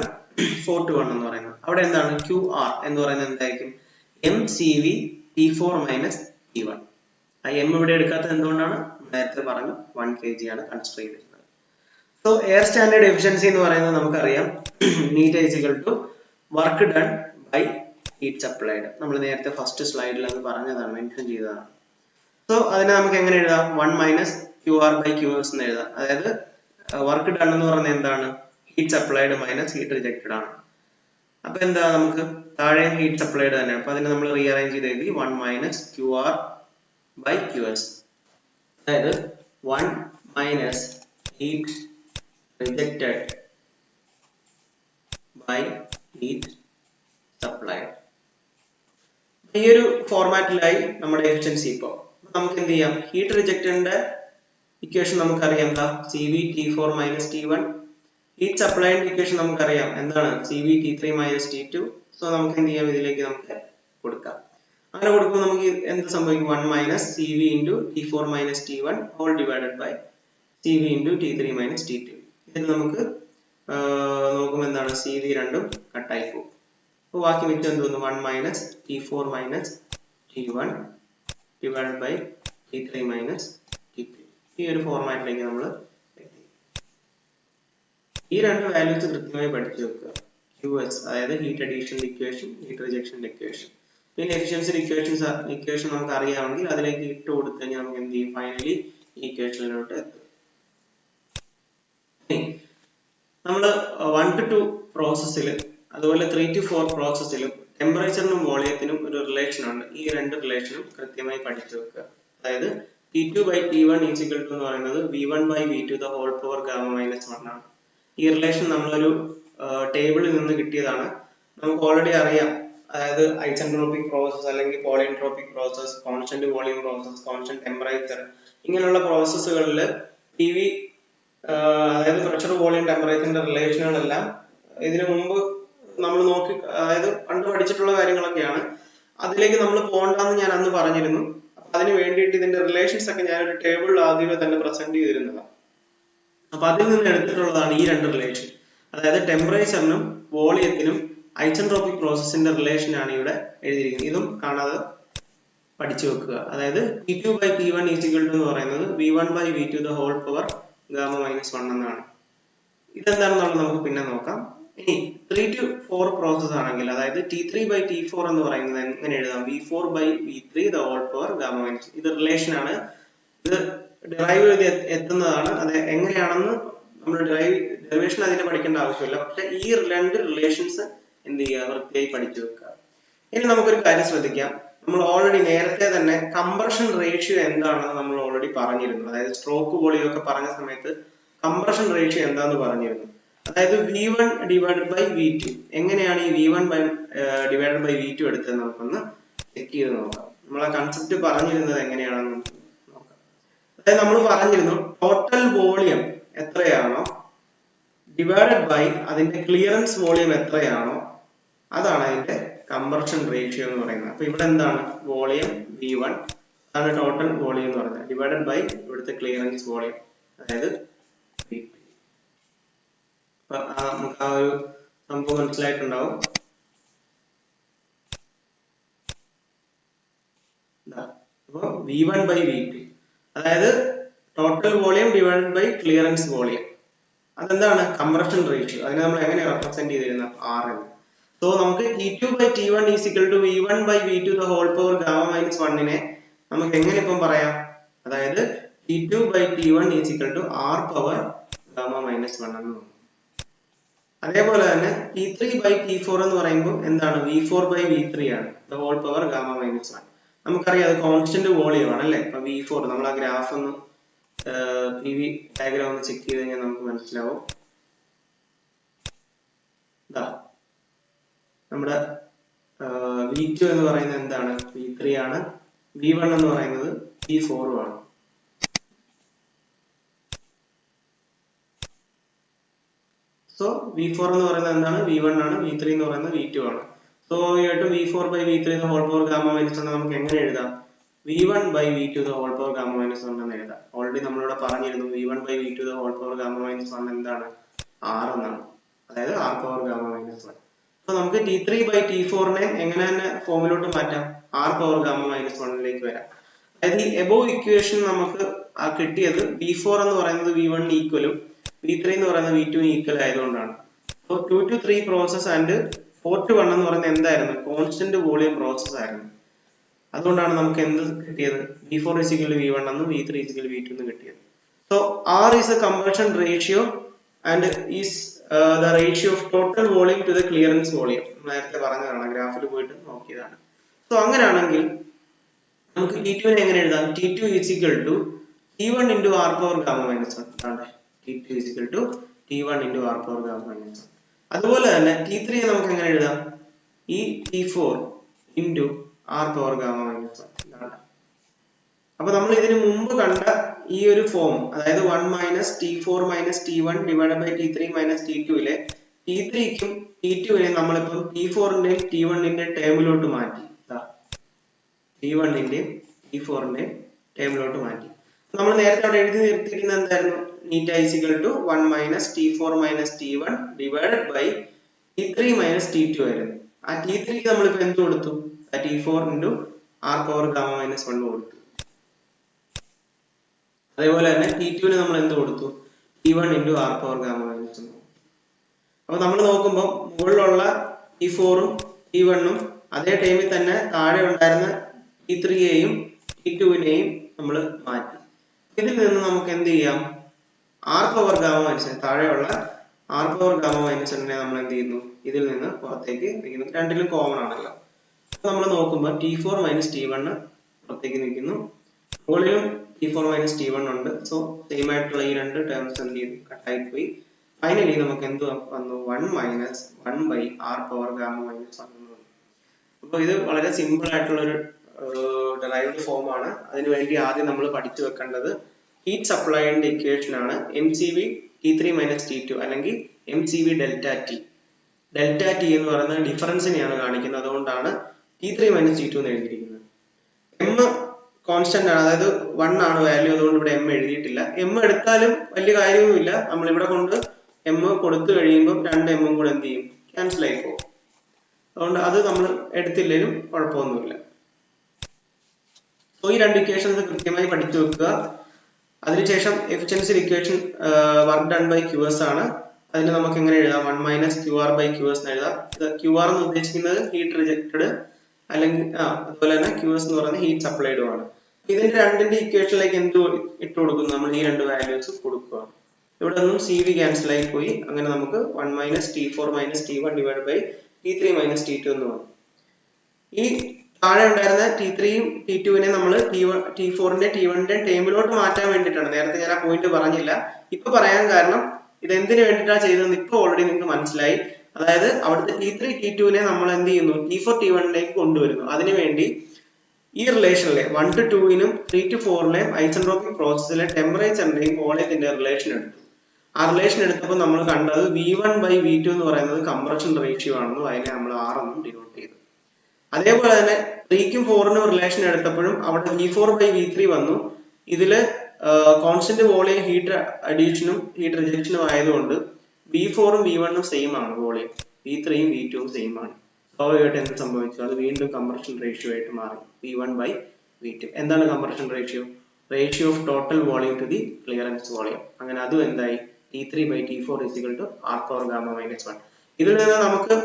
4 to 1 എന്ന് പറയുന്നത്. അവിടെ എന്താണ്? QR എന്ന് പറയുന്നത് എന്തായിരിക്കും? MCV T4 minus T1. ആ M ഇവിടെ എടുക്കാത്തത് എന്തുകൊണ്ടാണ്? നേരത്തെ പറഞ്ഞു 1 kg ആണ് കൺസിഡർ ചെയ്തിരുന്നത്. സോ എയർ സ്റ്റാൻഡേർഡ് എഫിഷ്യൻസി എന്ന് പറയുന്നത് നമുക്കറിയാം, neat is equal to work done by heat supplied. നമ്മൾ നേരത്തെ ഫസ്റ്റ് സ്ലൈഡിൽ അത് പറഞ്ഞതാണ്, മെൻഷൻ ചെയ്തതാണ്. സോ അതിനെ നമുക്ക് എങ്ങനെ എഴുതാം? 1 മൈനസ് QR ബൈ QS എന്ന് എഴുതാം. അതായത് വർക്ക് ഡൺ എന്ന് പറയുന്നത് എന്താണ്? Heat supplied minus heat rejected ആണ്. അപ്പൊ എന്താ? നമുക്ക് താഴെ ഹീറ്റ് സപ്ലൈഡ് തന്നെയാണ്. അപ്പൊ അതിനെ നമ്മൾ റീഅറേഞ്ച് ചെയ്ത് എഴുതി 1 മൈനസ് QR ബൈ QS. അതായത് 1 minus heat rejected by heat supplied. ഈ ഒരു ഫോർമാറ്റിലായി നമ്മുടെ എഫിഷ്യൻസി. ഇപ്പോൾ നമുക്ക് എന്ത് ചെയ്യാം? ഹീറ്റ് റിജക്റ്റഡിന്റെ ഇക്വേഷൻ നമുക്കറിയാം, എന്താ? CV T4 minus T1. Heat supplied equation നമുക്കറിയാം, എന്താണ്? CV T3 minus T2. So നമുക്ക് എന്ത് ചെയ്യാം? ഇതിലേക്ക് നമുക്ക് കൊടുക്കാം. അങ്ങനെ കൊടുക്കുമ്പോൾ നമുക്ക് എന്ത് സംഭവിക്കും? 1 minus CV into T4 minus T1 whole divided by CV into T3 minus T2. ഇതിന് നമുക്ക് നോക്കുമ്പോൾ എന്താണ്? CV രണ്ടും കട്ടായി പോകും. അപ്പോൾ ബാക്കി മിച്ചം എന്ത് വന്നു? 1 minus T4 minus T1 divided by T3 minus T2. ഈ ഒരു ഫോർമാറ്റിലേക്ക് നമ്മൾ എത്തി. ഈ രണ്ട് വാല്യൂസ് കൃത്യമായി പഠിച്ചു വെക്കുക. QS അതായത് heat addition equation, heat rejection equation. പിന്നെ എഫിഷ്യൻസി ഇക്വേഷൻ നമുക്ക് അറിയാമെങ്കിൽ അതിലേക്ക് ഇട്ട് കൊടുത്തു കഴിഞ്ഞാൽ നമുക്ക് എന്ത് ചെയ്യും? ഫൈനലി ഈ ഇക്വേഷനിലോട്ട് എത്തും. നമ്മൾ 1 to 2 പ്രോസസ്സിൽ അതുപോലെ 3 to 4 പ്രോസസ്സിലും ടെമ്പറേച്ചറിനും വോളിയത്തിനും ഒരു റിലേഷൻ ഉണ്ട്. ഈ രണ്ട് റിലേഷനും കൃത്യമായി പഠിച്ചു വെക്കുക. അതായത് T2 by T1 is equal to എന്ന് പറയുന്നത് V1 by V2 the whole power gamma minus 1 ആണ്. ഈ റിലേഷൻ നമ്മളൊരു ടേബിളിൽ നിന്ന് കിട്ടിയതാണ്. നമുക്ക് ഓൾറെഡി അറിയാം. അതായത് ഐസെൻട്രോപിക് പ്രോസസ് അല്ലെങ്കിൽ polytropic process, constant volume process, constant temperature, ഇങ്ങനെയുള്ള പ്രോസസ്സുകളിൽ PV അതായത് പ്രഷർ, വോളിയം, ടെമ്പറേച്ചറിന്റെ റിലേഷനുകളെല്ലാം ഇതിനു മുമ്പ് നമ്മൾ നോക്കി, അതായത് പണ്ട് പഠിച്ചിട്ടുള്ള കാര്യങ്ങളൊക്കെയാണ്. അതിലേക്ക് നമ്മൾ പോകണ്ടെന്ന് ഞാൻ അന്ന് പറഞ്ഞിരുന്നു. അപ്പൊ അതിന് വേണ്ടിയിട്ട് ഇതിന്റെ റിലേഷൻസ് ഒക്കെ ഞാനൊരു ടേബിളിൽ ആദ്യമേ തന്നെ പ്രസന്റ് ചെയ്തിരുന്നതാണ്. അപ്പൊ അതിൽ നിന്ന് എടുത്തിട്ടുള്ളതാണ് ഈ രണ്ട് റിലേഷൻ. അതായത് ടെമ്പറേച്ചറിനും വോളിയത്തിനും ഐസെൻട്രോപിക് പ്രോസസ്സിന്റെ റിലേഷൻ ആണ് ഇവിടെ എഴുതിയിരിക്കുന്നത്. ഇതും കാണാതെ പഠിച്ചു വെക്കുക. അതായത് T2 by T1 is equal to എന്ന് പറയുന്നത് V1 by V2 the whole power gamma minus 1 എന്നാണ്. ഇതെന്താണെന്നുള്ളത് നമുക്ക് പിന്നെ നോക്കാം. ഇനി 3 to 4 പ്രോസസ് ആണെങ്കിൽ, അതായത് T3 by T4 എന്ന് പറയുന്നത് എങ്ങനെ എഴുതാം? V4 by V3 the whole power gamma minus. ഇത് റിലേഷൻ ആണ്. ഇത് ഡിറൈവ് ചെയ്ത് എത്തുന്നതാണ്. അത് എങ്ങനെയാണെന്ന് നമ്മൾ ഡെറിവേഷൻ അതിനെ പഠിക്കേണ്ട ആവശ്യമില്ല. പക്ഷെ ഈ രണ്ട് റിലേഷൻസ് എന്ത് ചെയ്യുക? വൃത്തിയായി പഠിച്ചു വെക്കുക. ഇനി നമുക്കൊരു കാര്യം ശ്രദ്ധിക്കാം. നമ്മൾ ഓൾറെഡി നേരത്തെ തന്നെ കംപ്രഷൻ റേഷ്യോ എന്താണെന്ന് നമ്മൾ ഓൾറെഡി പറഞ്ഞിരുന്നു. അതായത് സ്ട്രോക്ക് വോളിയം ഒക്കെ പറഞ്ഞ സമയത്ത് കംപ്രഷൻ റേഷ്യോ എന്താന്ന് പറഞ്ഞിരുന്നു. അതായത് V1 divided by V2. എങ്ങനെയാണ് ഈ V1 divided by V2 എടുത്തത് നമുക്കൊന്ന് ചെക്ക് ചെയ്ത് നോക്കാം. നമ്മൾ ആ കൺസെപ്റ്റ് പറഞ്ഞിരുന്നത് എങ്ങനെയാണെന്ന് നോക്കാം. അതായത് നമ്മൾ പറഞ്ഞിരുന്നു ടോട്ടൽ വോളിയം എത്രയാണോ ഡിവൈഡഡ് ബൈ അതിന്റെ ക്ലിയറൻസ് വോളിയം എത്രയാണോ അതാണ് അതിന്റെ കംപ്രഷൻ റേഷ്യോ എന്ന് പറയുന്നത്. അപ്പൊ ഇവിടെ എന്താണ്? വോളിയം V1 ആണ് ടോട്ടൽ വോളിയം എന്ന് പറയുന്നത്, ഡിവൈഡഡ് ബൈ ഇവിടുത്തെ ക്ലിയറൻസ് വോളിയം അതായത് V2. നമുക്ക് ആ ഒരു സംഭവം മനസ്സിലായിട്ടുണ്ടാവും. അപ്പൊ V1 by V2 അതായത് total volume divided by clearance volume, അതെന്താണ്? Compression ratio. അതിനെ നമ്മൾ എങ്ങനെ റെപ്രസെന്റ് ചെയ്തിരുന്നത്? R എന്ന്. സോ നമുക്ക് T2 by T1 is equal to V1 by V2 the whole power gamma minus 1 നെ നമുക്ക് എങ്ങനെ ഇപ്പം പറയാം? അതായത് T2 by T1 is equal to R power gamma minus 1 എന്ന്. അതേപോലെ തന്നെ T3 by T4 എന്ന് പറയുമ്പോൾ എന്താണ്? V4 by V3 ആണ് the whole power gamma minus 1. നമുക്കറിയാം അത് കോൺസ്റ്റന്റ് വോളിയം ആണ് അല്ലേ? അപ്പൊ V4 നമ്മൾ ആ ഗ്രാഫ് ഒന്ന് PV ഡയഗ്രാം ഒന്ന് ചെക്ക് ചെയ്ത് കഴിഞ്ഞാൽ നമുക്ക് മനസ്സിലാവും. നമ്മുടെ V2 എന്ന് പറയുന്നത് എന്താണ്? V3 ആണ്. V1 എന്ന് പറയുന്നത് V4 ആണ്. സോ V4 എന്ന് പറയുന്നത് എന്താണ്? V1 ആണ്. V3 എന്ന് പറയുന്നത് V2 ആണ്. So V4 by V3 the whole power gamma minus 1 നമുക്ക് എങ്ങനെ എഴുതാം? V1 by V2 the whole power gamma minus 1 എന്ന് എഴുതാം. ഓൾറെഡി നമ്മളിവിടെ പറഞ്ഞിരുന്നു V1 by V2 the whole power gamma minus 1 എന്താണ്? R എന്നാണ്. അതായത് R power gamma minus 1. അപ്പൊ നമുക്ക് T3 by T4 നെ എങ്ങനെ തന്നെ ഫോമിലോട്ട് മാറ്റാം? R power gamma minus 1 ലേക്ക് വരാം. അതായത് ഈ എബോവ് ഇക്വേഷൻ നമുക്ക് കിട്ടിയത് V4 എന്ന് പറയുന്നത് V1 ഈക്വലും V3 എന്ന് പറയുന്നത് V2 ഈക്വൽ ആയതുകൊണ്ടാണ്. അപ്പോൾ 2 to 3 പ്രോസസ് ആൻഡ് 4 to 1 എന്ന് പറയുന്നത് എന്തായിരുന്നു? കോൺസ്റ്റന്റ് വോളിയം പ്രോസസ് ആയിരുന്നു. അതുകൊണ്ടാണ് നമുക്ക് എന്ത് കിട്ടിയത്? V4 is equal to V1 എന്നും V3 is equal to V2 എന്നും കിട്ടിയത്. So R is the conversion ratio and is the ratio of total volume to the clearance volume. നേരത്തെ പറഞ്ഞതാണ്, ഗ്രാഫിൽ പോയിട്ട് നോക്കിയതാണ്. സോ അങ്ങനെയാണെങ്കിൽ നമുക്ക് T2 നെ എങ്ങനെ എഴുതാം? T2 is equal to T1 into R power gamma minus 1. T2 is equal to T1 into R power gamma minus 1. അതുപോലെ തന്നെ T3 നമുക്ക് എങ്ങനെ എഴുതാം? ഈ T4 into R power gamma minus 1. അപ്പൊ നമ്മൾ ഇതിനു മുമ്പ് കണ്ട ഈ ഒരു ഫോം, അതായത് 1 minus T4 minus T1 divided by T3 minus T2 ലെ T3ക്കും T2നെയും നമ്മളിപ്പം T4ന്റെയും T1ന്റെയും ടേമിലോട്ട് മാറ്റി. T1ന്റെയും T4ന്റെയും ടേമിലോട്ട് മാറ്റി. നമ്മൾ നേരത്തെ അവിടെ എഴുതി നിർത്തിയിരിക്കുന്നത് എന്തായിരുന്നു? Neta is equal to 1 minus T4 minus T1 divided by T3 minus T2 ആയിരുന്നു. ആ T3 നമ്മളിപ്പോ എന്ത് കൊടുത്തു? T4 into r power gamma minus 1 കൊടുത്തു. അതേപോലെ തന്നെ T2 ന് നമ്മൾ എന്ത് കൊടുത്തു? T1 into r power gamma minus 1. അപ്പൊ നമ്മൾ നോക്കുമ്പോൾ മുകളിലുള്ള T4 ഉം T1 ഉം അതേ ടൈമിൽ തന്നെ താഴെ ഉണ്ടായിരുന്ന T3യെയും T2നെയും നമ്മൾ മാറ്റി. ഇതിൽ നിന്ന് നമുക്ക് എന്ത് ചെയ്യാം? r പവർ ഗാമ മൈനസ് താഴെയുള്ള r പവർ ഗാമ മൈനസ് 1നെ നമ്മൾ എന്ത് ചെയ്യുന്നു? ഇതിൽ നിന്ന് പുറത്തേക്ക് നിൽക്കുന്നു. രണ്ടിലും കോമൺ ആണല്ലോ. അപ്പൊ നമ്മൾ നോക്കുമ്പോൾ T4 മൈനസ് T1 പുറത്തേക്ക് നിൽക്കുന്നു. മുകളിലും T4 മൈനസ് T1 ഉണ്ട്. സോ സെയിം ആയിട്ടുള്ള ഈ രണ്ട് ടേംസ് എന്ത് ചെയ്തു? കട്ടായി പോയി. ഫൈനലി നമുക്ക് എന്ത് വന്നു? 1 minus 1 by r power gamma minus 1 എന്ന് വന്നു. അപ്പോൾ ഇത് വളരെ സിമ്പിൾ ആയിട്ടുള്ള ഒരു ഡെറൈവ്ഡ് ഫോം ആണ്. അതിനുവേണ്ടി ആദ്യം നമ്മൾ പഠിച്ചു വെക്കേണ്ടത് ഹീറ്റ് സപ്ലൈന്റെ ഇക്വേഷൻ ആണ് MCV T3 മൈനസ് T2 അല്ലെങ്കിൽ MCV delta T. Delta T എന്ന് പറയുന്നത് ഡിഫറൻസിനെയാണ് കാണിക്കുന്നത്. അതുകൊണ്ടാണ് T3 മൈനസ് T2 എന്ന് എഴുതിയിരിക്കുന്നത്. M കോൺസ്റ്റന്റ് ആണ്, അതായത് 1 ആണ് വാല്യൂ. അതുകൊണ്ട് ഇവിടെ M എഴുതിയിട്ടില്ല. M എടുത്താലും വലിയ കാര്യമൊന്നുമില്ല. നമ്മൾ ഇവിടെ കൊണ്ട് M കൊടുത്തു കഴിയുമ്പോൾ 2 M കൂടെ എന്ത് ചെയ്യും? ക്യാൻസൽ ആയി പോകും. അതുകൊണ്ട് അത് നമ്മൾ എടുത്തില്ലെങ്കിലും കുഴപ്പമൊന്നുമില്ല. ഈ രണ്ട് ഇക്വേഷൻസ് കൃത്യമായി പഠിച്ചു വെക്കുക. അതിനുശേഷം efficiency equation work done by QS ആണ്. അതിന് നമുക്ക് എങ്ങനെ എഴുതാം? 1 മൈനസ് QR ബൈ QS എന്ന് എഴുതാം. QR എന്ന് ഉദ്ദേശിക്കുന്നത് ഹീറ്റ് റിജക്റ്റഡ് അല്ലെങ്കിൽ അതുപോലെ തന്നെ QS എന്ന് പറയുന്നത് ഹീറ്റ് സപ്ലൈഡും ആണ്. ഇതിന്റെ രണ്ടിന്റെ ഇക്വേഷനിലേക്ക് എന്ത് ഇട്ട് കൊടുക്കുന്നു? നമ്മൾ ഈ രണ്ട് വാല്യൂസ് കൊടുക്കുക. ഇവിടെ നിന്നും CV ക്യാൻസൽ ആയി പോയി. അങ്ങനെ നമുക്ക് 1 minus T4 minus T1 divide by T3 minus T2 എന്ന് വന്നു. ഈ താഴെ ഉണ്ടായിരുന്ന T3യും T2വിനെ നമ്മൾ T4ന്റെ T1ന്റെ ടൈമിലോട്ട് മാറ്റാൻ വേണ്ടിയിട്ടാണ്. നേരത്തെ ഞാൻ ആ പോയിന്റ് പറഞ്ഞില്ല, ഇപ്പൊ പറയാൻ കാരണം ഇത് എന്തിനു വേണ്ടിയിട്ടാണ് ചെയ്തതെന്ന് ഇപ്പൊ ഓൾറെഡി നിങ്ങൾക്ക് മനസ്സിലായി. അതായത് അവിടുത്തെ T3 T2വിനെ നമ്മൾ എന്ത് ചെയ്യുന്നു? T4 T1ലേക്ക് കൊണ്ടുവരുന്നു. അതിനുവേണ്ടി ഈ റിലേഷനിലെ 1 to 2നും 3 to 4ലെയും ഐസെൻട്രോപിക് പ്രോസസ്സിലെ ടെമ്പറേച്ചറിന്റെയും വോളിയത്തിന്റെ റിലേഷൻ എടുത്തു. ആ റിലേഷൻ എടുത്തപ്പോൾ നമ്മൾ കണ്ടത് V1 by V2 എന്ന് പറയുന്നത് കംപ്രഷൻ റേഷ്യോ ആണെന്നും അതിനെ നമ്മൾ R എന്നും ഡിനോട്ട് ചെയ്തു. അതേപോലെ തന്നെ 3ക്കും 4നും റിലേഷൻ എടുത്തപ്പോഴും അവിടെ V4 by V3 വന്നു. ഇതില് കോൺസ്റ്റന്റ് വോളിയം ഹീറ്റ് അഡീഷനും ഹീറ്റ് റിജക്ഷനും ആയതുകൊണ്ട് V4ഉം V1ഉം സെയിം ആണ് വോളിയം, V3യും V2ഉം സെയിം ആണ്. സ്വാഭാവികമായിട്ട് എന്ത് സംഭവിച്ചു? അത് വീണ്ടും കംപ്രഷൻ റേഷ്യോ ആയിട്ട് മാറി, V1 by V2. എന്താണ് compression ratio? Ratio of total volume to the clearance volume. അങ്ങനെ അതും എന്തായി? T3 by T4 is equal to r power gamma minus 1. ഇതിൽ നിന്ന് നമുക്ക്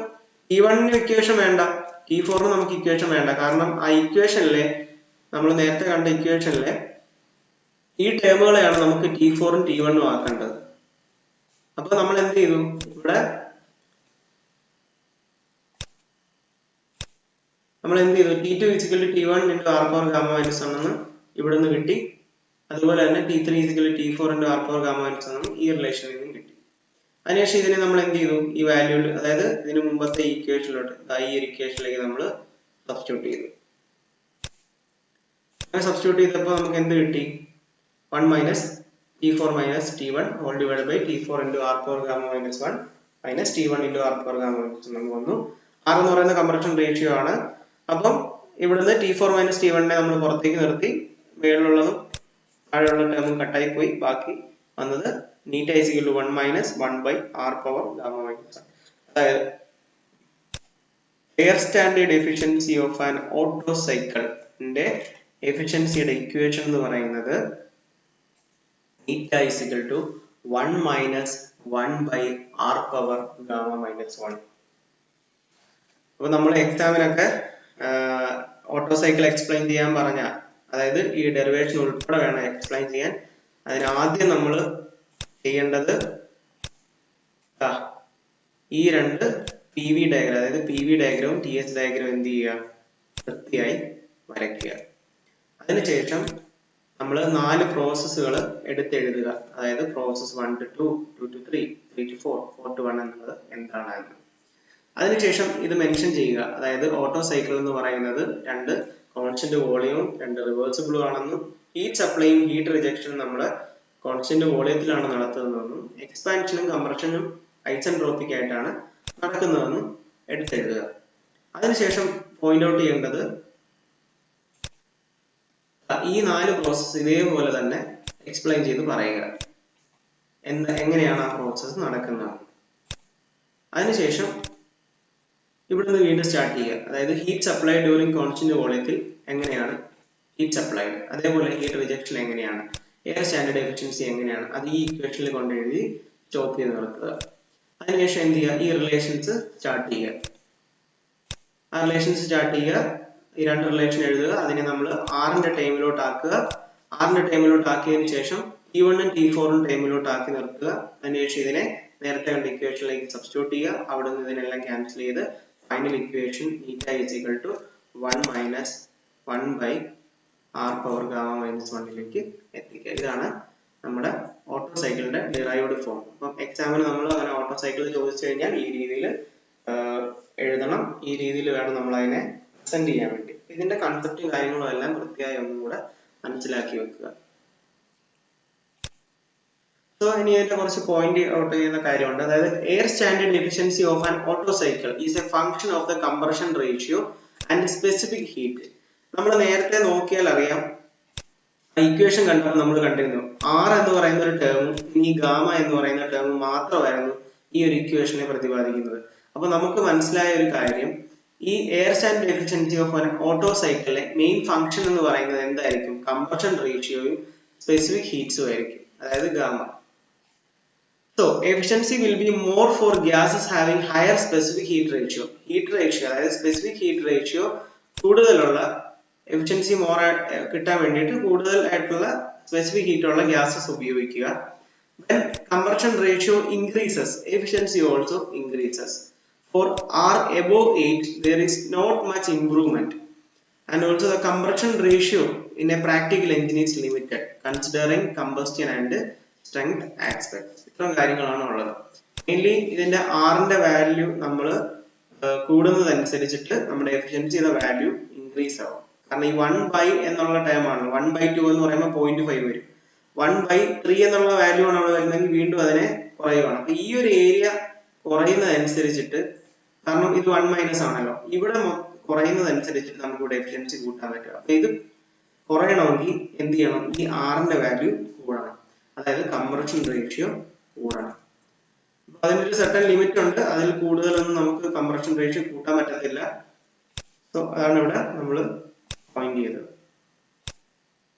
T1ന് ഇക്വേഷൻ വേണ്ട, T4ന് നമുക്ക് ഇക്വേഷൻ വേണ്ട. കാരണം ആ ഇക്വേഷനിലെ നമ്മൾ നേരത്തെ കണ്ട ഇക്വേഷനിലെ ഈ ടേമുകളെയാണ് നമുക്ക് T4ഉം T1ഉം ആക്കേണ്ടത്. അപ്പൊ നമ്മൾ എന്ത് ചെയ്തു? ഇവിടെ നമ്മൾ എന്ത് ചെയ്തു? T2 is equal to T1 into r power gamma minus 1 എന്ന് ഇവിടെ നിന്ന് കിട്ടി. അതുപോലെ തന്നെ T3 is equal to T4 into r power gamma minus 1 ഈ റിലേഷനിൽ നിന്നും കിട്ടി. അതിനുശേഷം ഇതിനെ നമ്മൾ എന്ത് ചെയ്തു? ഈ വാല്യൂല്, അതായത് ഇതിന് മുമ്പത്തെ ഇക്വേഷനിലോട്ട് ഈ ഒരു ഇക്വേഷനിലേക്ക് നമ്മൾ സബ്സ്റ്റിറ്റ്യൂട്ട് ചെയ്തു. അങ്ങനെ സബ്സ്റ്റിറ്റ്യൂട്ട് ചെയ്തപ്പോൾ നമുക്ക് എന്ത് കിട്ടി? 1 minus T4 minus T1 whole divided by T4 into r power gamma minus 1 minus T1 into r power gamma minus 1 വന്നു. R എന്ന് പറയുന്ന കംപ്രഷൻ റേഷ്യോ ആണ്. അപ്പം ഇവിടുന്ന് T4 minus T1നെ നമ്മൾ പുറത്തേക്ക് നിർത്തി, മേളിലുള്ളതും താഴെയുള്ള ടേമും കട്ടായി പോയി. ബാക്കി വന്നത് നീറ്റ is equal to 1 minus 1 by r power gamma minus 1. അതായത് air standard efficiency of an auto സൈക്കിളിന്റെ എഫിഷ്യൻസിയുടെ ഇക്വേഷൻ എന്ന് പറയുന്നത് നീറ്റ is equal to 1 minus 1 by r power gamma minus 1. അപ്പൊ നമ്മൾ എക്സാമിനൊക്കെ ഓട്ടോ സൈക്കിൾ എക്സ്പ്ലെയിൻ ചെയ്യാൻ പറഞ്ഞാൽ, അതായത് ഈ ഡെറിവേഷൻ ഉൾപ്പെടെ വേണം എക്സ്പ്ലെയിൻ ചെയ്യാൻ. അതിന് ആദ്യം നമ്മൾ ചെയ്യേണ്ടത് ഈ രണ്ട് PV ഡയഗ്രാം, അതായത് PV ഡയഗ്രവും TS ഡയഗ്രവും എന്ത് ചെയ്യുക? വൃത്തിയായി വരയ്ക്കുക. അതിനുശേഷം നമ്മൾ 4 പ്രോസസ്സുകൾ എടുത്തെഴുതുക. അതായത് process 1 to 2, 2 to 3, 3 to 4, 4 to 1 എന്നുള്ളത് എന്താണ് എന്ന്. അതിനുശേഷം ഇത് മെൻഷൻ ചെയ്യുക. അതായത് ഓട്ടോ സൈക്കിൾ എന്ന് പറയുന്നത് 2 കോൺസ്റ്റന്റ് വോളിയവും 2 റിവേഴ്സിബിളും ആണെന്നും ഹീറ്റ് സപ്ലൈയും ഹീറ്റ് റിജക്ഷനും നമ്മുടെ കോൺസ്റ്റന്റ് വോളിയത്തിലാണ് നടത്തുന്നതെന്നും എക്സ്പാൻഷനും കംപ്രഷനും ഐസെൻട്രോപിക് ആയിട്ടാണ് നടക്കുന്നതെന്നും എടുത്തെഴുതുക. അതിനുശേഷം പോയിന്റ് ഔട്ട് ചെയ്യേണ്ടത് ഈ 4 പ്രോസസ്സ് ഇതേപോലെ തന്നെ എക്സ്പ്ലെയിൻ ചെയ്ത് പറയുക, എങ്ങനെയാണ് ആ പ്രോസസ്സ് നടക്കുന്നത്. അതിനുശേഷം ഇവിടുന്ന് വീണ്ടും സ്റ്റാർട്ട് ചെയ്യുക. അതായത് ഹീറ്റ് സപ്ലൈ ഡ്യൂറിംഗ് കോൺസ്റ്റന്റ് വോളിയത്തിൽ എങ്ങനെയാണ് ഹീറ്റ് സപ്ലൈഡ്, അതേപോലെ ഹീറ്റ് റിജക്ഷൻ എങ്ങനെയാണ്, എയർ സ്റ്റാൻഡേർഡ് എഫിഷ്യൻസി എങ്ങനെയാണ്, അത് ഈ ഇക്വേഷനിൽ കൊണ്ട് എഴുതി സ്റ്റോപ്പ് ചെയ്ത് നിർത്തുക. അതിനുശേഷം എന്ത് ചെയ്യുക, ഈ റിലേഷൻസ് സ്റ്റാർട്ട് ചെയ്യുക. ആ റിലേഷൻസ് സ്റ്റാർട്ട് ചെയ്യുക, ഈ രണ്ട് റിലേഷൻ എഴുതുക, അതിനെ നമ്മൾ ആറിന്റെ ടൈമിലോട്ട് ആക്കുക. ആറിന്റെ ടൈമിലോട്ട് ആക്കിയതിനു ശേഷം T1 T4 ടൈമിലോട്ട് ആക്കി നിർത്തുക. അതിനുശേഷം ഇതിനെ നേരത്തെ കണ്ട ഇക്വേഷനിലേക്ക് സബ്സ്റ്റിറ്റ്യൂട്ട് ചെയ്യുക. അവിടെ നിന്ന് ഇതിനെല്ലാം ക്യാൻസൽ ചെയ്ത് final equation eta is equal to 1 minus 1 by r power gamma minus 1 ലേക്ക് എത്തിക്കുക. ഇതാണ് നമ്മുടെ ഓട്ടോ സൈക്കിളിന്റെ ഡിറൈവ്ഡ് ഫോം. അപ്പം എക്സാമിന് നമ്മൾ അങ്ങനെ ഓട്ടോ സൈക്കിൾ ചോദിച്ചു കഴിഞ്ഞാൽ ഈ രീതിയിൽ എഴുതണം. ഈ രീതിയിൽ വേണം നമ്മൾ അതിനെ പ്രസന്റ് ചെയ്യാൻ വേണ്ടി. ഇതിന്റെ കൺസെപ്റ്റും കാര്യങ്ങളും എല്ലാം വൃത്തിയായി ഒന്നും കൂടെ മനസ്സിലാക്കി വെക്കുക. സോ ഇനി ഇതിന്റെ കുറച്ച് പോയിന്റ് ഔട്ട് ചെയ്യുന്ന കാര്യമുണ്ട്. അതായത് air standard efficiency of an auto cycle is A function of the compression ratio and specific heat. നമ്മൾ നേരത്തെ നോക്കിയാൽ അറിയാം, ഇക്വേഷൻ കണ്ടപ്പോൾ നമ്മൾ കണ്ടിരുന്നു ആർ എന്ന് പറയുന്ന ഒരു ടേമും ഈ ഗാമ എന്ന് പറയുന്ന ടേമും മാത്രമായിരുന്നു ഈ ഒരു ഇക്വേഷനെ പ്രതിപാദിക്കുന്നത്. അപ്പൊ നമുക്ക് മനസ്സിലായ ഒരു കാര്യം, ഈ air standard efficiency of an auto സൈക്കിളിലെ മെയിൻ ഫംഗ്ഷൻ എന്ന് പറയുന്നത് എന്തായിരിക്കും, കംപ്രഷൻ റേഷ്യോയും സ്പെസിഫിക് ഹീറ്റ്സും ആയിരിക്കും, അതായത് gamma. So efficiency will be more for gases having higher specific heat ratio. Heat ratio, അതായത് specific heat ratio കൂടുതലുള്ള efficiency more കിട്ടാൻ വേണ്ടിയിട്ട് കൂടുതലായിട്ടുള്ള specific heat ഉള്ള gases ഉപയോഗിക്കുക. When compression ratio increases, efficiency also increases. For R above 8, there is not much improvement. And also the compression ratio in a practical engine is limited, considering combustion and strength aspects. ഇത്രയും കാര്യങ്ങളാണ് ഉള്ളത്. Mainly ഇതിന്റെ ആറിന്റെ value നമ്മൾ കൂടുന്നതനുസരിച്ചിട്ട് നമ്മുടെ എഫിഷ്യൻസിയുടെ value increase ആവും. കാരണം ഈ 1/, എന്നുള്ള ടൈം ആണ്. 1/2 എന്ന് പറയുമ്പോൾ 0.5 വരും. 1/3 എന്നുള്ള വാല്യൂ ആണ് അവിടെ വരുന്നതെങ്കിൽ വീണ്ടും അതിനെ കുറയുകയാണ്. അപ്പൊ ഈ ഒരു ഏരിയ കുറയുന്നതനുസരിച്ചിട്ട്, കാരണം ഇത് 1- ആണല്ലോ, ഇവിടെ കുറയുന്നതനുസരിച്ചിട്ട് നമുക്ക് ഇവിടെ എഫിഷ്യൻസി കൂട്ടാൻ പറ്റും. അപ്പൊ ഇത് കുറയണമെങ്കിൽ എന്ത് ചെയ്യണം, ഈ ആറിന്റെ വാല്യൂ കൂടണം, അതായത് കംപ്രഷൻ റേഷ്യോ കൂടണം. അപ്പൊ അതിനൊരു സെർട്ടൻ ലിമിറ്റ് ഉണ്ട്, അതിൽ കൂടുതലൊന്നും നമുക്ക് കംപ്രഷൻ റേഷ്യോ കൂട്ടാൻ പറ്റത്തില്ല. സോ അതാണ് ഇവിടെ നമ്മൾ പോയിന്റ് ചെയ്തത്.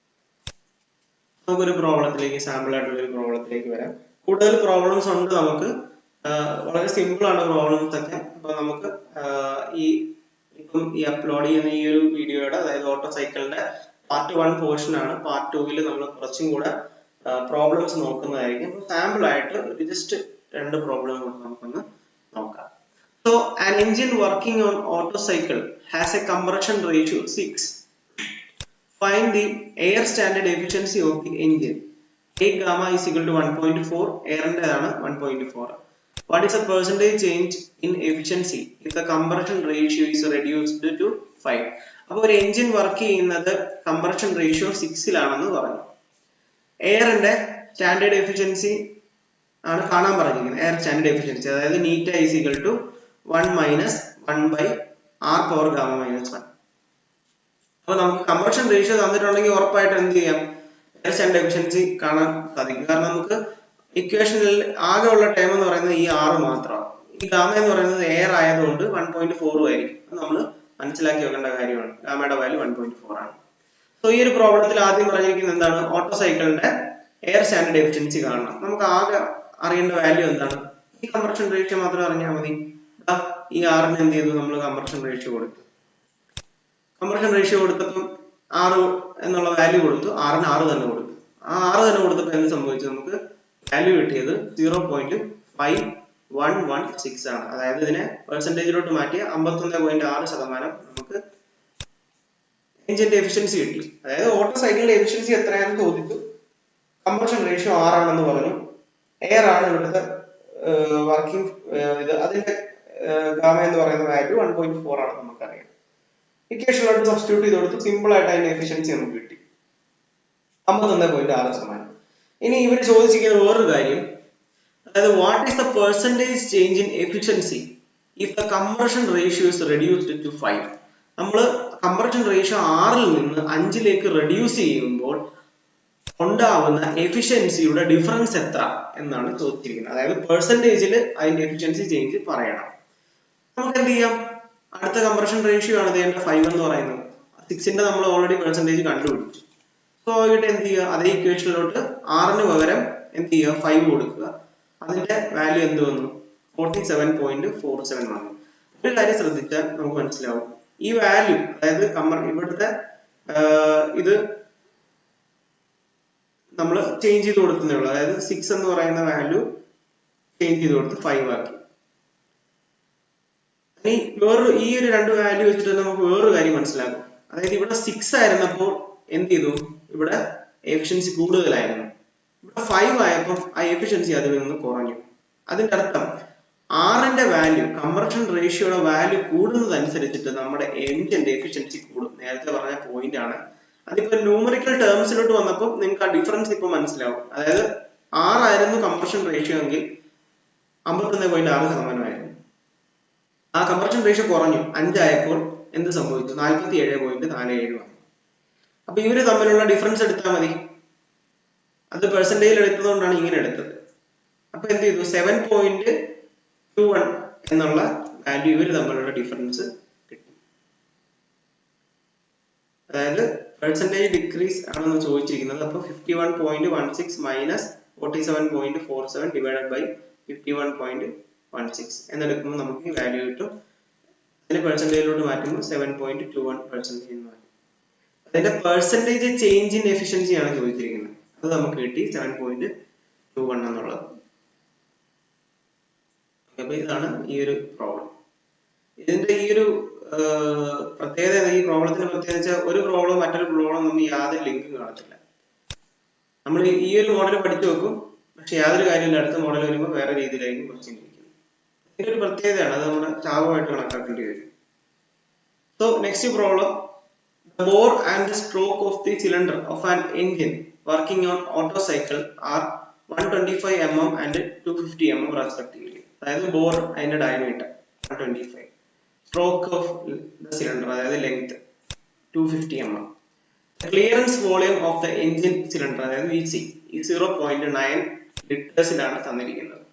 നമുക്കൊരു പ്രോബ്ലത്തിലേക്ക്, സാമ്പിൾ ആയിട്ടുള്ള ഒരു പ്രോബ്ലത്തിലേക്ക് വരാം. കൂടുതൽ പ്രോബ്ലംസ് ഉണ്ട് നമുക്ക്, വളരെ സിമ്പിൾ ആണ് പ്രോബ്ലംസ് ഒക്കെ. അപ്പൊ നമുക്ക് ഇപ്പം ഈ അപ്ലോഡ് ചെയ്യുന്ന ഈ ഒരു വീഡിയോയുടെ, അതായത് ഓട്ടോ സൈക്കിളിന്റെ പാർട്ട് 1 പോർഷൻ ആണ്. പാർട്ട് 2 നമ്മൾ കുറച്ചും കൂടെ പ്രോബ്ലംസ് നോക്കുന്നതായിരിക്കും. സാമ്പിൾ ആയിട്ട് ജസ്റ്റ് 2 പ്രോബ്ലം നമുക്കൊന്ന് നോക്കാം. So an engine working on auto cycle has a compression ratio 6. Find the air standard efficiency of the engine. A gamma is equal to 1.4, air ന്റേതാണ് 1.4. What is the percentage change in efficiency if the compression ratio is reduced to 5? അപ്പോൾ ഒരു engine work ചെയ്യുന്നത് compression ratio 6-ലാണെന്ന് പറഞ്ഞു. എയറിന്റെ standard efficiency ആണ് കാണാൻ പറഞ്ഞിരിക്കുന്നത്. Air standard efficiency, അതായത് നീറ്റ is equal to 1 minus 1 by r power gamma minus 1. അപ്പൊ നമുക്ക് കംപ്രഷൻ റേഷ്യോ തന്നിട്ടുണ്ടെങ്കിൽ ഉറപ്പായിട്ട് എന്ത് ചെയ്യാം, എയർ സ്റ്റാൻഡേർഡ് എഫിഷ്യൻസി കാണാൻ സാധിക്കും. കാരണം നമുക്ക് ഇക്വേഷനിൽ ആകെ ഉള്ള ടൈം എന്ന് പറയുന്നത് ഈ 6 മാത്രമാണ്. ഈ ഗാമ എന്ന് പറയുന്നത് എയർ ആയതുകൊണ്ട് 1.4 ആയിരിക്കും. അത് നമ്മൾ മനസ്സിലാക്കി വെക്കേണ്ട കാര്യമാണ്. ഗാമയുടെ വാല്യൂ 1.4 ആണ്. സോ ഈ ഒരു പ്രോബ്ലത്തിൽ ആദ്യം പറഞ്ഞിരിക്കുന്നത് എന്താണ്, ഓട്ടോ സൈക്കിളിന്റെ എയർ സ്റ്റാൻഡേർഡ് എഫിഷ്യൻസി കാണണം. നമുക്ക് ആകെ അറിയേണ്ട വാല്യൂ എന്താണ്, ഈ കംപ്രഷൻ റേഷ്യോ മാത്രം അറിഞ്ഞാൽ മതി. ഈ ആറിന് എന്ത് ചെയ്തു, നമ്മൾ കംപ്രഷൻ റേഷ്യോ കൊടുത്തു. കംപ്രഷൻ റേഷ്യോ കൊടുത്തപ്പോൾ 6 എന്നുള്ള വാല്യൂ കൊടുത്തു. 6-ന് 6 തന്നെ കൊടുത്തു. ആ 6 തന്നെ കൊടുത്തപ്പോൾ എന്ത് സംഭവിച്ചു, നമുക്ക് വാല്യൂ കിട്ടിയത് 0.5116 ആണ്. അതായത് ഇതിനെ പെർസെന്റേജിലോട്ട് മാറ്റിയ 51.6% നമുക്ക് എഞ്ചിന്റെ എഫിഷ്യൻസി കിട്ടി. അതായത് ഓട്ടോ സൈക്കിളിന്റെ എഫിഷ്യൻസി എത്രയാണെന്ന് ചോദിച്ചു, കംപ്രഷൻ റേഷ്യോ 6 ആണെന്ന് പറഞ്ഞു. എയർ ആണ് ഇവിടുത്തെ വർക്കിംഗ് ഇത്, അതിന്റെ ഗാമ എന്ന് പറയുന്ന വാല്യൂ 1.4 ആണെന്ന് നമുക്കറിയാം. ഇക്വേഷനിലോട്ട് സബ്സ്റ്റിറ്റ്യൂട്ട് ചെയ്ത് കൊടുത്ത് സിമ്പിൾ ആയിട്ട് അതിന്റെ എഫിഷ്യൻസി നമുക്ക് കിട്ടി 51.6%. ഇനി ഇവർ ചോദിച്ചിരിക്കുന്ന വേറൊരു കാര്യം, അതായത് what is the percentage change in efficiency if the compression ratio is reduced to 5. നമ്മൾ കംപ്രഷൻ റേഷ്യോ 6-ൽ നിന്ന് 5-ലേക്ക് റെഡ്യൂസ് ചെയ്യുമ്പോൾ ഉണ്ടാവുന്ന എഫിഷ്യൻസിയുടെ ഡിഫറൻസ് എത്ര എന്നാണ് ചോദിച്ചിരിക്കുന്നത്. അതായത് പെർസെന്റേജിൽ അതിന്റെ എഫിഷ്യൻസി ചേഞ്ച് പറയണം. നമുക്ക് എന്ത് ചെയ്യാം, അടുത്ത കംപ്രഷൻ റേഷ്യോ ആണ് ചെയ്യേണ്ട 5 എന്ന് പറയുന്നത്. 6ന്റെ നമ്മൾ ഓൾറെഡി പെർസെന്റേജ് കണ്ടുപിടിച്ചു. സോ ഇവിടെ എന്ത് ചെയ്യുക, അതേ ഇക്വേഷനിലോട്ട് r പകരം എന്ത് ചെയ്യുക 5 കൊടുക്കുക. അതിന്റെ വാല്യൂ എന്ത് വന്നു, 47.47 വന്നു. ഒരു കാര്യം ശ്രദ്ധിച്ചാൽ നമുക്ക് മനസ്സിലാവും, ഈ വാല്യൂ അതായത് ഇവിടുത്തെ ഇത് നമ്മൾ ചേഞ്ച് ചെയ്ത് കൊടുക്കുന്നേ ഉള്ളൂ. അതായത് 6 എന്ന് പറയുന്ന വാല്യൂ ചേഞ്ച് ചെയ്ത് കൊടുത്ത് 5 ആക്കി. ഇനി ഈ ഒരു രണ്ട് വാല്യൂ വെച്ചിട്ട് നമുക്ക് വേറൊരു കാര്യം മനസ്സിലാക്കും. അതായത് ഇവിടെ 6 ആയിരുന്നപ്പോൾ എന്ത് ചെയ്തു, ഇവിടെ എഫിഷ്യൻസി കൂടുതലായിരുന്നു. ഇവിടെ 5 ആയപ്പോൾ ആ എഫിഷ്യൻസി അതിൽ നിന്ന് കുറഞ്ഞു. അതിന്റെ അർത്ഥം ന്റെ വാല്യൂ, കംപ്രഷൻ റേഷ്യോയുടെ വാല്യൂ കൂടുന്നതനുസരിച്ചിട്ട് നമ്മുടെ എഞ്ചിന്റെ എഫിഷ്യൻസി കൂടും. നേരത്തെ പറഞ്ഞ പോയിന്റ് ആണ്. അതിപ്പോ ന്യൂമറിക്കൽ ടേംസിലോട്ട് വന്നപ്പോൾ നിങ്ങൾക്ക് ആ ഡിഫറൻസ് ഇപ്പൊ മനസ്സിലാവും. അതായത് 6 ആയിരുന്നു കംപ്രഷൻ റേഷ്യോ എങ്കിൽ 51.6% ആയിരുന്നു. ആ കംപ്രഷൻ റേഷ്യോ കുറഞ്ഞു, 5 ആയപ്പോൾ എന്ത് സംഭവിച്ചു, 47.47 വന്നു. അപ്പൊ ഇവര് തമ്മിലുള്ള ഡിഫറൻസ് എടുത്താൽ മതി. അത് പെർസെന്റേജിൽ എടുത്തതുകൊണ്ടാണ് ഇങ്ങനെ എടുത്തത്. അപ്പൊ എന്ത് ചെയ്തു, 7.21 എന്നുള്ള വാല്യൂ ഇവര് തമ്മിലുള്ള ഡിഫറൻസ് കിട്ടി. അതായത് പെർസെന്റേജ് ഡിക്രീസ് ആണെന്ന് ചോദിച്ചിരിക്കുന്നത്. അപ്പൊ 51.16 മൈനസ് 47.47 ഡിവൈഡഡ് ബൈ 51.16 എന്നെടുക്കുമ്പോൾ നമുക്ക് ഈ വാല്യൂ കിട്ടും. അതിന്റെ പെർസെന്റേജിലോട്ട് മാറ്റുമ്പോൾ 7.21% എന്ന് പറയും. അതിന്റെ പെർസെന്റേജ് ചേഞ്ച് ഇൻ എഫിഷ്യൻസി ആണ് ചോദിച്ചിരിക്കുന്നത്. അത് നമുക്ക് കിട്ടി 7.21 എന്നുള്ളത്. അപ്പൊ ഇതാണ് ഈ ഒരു പ്രോബ്ലം. ഇതിന്റെ ഈ ഒരു പ്രത്യേകത, ഈ പ്രോബ്ലത്തിന്റെ പ്രത്യേകത വെച്ചാൽ ഒരു പ്രോബ്ലം മറ്റൊരു പ്രോബ്ലം നമ്മൾ യാതൊരു ലിങ്കും കാണത്തില്ല. നമ്മൾ ഈ ഒരു മോഡൽ പഠിച്ചു വെക്കും, പക്ഷെ യാതൊരു കാര്യമില്ല, അടുത്ത മോഡൽ വരുമ്പോൾ വേറെ രീതിയിലായിരിക്കും ക്വസ്റ്റ്യൻ ഇരിക്കുന്നത്. ഇതിന്റെ ഒരു പ്രത്യേകതയാണ്, അത് നമ്മുടെ ചാവുമായിട്ട് കണക്കാക്കേണ്ടി വരും. So next problem, the bore and the stroke of the cylinder of an engine working on Otto cycle are 125 mm and 250 mm respectively. അതായത് ബോർ അതിന്റെ diameter 125, stroke of the cylinder അതായത് length 250 mm. The clearance volume of the engine cylinder അതായത് VC ഈ 0.9 ലിറ്റേഴ്സിലാണ് തന്നിരിക്കുന്നത്.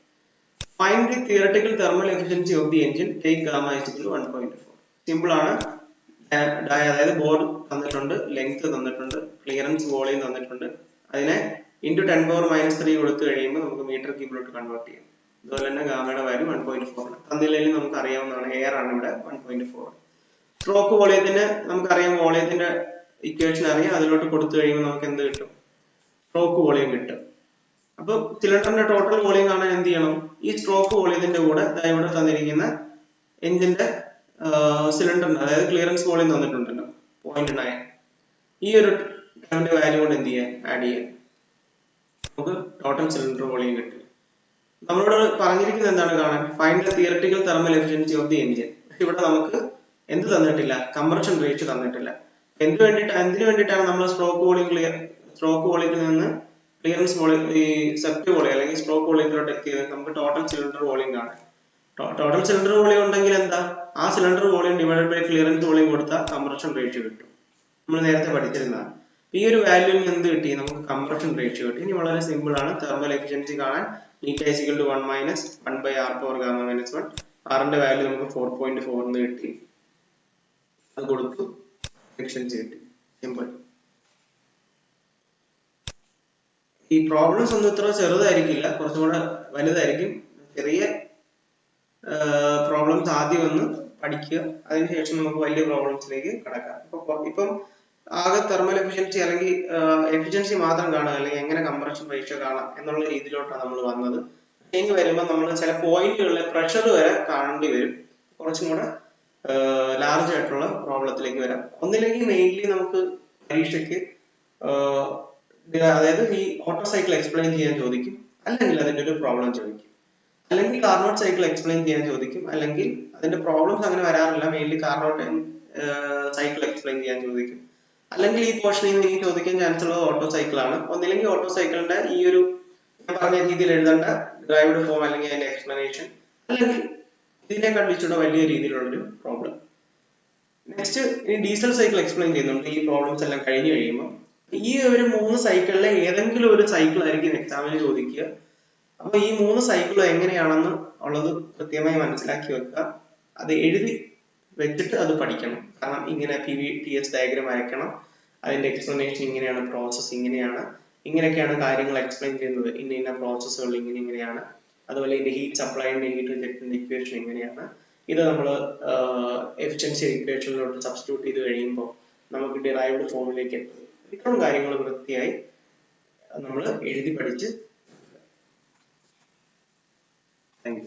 Find the theoretical thermal efficiency of the engine, take gamma is equal to 1.4. Simple ആണ്. അതായത് bore തന്നിട്ടുണ്ട്, length തന്നിട്ടുണ്ട്, clearance volume തന്നിട്ടുണ്ട്. അതിനെ ഇൻറ്റു 10⁻³ കൊടുത്തു കഴിയുമ്പോൾ നമുക്ക് മീറ്റർ ക്യൂബിലോട്ട് കൺവേർട്ട് ചെയ്യാം. അതുപോലെ തന്നെ ഗാമയുടെ വാല്യൂ 1.4 തന്നില്ലെങ്കിൽ നമുക്ക് അറിയാവുന്നതാണ്, എയർ ആണ് ഇവിടെ 1.4. സ്ട്രോക്ക് വോളിയത്തിന് നമുക്കറിയാം, വോളിയത്തിന്റെ ഇക്വേഷൻ അറിയാം, അതിലോട്ട് കൊടുത്തു കഴിയുമ്പോൾ നമുക്ക് എന്ത് കിട്ടും, സ്ട്രോക്ക് വോളിയം കിട്ടും. അപ്പൊ സിലിണ്ടറിന്റെ ടോട്ടൽ വോളിയം കാണാൻ എന്ത് ചെയ്യണം, ഈ സ്ട്രോക്ക് വോളിയത്തിന്റെ കൂടെ ഇവിടെ തന്നിരിക്കുന്ന എഞ്ചിന്റെ സിലിണ്ടറിന്റെ അതായത് ക്ലിയറൻസ് വോളിയം തന്നിട്ടുണ്ടല്ലോ 0.9, ഈ ഒരു ടേമിന്റെ വാല്യൂ കൊണ്ട് എന്ത് ചെയ്യാൻ ആഡ് ചെയ്യാൻ നമുക്ക് ടോട്ടൽ സിലിണ്ടർ വോളിയം കിട്ടും. നമ്മളോട് പറഞ്ഞിരിക്കുന്നത് എന്താണ് കാണാൻ, find the theoretical thermal efficiency of the engine. പക്ഷെ ഇവിടെ നമുക്ക് എന്ത് തന്നിട്ടില്ല, കംപ്രഷൻ റേഷ്യോ തന്നിട്ടില്ല. എന്തിനു വേണ്ടിയിട്ടാണ് നമ്മൾ സ്ട്രോക്ക് വോളിയത്തിൽ നിന്ന് ക്ലിയറൻസ് വോളിയം, ഈ സെപ്റ്റ് വോളിയം അല്ലെങ്കിൽ സ്ട്രോക്ക് വോളിയത്തിലോട്ട് എത്തിയത് നമുക്ക് ടോട്ടൽ സിലിണ്ടർ വോളിയം കാണാൻ. ടോട്ടൽ സിലിണ്ടർ വോളിയം ഉണ്ടെങ്കിൽ എന്താ, ആ cylinder volume divided by clearance volume കൊടുത്താൽ കംപ്രഷൻ റേഷ്യോ കിട്ടും. നമ്മൾ നേരത്തെ പഠിച്ചിരുന്നതാണ്. ഈ ഒരു വാല്യൂവിൽ എന്ത് കിട്ടി, നമുക്ക് കംപ്രഷൻ റേഷ്യോ കിട്ടി. ഇനി വളരെ സിമ്പിൾ ആണ്, തെർമൽ എഫിഷ്യൻസി കാണാൻ η = 1 - 1/r⁴ ആറിന്റെ വാല്യൂ നമുക്ക് 4.4 എന്ന് കിട്ടി. അത് കൊടുത്തു, എഫിഷ്യൻസി കിട്ടി. സിമ്പിൾ. ഈ പ്രോബ്ലംസ് ഒന്നും ഇത്ര ചെറുതായിരിക്കില്ല, കുറച്ചും കൂടെ വലുതായിരിക്കും. ചെറിയ പ്രോബ്ലംസ് ആദ്യം ഒന്ന് പഠിക്കുക, അതിനുശേഷം നമുക്ക് വലിയ പ്രോബ്ലംസിലേക്ക് കടക്കാം. ഇപ്പം ആകെ തെർമൽ എഫിഷ്യൻസി അല്ലെങ്കിൽ എഫിഷ്യൻസി മാത്രം കാണുക, അല്ലെങ്കിൽ എങ്ങനെ കംപ്രഷൻ റേഷ്യോ കാണാം എന്നുള്ള രീതിയിലോട്ടാണ് നമ്മൾ വന്നത്. ഇനി വരുമ്പോൾ നമ്മൾ ചില പോയിന്റുകളിലെ പ്രഷർ വരെ കാണേണ്ടി വരും. കുറച്ചും കൂടെ ലാർജ് ആയിട്ടുള്ള പ്രോബ്ലത്തിലേക്ക് വരാം. ഒന്നില്ലെങ്കിൽ മെയിൻലി നമുക്ക് പരീക്ഷയ്ക്ക് അതായത് ഈ ഓട്ടോ സൈക്കിൾ എക്സ്പ്ലെയിൻ ചെയ്യാൻ ചോദിക്കും, അല്ലെങ്കിൽ അതിന്റെ ഒരു പ്രോബ്ലം ചോദിക്കും, അല്ലെങ്കിൽ കാർനോട്ട് സൈക്കിൾ എക്സ്പ്ലെയിൻ ചെയ്യാൻ ചോദിക്കും, അല്ലെങ്കിൽ അതിന്റെ പ്രോബ്ലംസ് അങ്ങനെ വരാറില്ല, മെയിൻലി കാർനോട്ട് സൈക്കിൾ എക്സ്പ്ലെയിൻ ചെയ്യാൻ ചോദിക്കും, അല്ലെങ്കിൽ ഈ പോർഷനിൽ നിന്ന് എനിക്ക് ചോദിക്കാൻ ചാൻസ് ഉള്ളത് ഓട്ടോ സൈക്കിൾ ആണ്. ഒന്നില്ലെങ്കിൽ ഓട്ടോ സൈക്കിളിന്റെ ഈ ഒരു ഞാൻ പറഞ്ഞ രീതിയിൽ എഴുതേണ്ട ഡ്രൈവ്ഡ് ഫോം അല്ലെങ്കിൽ അതിന്റെ എക്സ്പ്ലനേഷൻ, അല്ലെങ്കിൽ ഇതിനേക്കാൾ ഇച്ചിരി വലിയ രീതിയിലുള്ളൊരു പ്രോബ്ലം. നെക്സ്റ്റ് ഇനി ഡീസൽ സൈക്കിൾ എക്സ്പ്ലെയിൻ ചെയ്യുന്നുണ്ട്. ഈ പ്രോബ്ലംസ് എല്ലാം കഴിഞ്ഞു കഴിയുമ്പോൾ ഈ ഒരു 3 സൈക്കിളിലെ ഏതെങ്കിലും ഒരു സൈക്കിൾ ആയിരിക്കും എക്സാമിന് ചോദിക്കുക. അപ്പൊ ഈ 3 സൈക്കിളും എങ്ങനെയാണെന്ന് ഉള്ളത് കൃത്യമായി മനസ്സിലാക്കി വെക്കുക, അത് എഴുതി വെച്ചിട്ട് അത് പഠിക്കണം. കാരണം ഇങ്ങനെ PVTS ഡയഗ്രാം വരയ്ക്കണം, അതിന്റെ എക്സ്പ്ലനേഷൻ ഇങ്ങനെയാണ്, പ്രോസസ്സ് ഇങ്ങനെയാണ്, ഇങ്ങനെയൊക്കെയാണ് കാര്യങ്ങൾ എക്സ്പ്ലെയിൻ ചെയ്യുന്നത്, ഇന്ന ഇന്ന പ്രോസസ്സുകൾ ഇങ്ങനെയാണ്, അതുപോലെ ഇതിന്റെ ഹീറ്റ് സപ്ലൈന്റെ ഹീറ്റ് റിജക്റ്റിന്റെ ഇക്വേഷൻ ഇങ്ങനെയാണ്. ഇത് നമ്മൾ എഫിഷ്യൻസി ഇക്വേഷനിലോട്ട് സബ്സ്റ്റിറ്റ്യൂട്ട് ചെയ്ത് കഴിയുമ്പോൾ നമുക്ക് ഡിറൈവ്ഡ് ഫോമിലേക്ക് എത്തും. ഇത്രയും കാര്യങ്ങൾ വൃത്തിയായി നമ്മൾ എഴുതി പഠിച്ച്. Thank you.